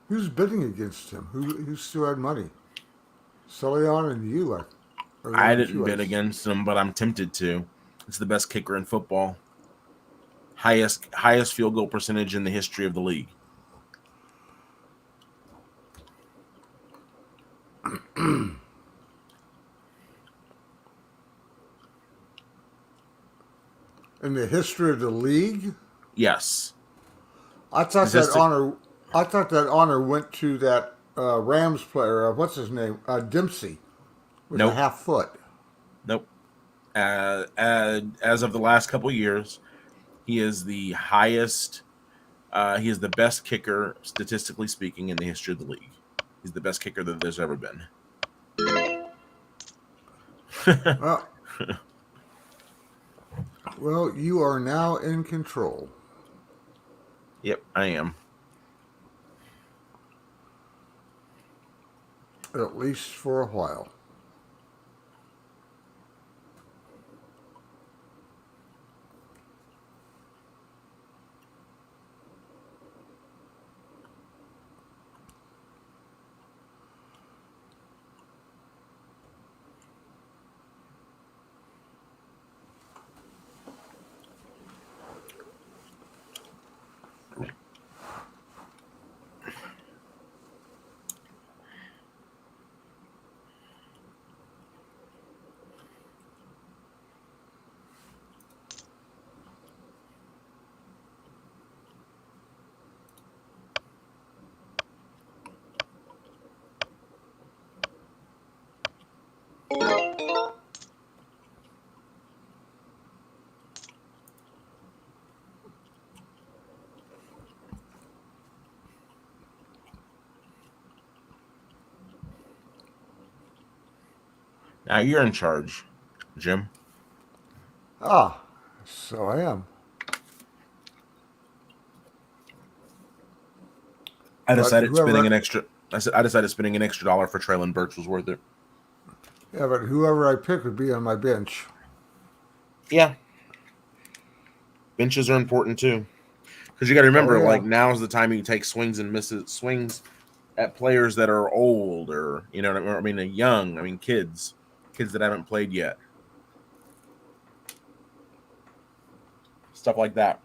Who's bidding against him? Who still had money? Solion and you are the I only didn't two I. bid against him, but I'm tempted to. It's the best kicker in football. Highest field goal percentage in the history of the league. In the history of the league. Yes. I thought that Statistic. honor. I thought that honor went to that Rams player. What's his name? Dempsey with a Nope. half foot. Nope. As of the last couple years, he is the highest. He is the best kicker, statistically speaking, in the history of the league. He's the best kicker that there's ever been. Well, well, you are now in control. Yep, I am. At least for a while. Now you're in charge, Jim. Ah, so I am. I But decided spending whoever, an extra. I decided spending an extra dollar for Traylon Burks was worth it. yeah, but whoever I pick would be on my bench. Yeah, benches are important too, because you got to Oh remember, like yeah, now's the time you take swings at players that are old or I mean, young. I mean, kids that haven't played yet, stuff like that.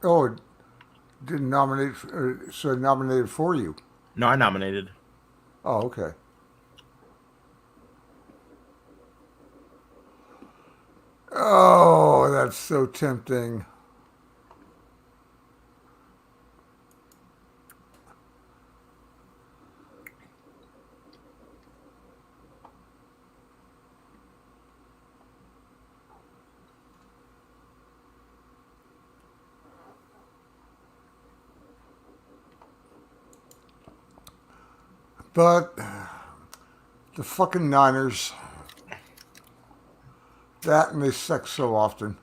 oh, it didn't nominate, so nominated for you. No, I nominated. Oh, okay. Oh, Oh, that's so tempting. But the fucking Niners, that and they suck so often.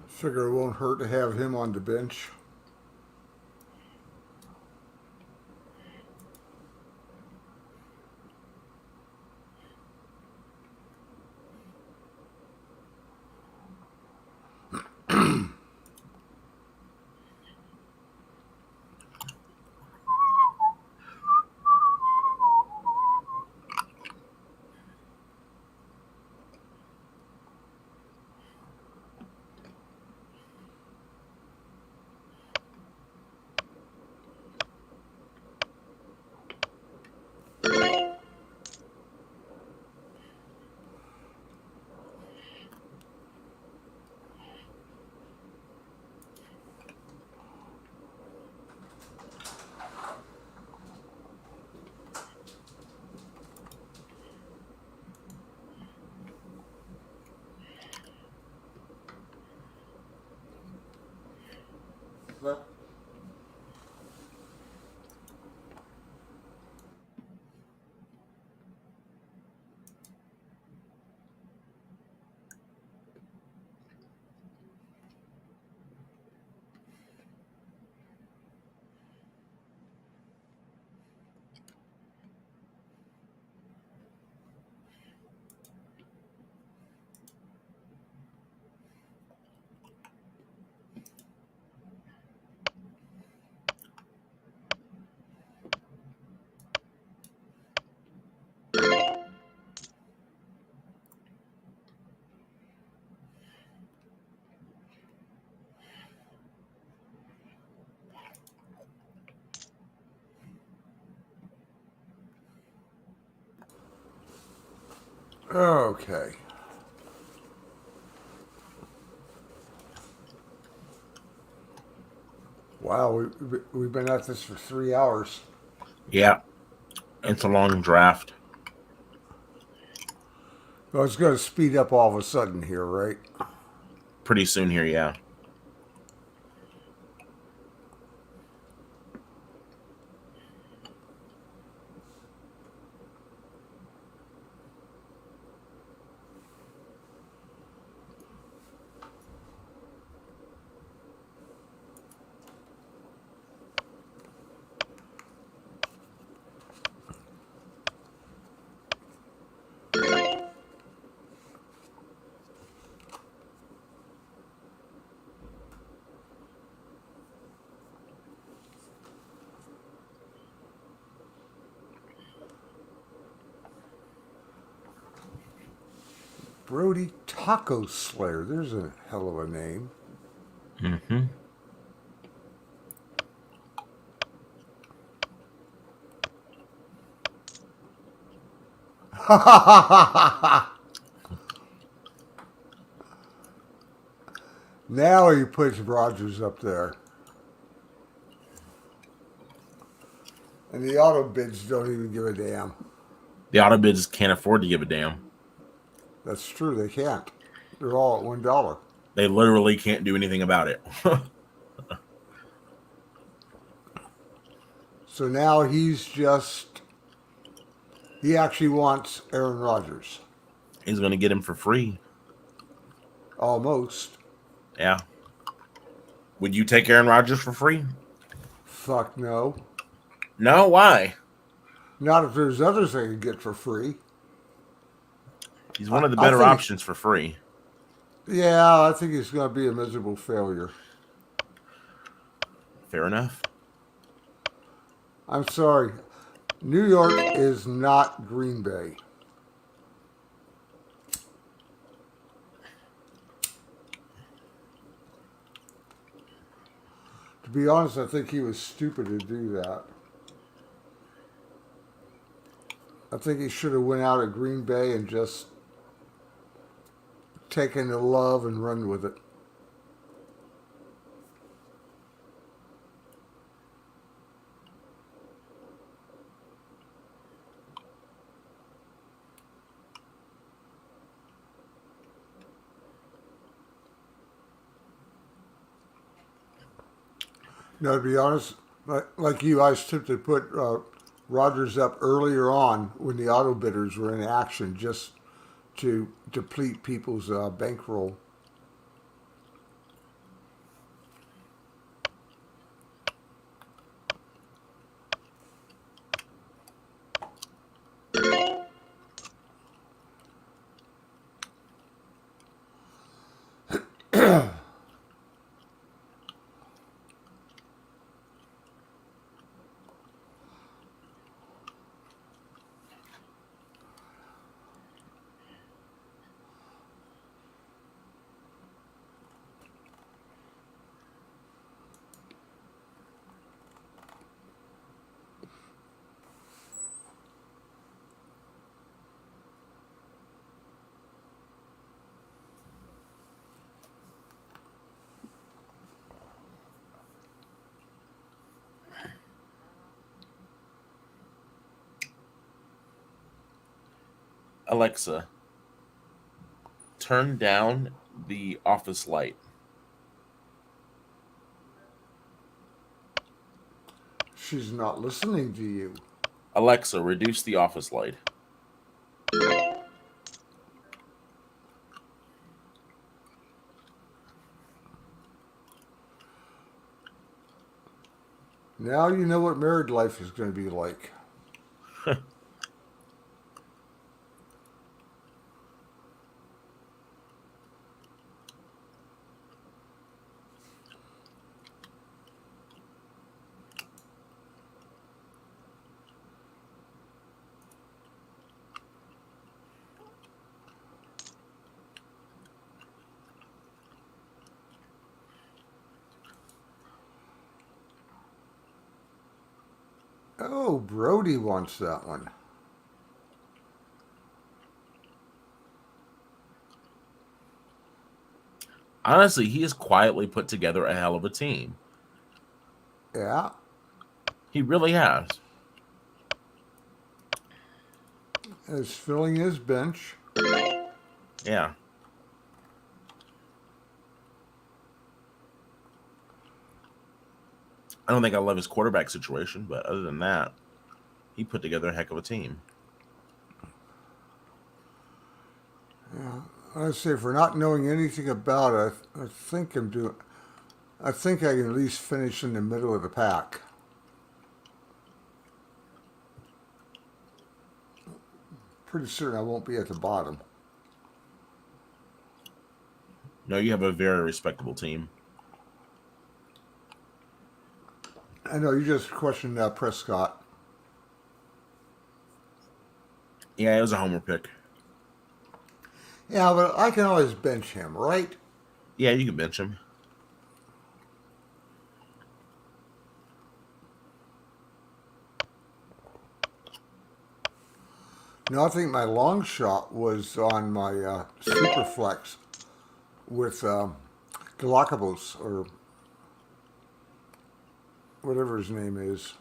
Figure it won't hurt to have him on the bench. Okay. Wow, we've been at this for 3 hours. Yeah, it's a long draft. Well, it's going to speed up all of a sudden here, right? Pretty soon here, yeah. Brody Taco Slayer. There's a hell of a name. Mm-hmm. Now he puts Rogers up there. And the auto bids don't even give a damn. The auto bids can't afford to give a damn. That's true, they can't. They're all at $1. They literally can't do anything about it. So now he actually wants Aaron Rodgers. He's going to get him for free. Almost. Yeah. Would you take Aaron Rodgers for free? Fuck no. No, why? Not if there's others I could get for free. He's one of the I better think, options for free. yeah, I think he's going to be a miserable failure. Fair enough. I'm sorry. New York is not Green Bay. To be honest, I think he was stupid to do that. I think he should have went out at Green Bay and just taken the love and run with it. No, to be honest, like you, I was tempted to put Rodgers up earlier on when the auto bidders were in action just to deplete people's bankroll. Alexa, turn down the office light. She's not listening to you. Alexa, reduce the office light. Now you know what married life is going to be like. Oh, Brody wants that one. Honestly, he has quietly put together a hell of a team. Yeah. He really has. Is filling his bench. Yeah. I don't think I love his quarterback situation, but other than that, he put together a heck of a team. Yeah. I'd say for not knowing anything about it, I think I'm doing. I think I can at least finish in the middle of the pack. Pretty certain I won't be at the bottom. No, you have a very respectable team. I know you just questioned Prescott. Yeah, it was a homer pick. Yeah, but I can always bench him, right? Yeah, you can bench him. No, I think my long shot was on my super flex with Galacabos or whatever his name is.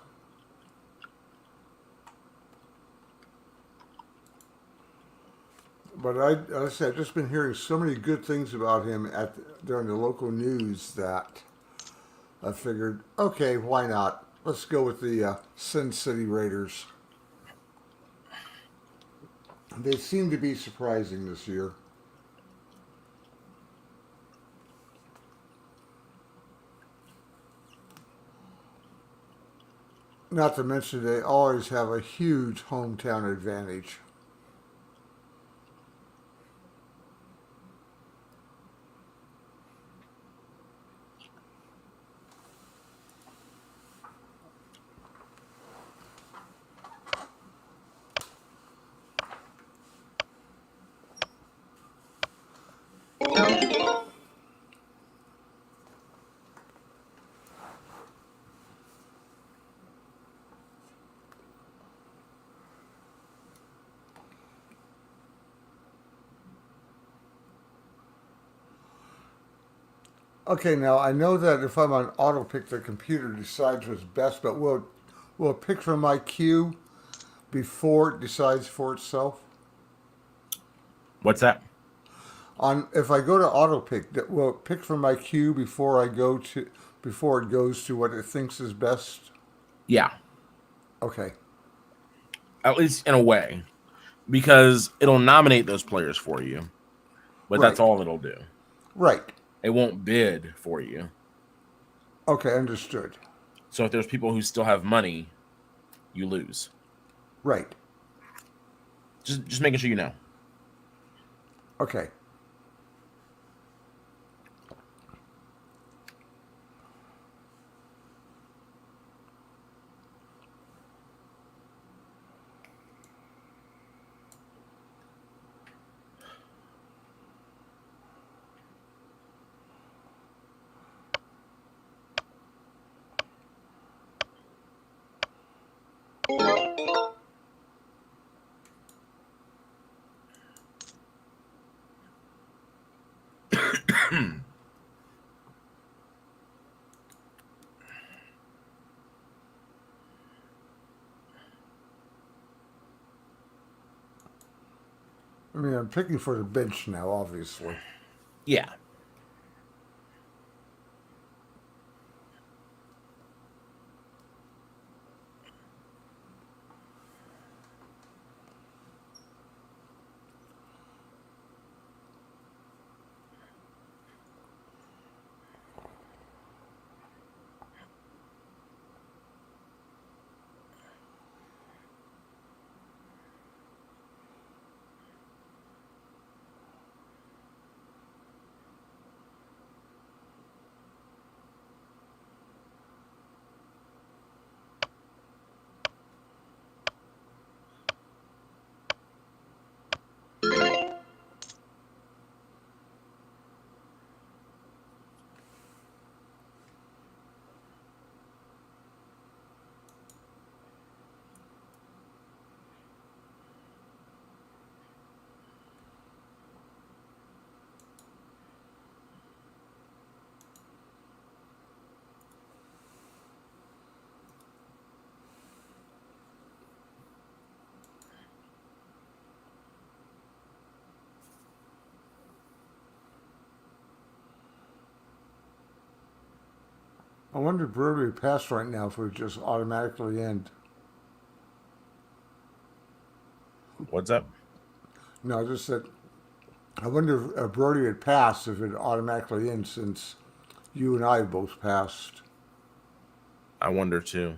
But I said, I've just been hearing so many good things about him during the local news that I figured, okay, why not? Let's go with the Sin City Raiders. They seem to be surprising this year. Not to mention, they always have a huge hometown advantage. Okay, now I know that if I'm on auto pick, the computer decides what's best, but will it pick from my queue before it decides for itself? What's that? On if I go to auto pick, that will it pick from my queue before it goes to what it thinks is best. Yeah, Okay, at least in a way, because it'll nominate those players for you, but that's right, all it'll do. right. It won't bid for you. Okay, understood. So if there's people who still have money, you lose. Right. Just making sure you know. Okay. I mean, I'm picking for the bench now, obviously. Yeah. I wonder if Brewery pass right now if it would just automatically end. What's up? No, I just said I wonder if Brody had passed if it automatically ends since you and I both passed. I wonder too.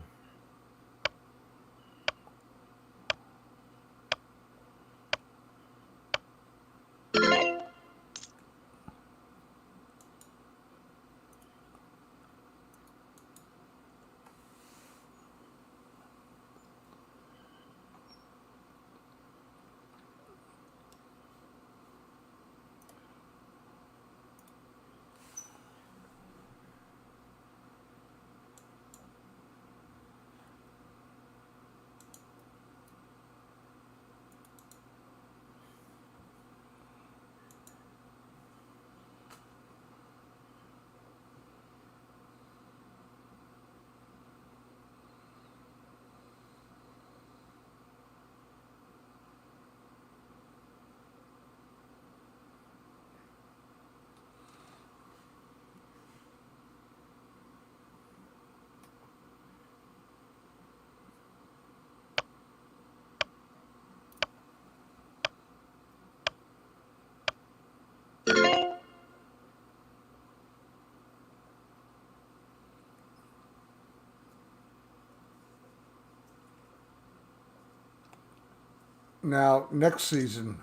Now, next season,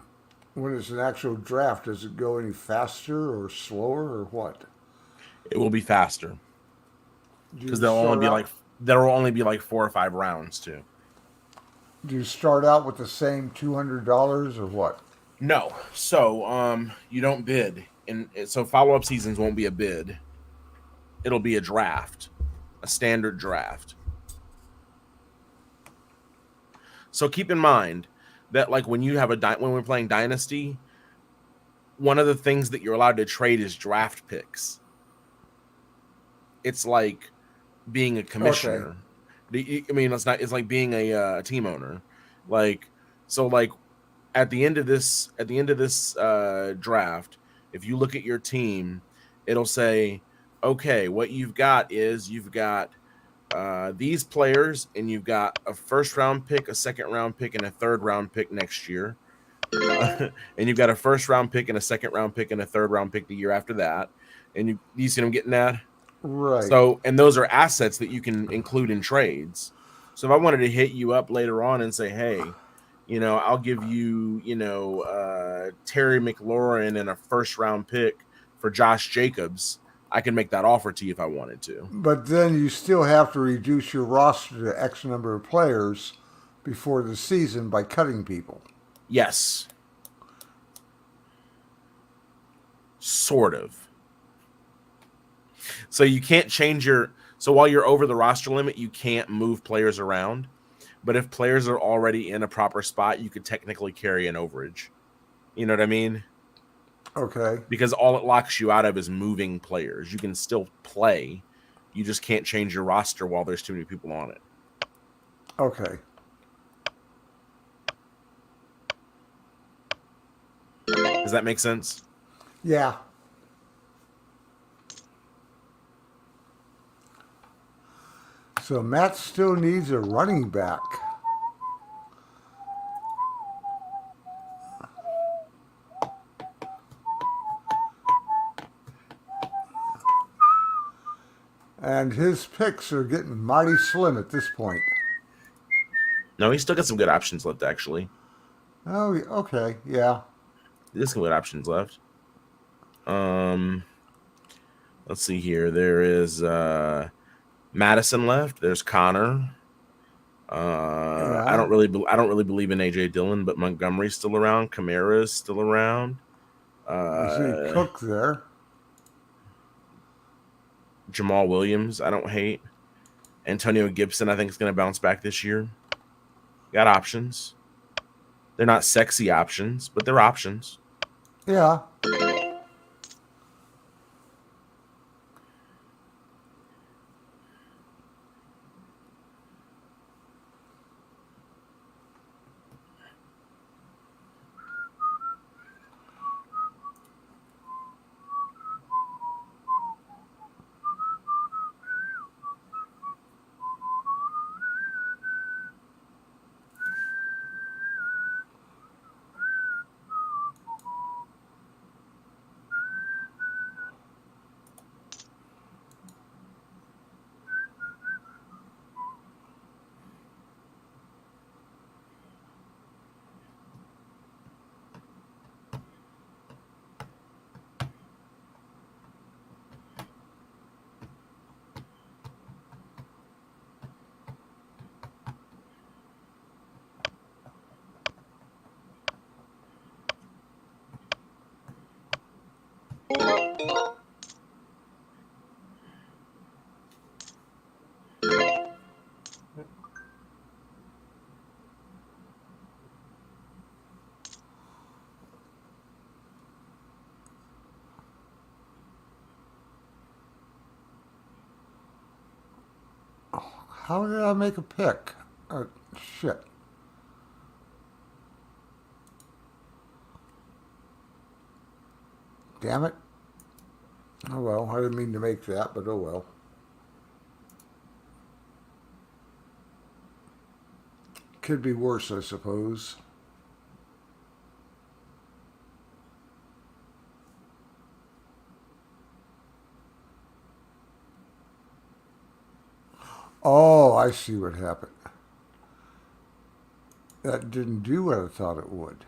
when it's an actual draft, does it go any faster or slower or what? It will be faster Do because you start out? there will only be like 4 or 5 rounds too. Do you start out with the same $200 or what? No, so you don't bid, and so follow up seasons won't be a bid. It'll be a draft, a standard draft. So keep in mind that like when you have when we're playing Dynasty, one of the things that you're allowed to trade is draft picks. It's like being a Okay. commissioner. I mean, it's not. It's like being a team owner. Like so, like at the end of this draft, if you look at your team, it'll say, okay, what you've got is you've got these players, and you've got a first round pick, a second round pick, and a third round pick next year. And you've got a first round pick and a second round pick and a third round pick the year after that. And you see what I'm getting at? Right. So, and those are assets that you can include in trades. So if I wanted to hit you up later on and say, hey, I'll give you, Terry McLaurin and a first round pick for Josh Jacobs, I can make that offer to you if I wanted to. But then you still have to reduce your roster to X number of players before the season by cutting people. Yes, sort of. So you can't change so while you're over the roster limit, you can't move players around. But if players are already in a proper spot, you could technically carry an overage. You know what I mean? Okay. Because all it locks you out of is moving players. You can still play. You just can't change your roster while there's too many people on it. Okay. Does that make sense? Yeah. So Matt still needs a running back. And his picks are getting mighty slim at this point. No, he's still got some good options left, actually. Oh, okay. Yeah. There's some good options left. Um, let's see here. There is Madison left. There's Connor. Yeah. I don't really believe in AJ Dillon, but Montgomery's still around. Kamara's still around. I see Uh, Cook there. Jamal Williams, I don't hate. Antonio Gibson, I think is going to bounce back this year. Got options. They're not sexy options, but they're options. Yeah. How did I make a pick? Shit. Damn it. Oh well, I didn't mean to make that, but oh well. Could be worse, I suppose. Oh, I see what happened. That didn't do what I thought it would.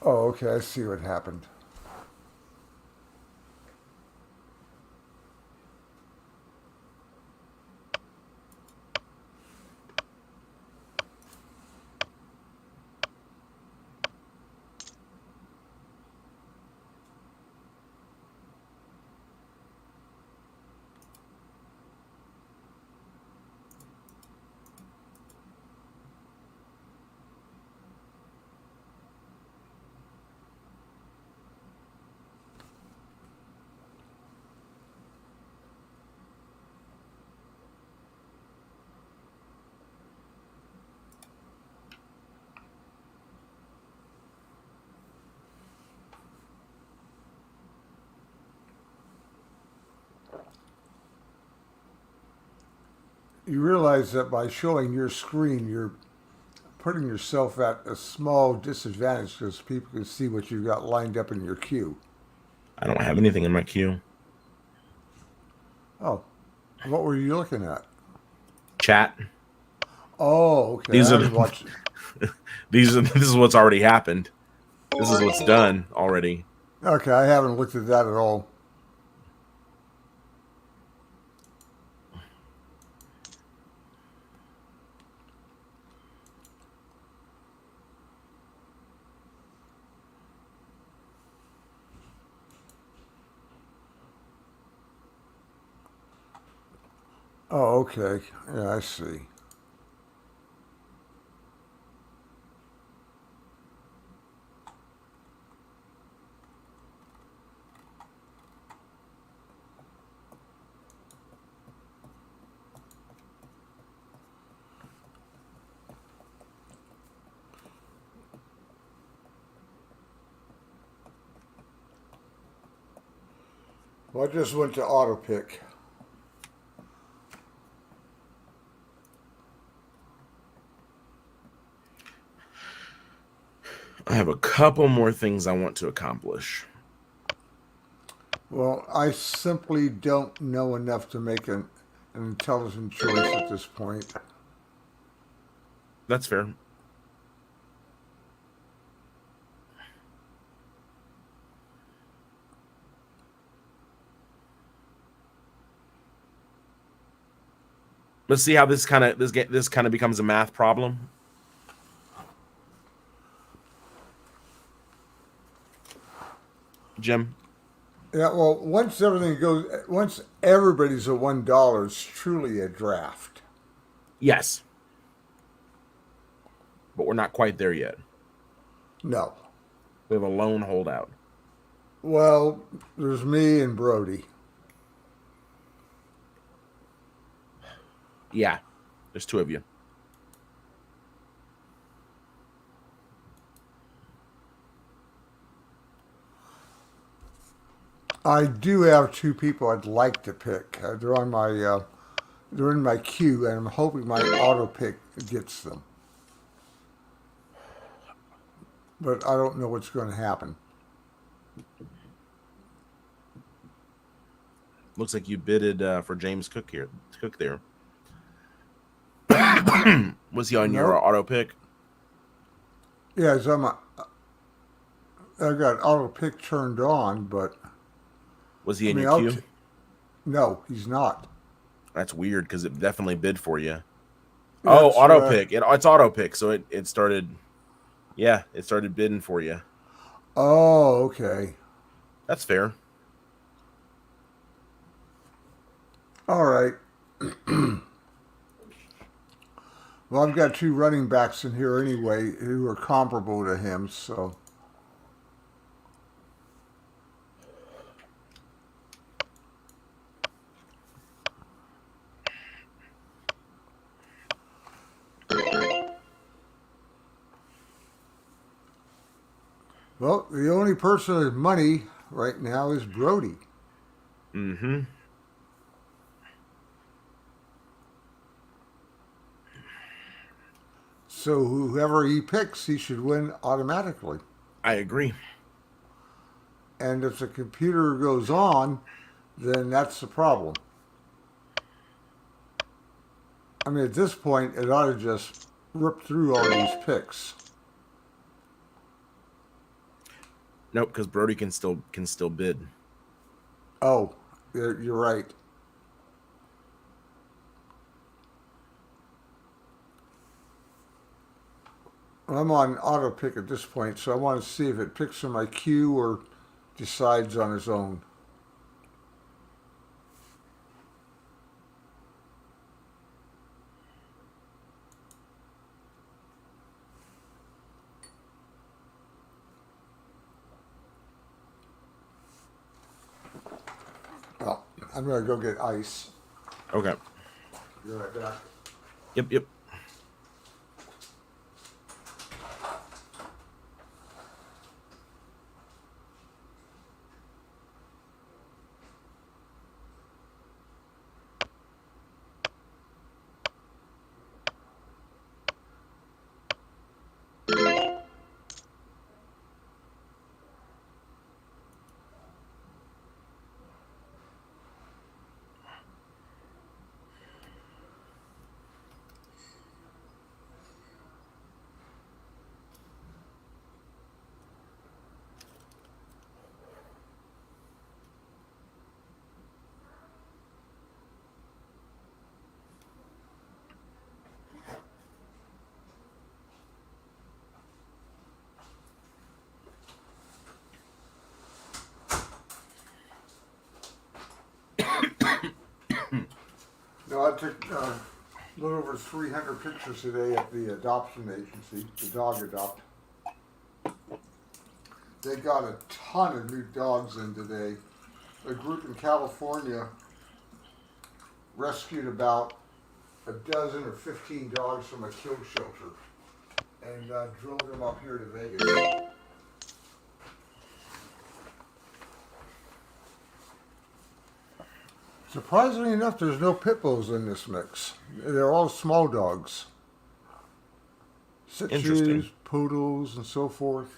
Oh, okay. I see what happened. You realize that by showing your screen, you're putting yourself at a small disadvantage because people can see what you've got lined up in your queue. I don't have anything in my queue. Oh, what were you looking at? Chat. Oh, okay. I These are haven't watched. this is what's already happened. This is what's done already. Okay, I haven't looked at that at all. Oh, okay. Yeah, I see. Well, I just went to auto pick. I have a couple more things I want to accomplish. Well, I simply don't know enough to make an intelligent choice at this point. That's fair. Let's see how this kind of becomes a math problem. Jim. Yeah, well, once everybody's at $1, it's truly a draft. Yes. But we're not quite there yet. No. We have a lone holdout. Well, there's me and Brody. Yeah. There's two of you. I do have two people I'd like to pick. They're in my queue, and I'm hoping my auto pick gets them. But I don't know what's going to happen. Looks like you bidded for James Cook here. Cook there. Was he on your Nope. auto pick? Yeah, I got auto pick turned on, but Was he in I mean, your queue? no, he's not. That's weird because it definitely bid for you. Yeah, Oh, auto pick. It's auto pick, so it started. Yeah, it started bidding for you. Oh, okay. That's fair. All right. Well, I've got two running backs in here anyway who are comparable to him, so. Well, the only person with money right now is Brody. Mm-hmm. So whoever he picks, he should win automatically. I agree. And if the computer goes on, then that's the problem. I mean, at this point, it ought to just rip through all these picks. Nope, because Brody can still bid. Oh, you're right. I'm on auto pick at this point, so I want to see if it picks from my queue or decides on its own. Well, I'm going to go get ice. Okay. Be right back. Yep. Yep. No, I took a little over 300 pictures today at the adoption agency, the dog adopt. They got a ton of new dogs in today. A group in California rescued about a dozen or 15 dogs from a kill shelter and drove them up here to Vegas. Surprisingly enough, there's no pit bulls in this mix. They're all small dogs. Interesting. Shih poodles, and so forth.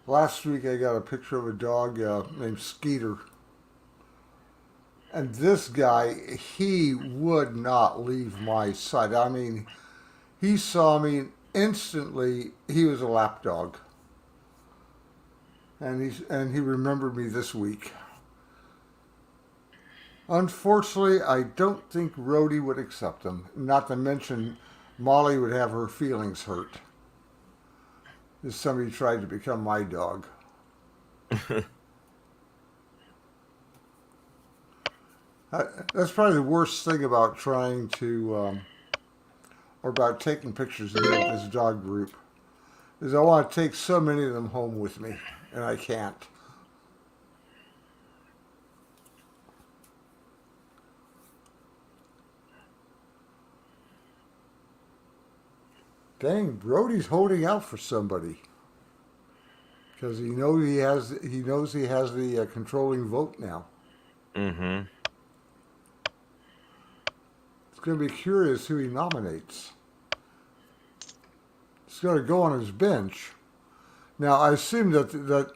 Last week I got a picture of a dog named Skeeter. And this guy, he would not leave my sight. I mean, he saw me instantly. He was a lap dog. And he remembered me this week. Unfortunately, I don't think Rhodey would accept him. Not to mention, Molly would have her feelings hurt if somebody tried to become my dog. That's probably the worst thing about trying to, or about taking pictures of this dog group, is I want to take so many of them home with me, and I can't. Dang, Brody's holding out for somebody because he knows he has the controlling vote now. Mm-hmm. It's going to be curious who he nominates. He's going to go on his bench. Now, I assume that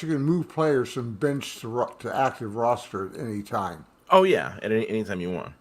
you can move players from bench to active roster at any time. Oh yeah, at any time you want.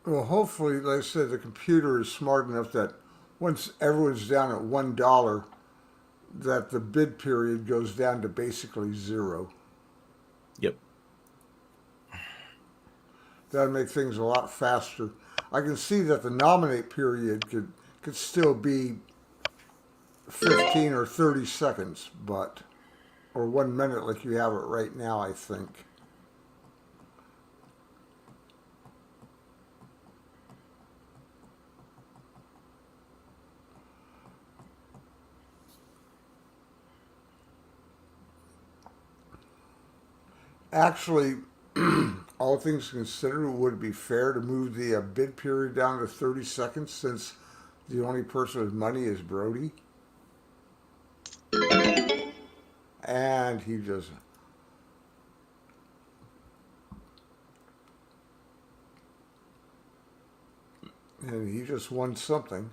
Well, hopefully, like I said, the computer is smart enough that once everyone's down at $1, that the bid period goes down to basically zero. Yep. That'd make things a lot faster. I can see that the nominate period could still be 15 or 30 seconds, but, or 1 minute like you have it right now, I think. Actually, all things considered, would it be fair to move the bid period down to 30 seconds since the only person with money is Brody? And he just, and he just won something.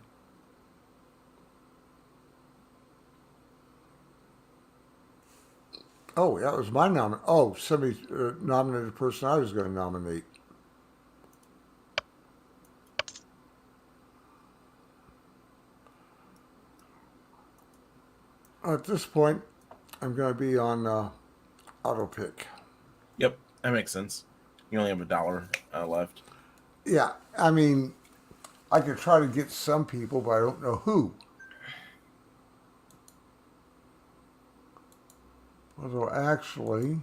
Oh, that was my nomin. Oh, somebody nominated a person I was going to nominate. At this point, I'm going to be on auto pick. Yep, that makes sense. You only have $1 left. Yeah, I mean, I could try to get some people, but I don't know who. Although, actually,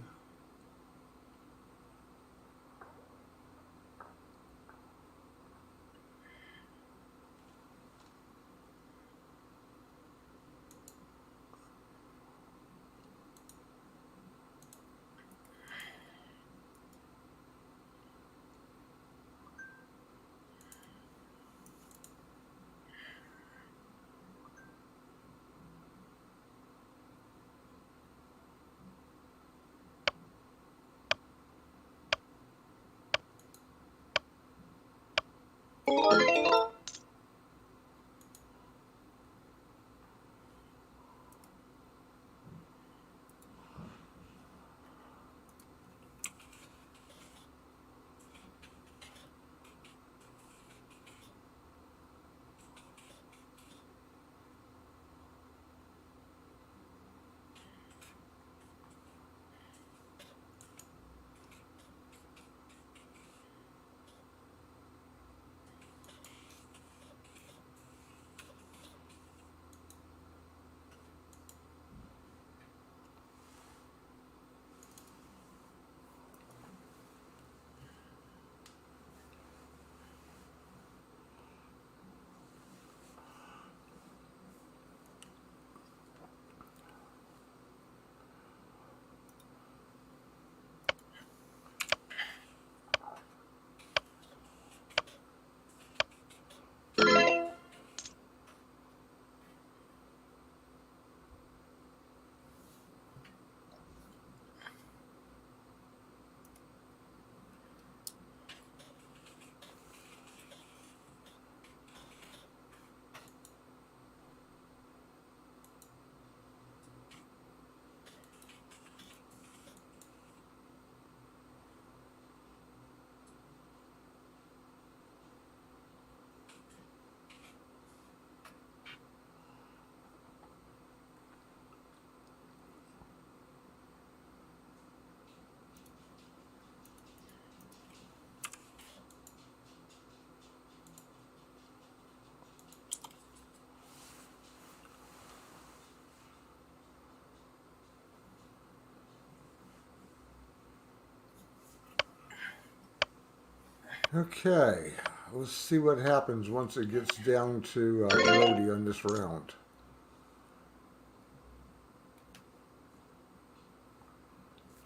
okay. Let's see what happens once it gets down to Brody on this round.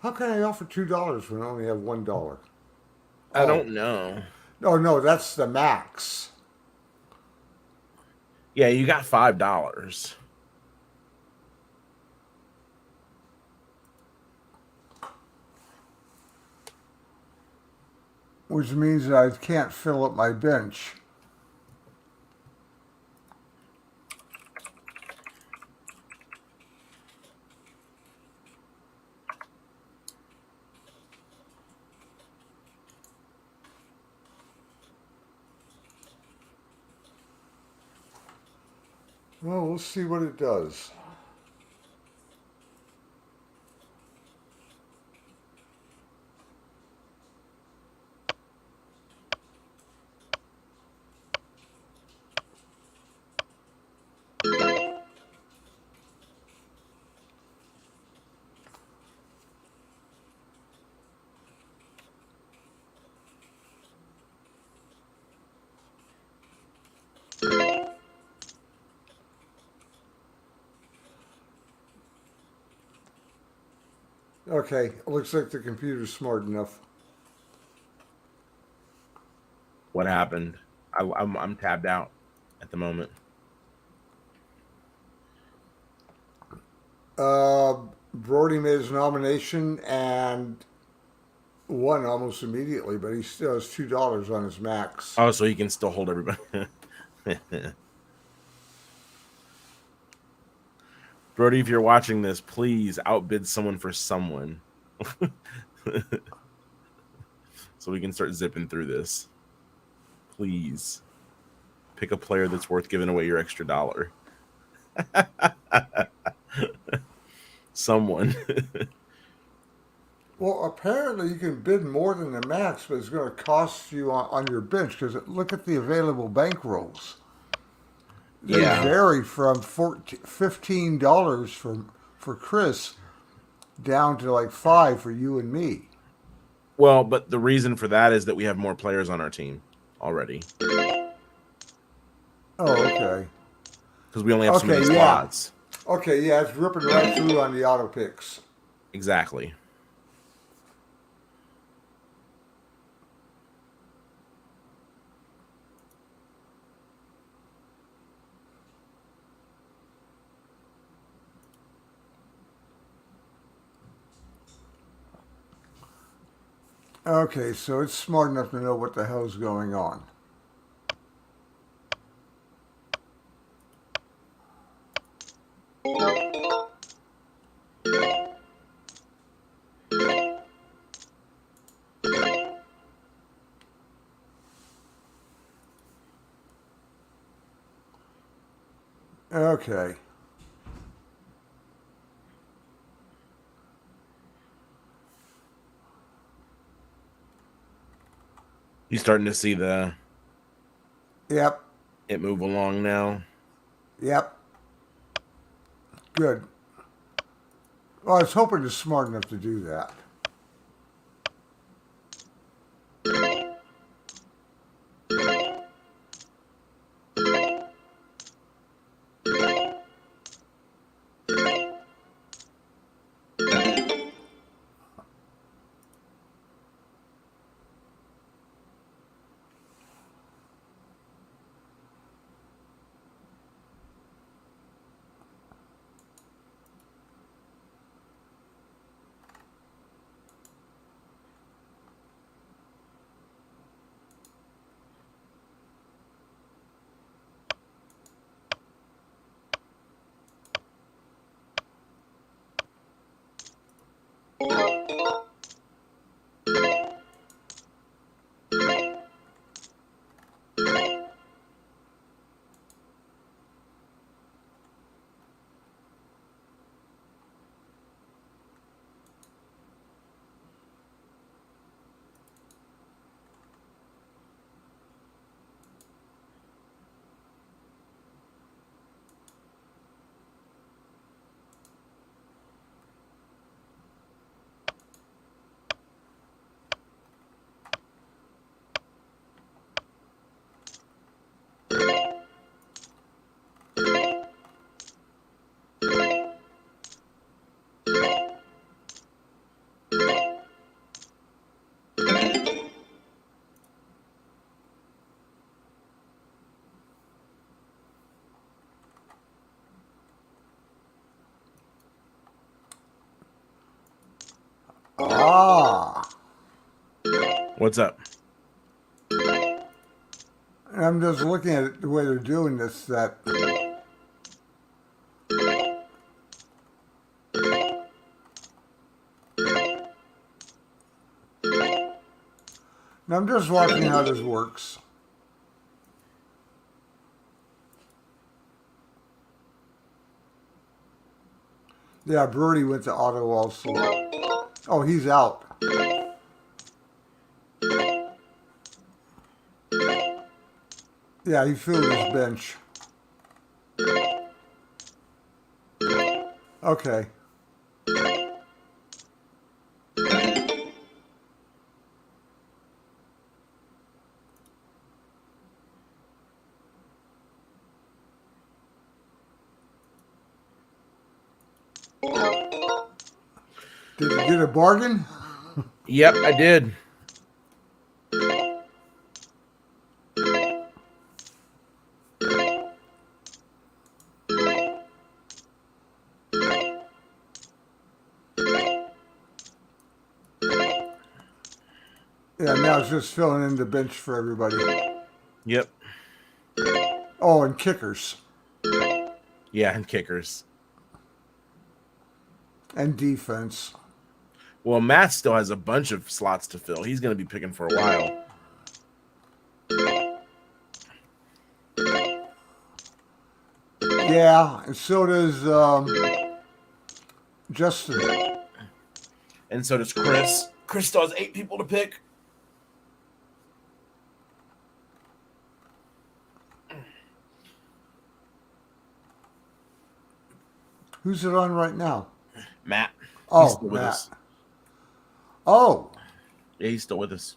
How can I offer $2 when I only have $1? I Oh, don't know. no, no, that's the max. Yeah, you got $5. Which means that I can't fill up my bench. Well, we'll see what it does. Okay, looks like the computer's smart enough. What happened? I'm tabbed out at the moment. Uh, Brody made his nomination and won almost immediately, but he still has $2 on his max. Oh, so he can still hold everybody. Brody, if you're watching this, please outbid someone for someone. So we can start zipping through this. Please pick a player that's worth giving away your extra dollar. Someone. Well, apparently you can bid more than the max, but it's going to cost you on your bench because look at the available bankrolls. They Yeah. vary from $15 for Chris down to like 5 for you and me. Well, but the reason for that is that we have more players on our team already Oh, okay. because we only have so many Okay, yeah. slots. Okay, yeah, it's ripping right through on the auto picks. Exactly. Okay, so it's smart enough to know what the hell's going on. Okay. You starting to see the Yep. it move along now? Yep. Good. Well, I was hoping it's smart enough to do that. Ah. What's up? And I'm just looking at it, the way they're doing this, that and I'm just watching how this works. Yeah, Brody went to auto also. Oh, he's out. Yeah, he filled his bench. Okay. Did you get a bargain? Yep, I did. Yeah, now it's just filling in the bench for everybody. Yep. Oh, and kickers Yeah, and kickers. and defense. Well, Matt still has a bunch of slots to fill. He's going to be picking for a while. Yeah, and so does Justin. And so does Chris. Chris still has 8 people to pick. Who's it on right now? Matt. He's Oh, still with Matt. us. Oh, Yeah, he's still with us.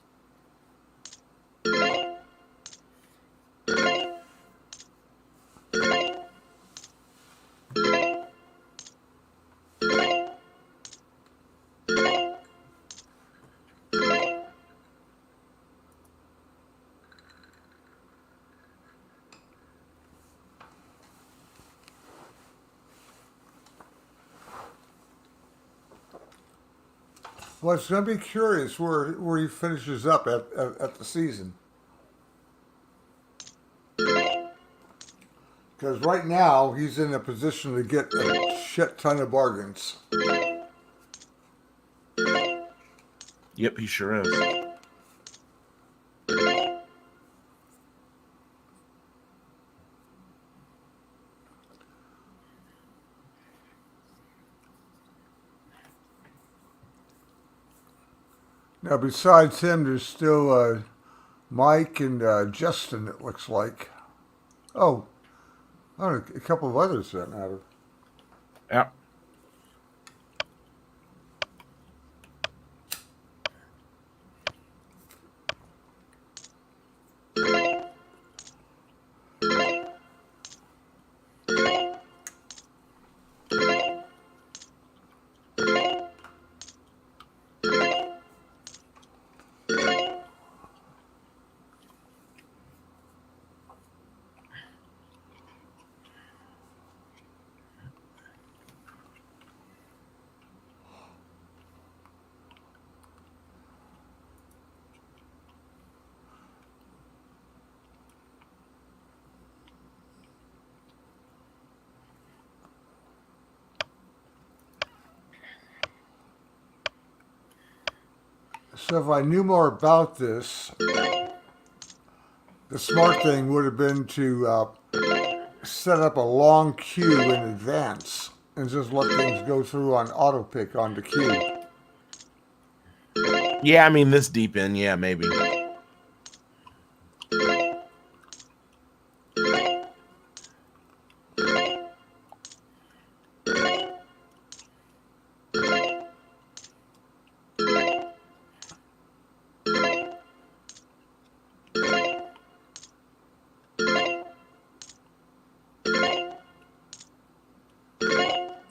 well, it's going to be curious where he finishes up at the season. Because right now he's in a position to get a shit ton of bargains. Yep, he sure is. Now, besides him, there's still Mike and Justin, it looks like. Oh, a couple of others that matter. Yep. So if I knew more about this, the smart thing would have been to set up a long queue in advance and just let things go through on auto pick on the queue. Yeah, I mean, this deep in, yeah, maybe.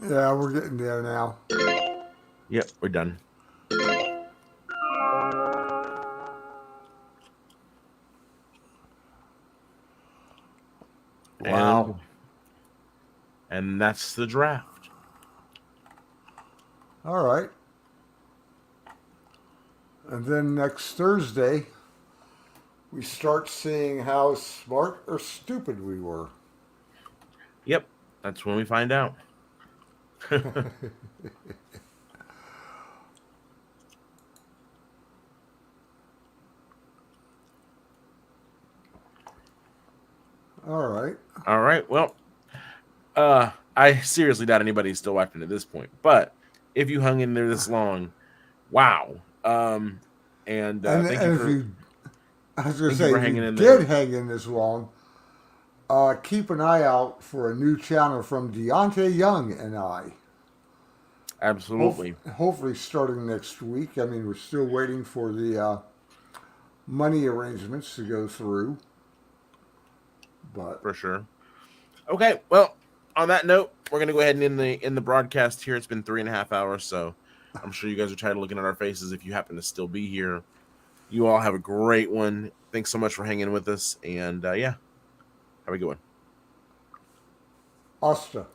Yeah, we're getting there now. Yep, we're done. Wow. And that's the draft. All right. And then next Thursday, we start seeing how smart or stupid we were. Yep, that's when we find out. All right. All right. Well, I seriously doubt anybody's still watching at this point. But if you hung in there this long, wow. And And, thank you and if for you, I was going to thank you say, for if hanging you in did there. hang in this long, keep an eye out for a new channel from Deontay Young and I. Absolutely. Hopefully starting next week. I mean, we're still waiting for the money arrangements to go through. But For sure. Okay. Well, on that note, we're gonna go ahead and end the broadcast here. It's been 3.5 hours, so I'm sure you guys are tired of looking at our faces if you happen to still be here. You all have a great one. Thanks so much for hanging with us. And yeah, have a good one. Asta.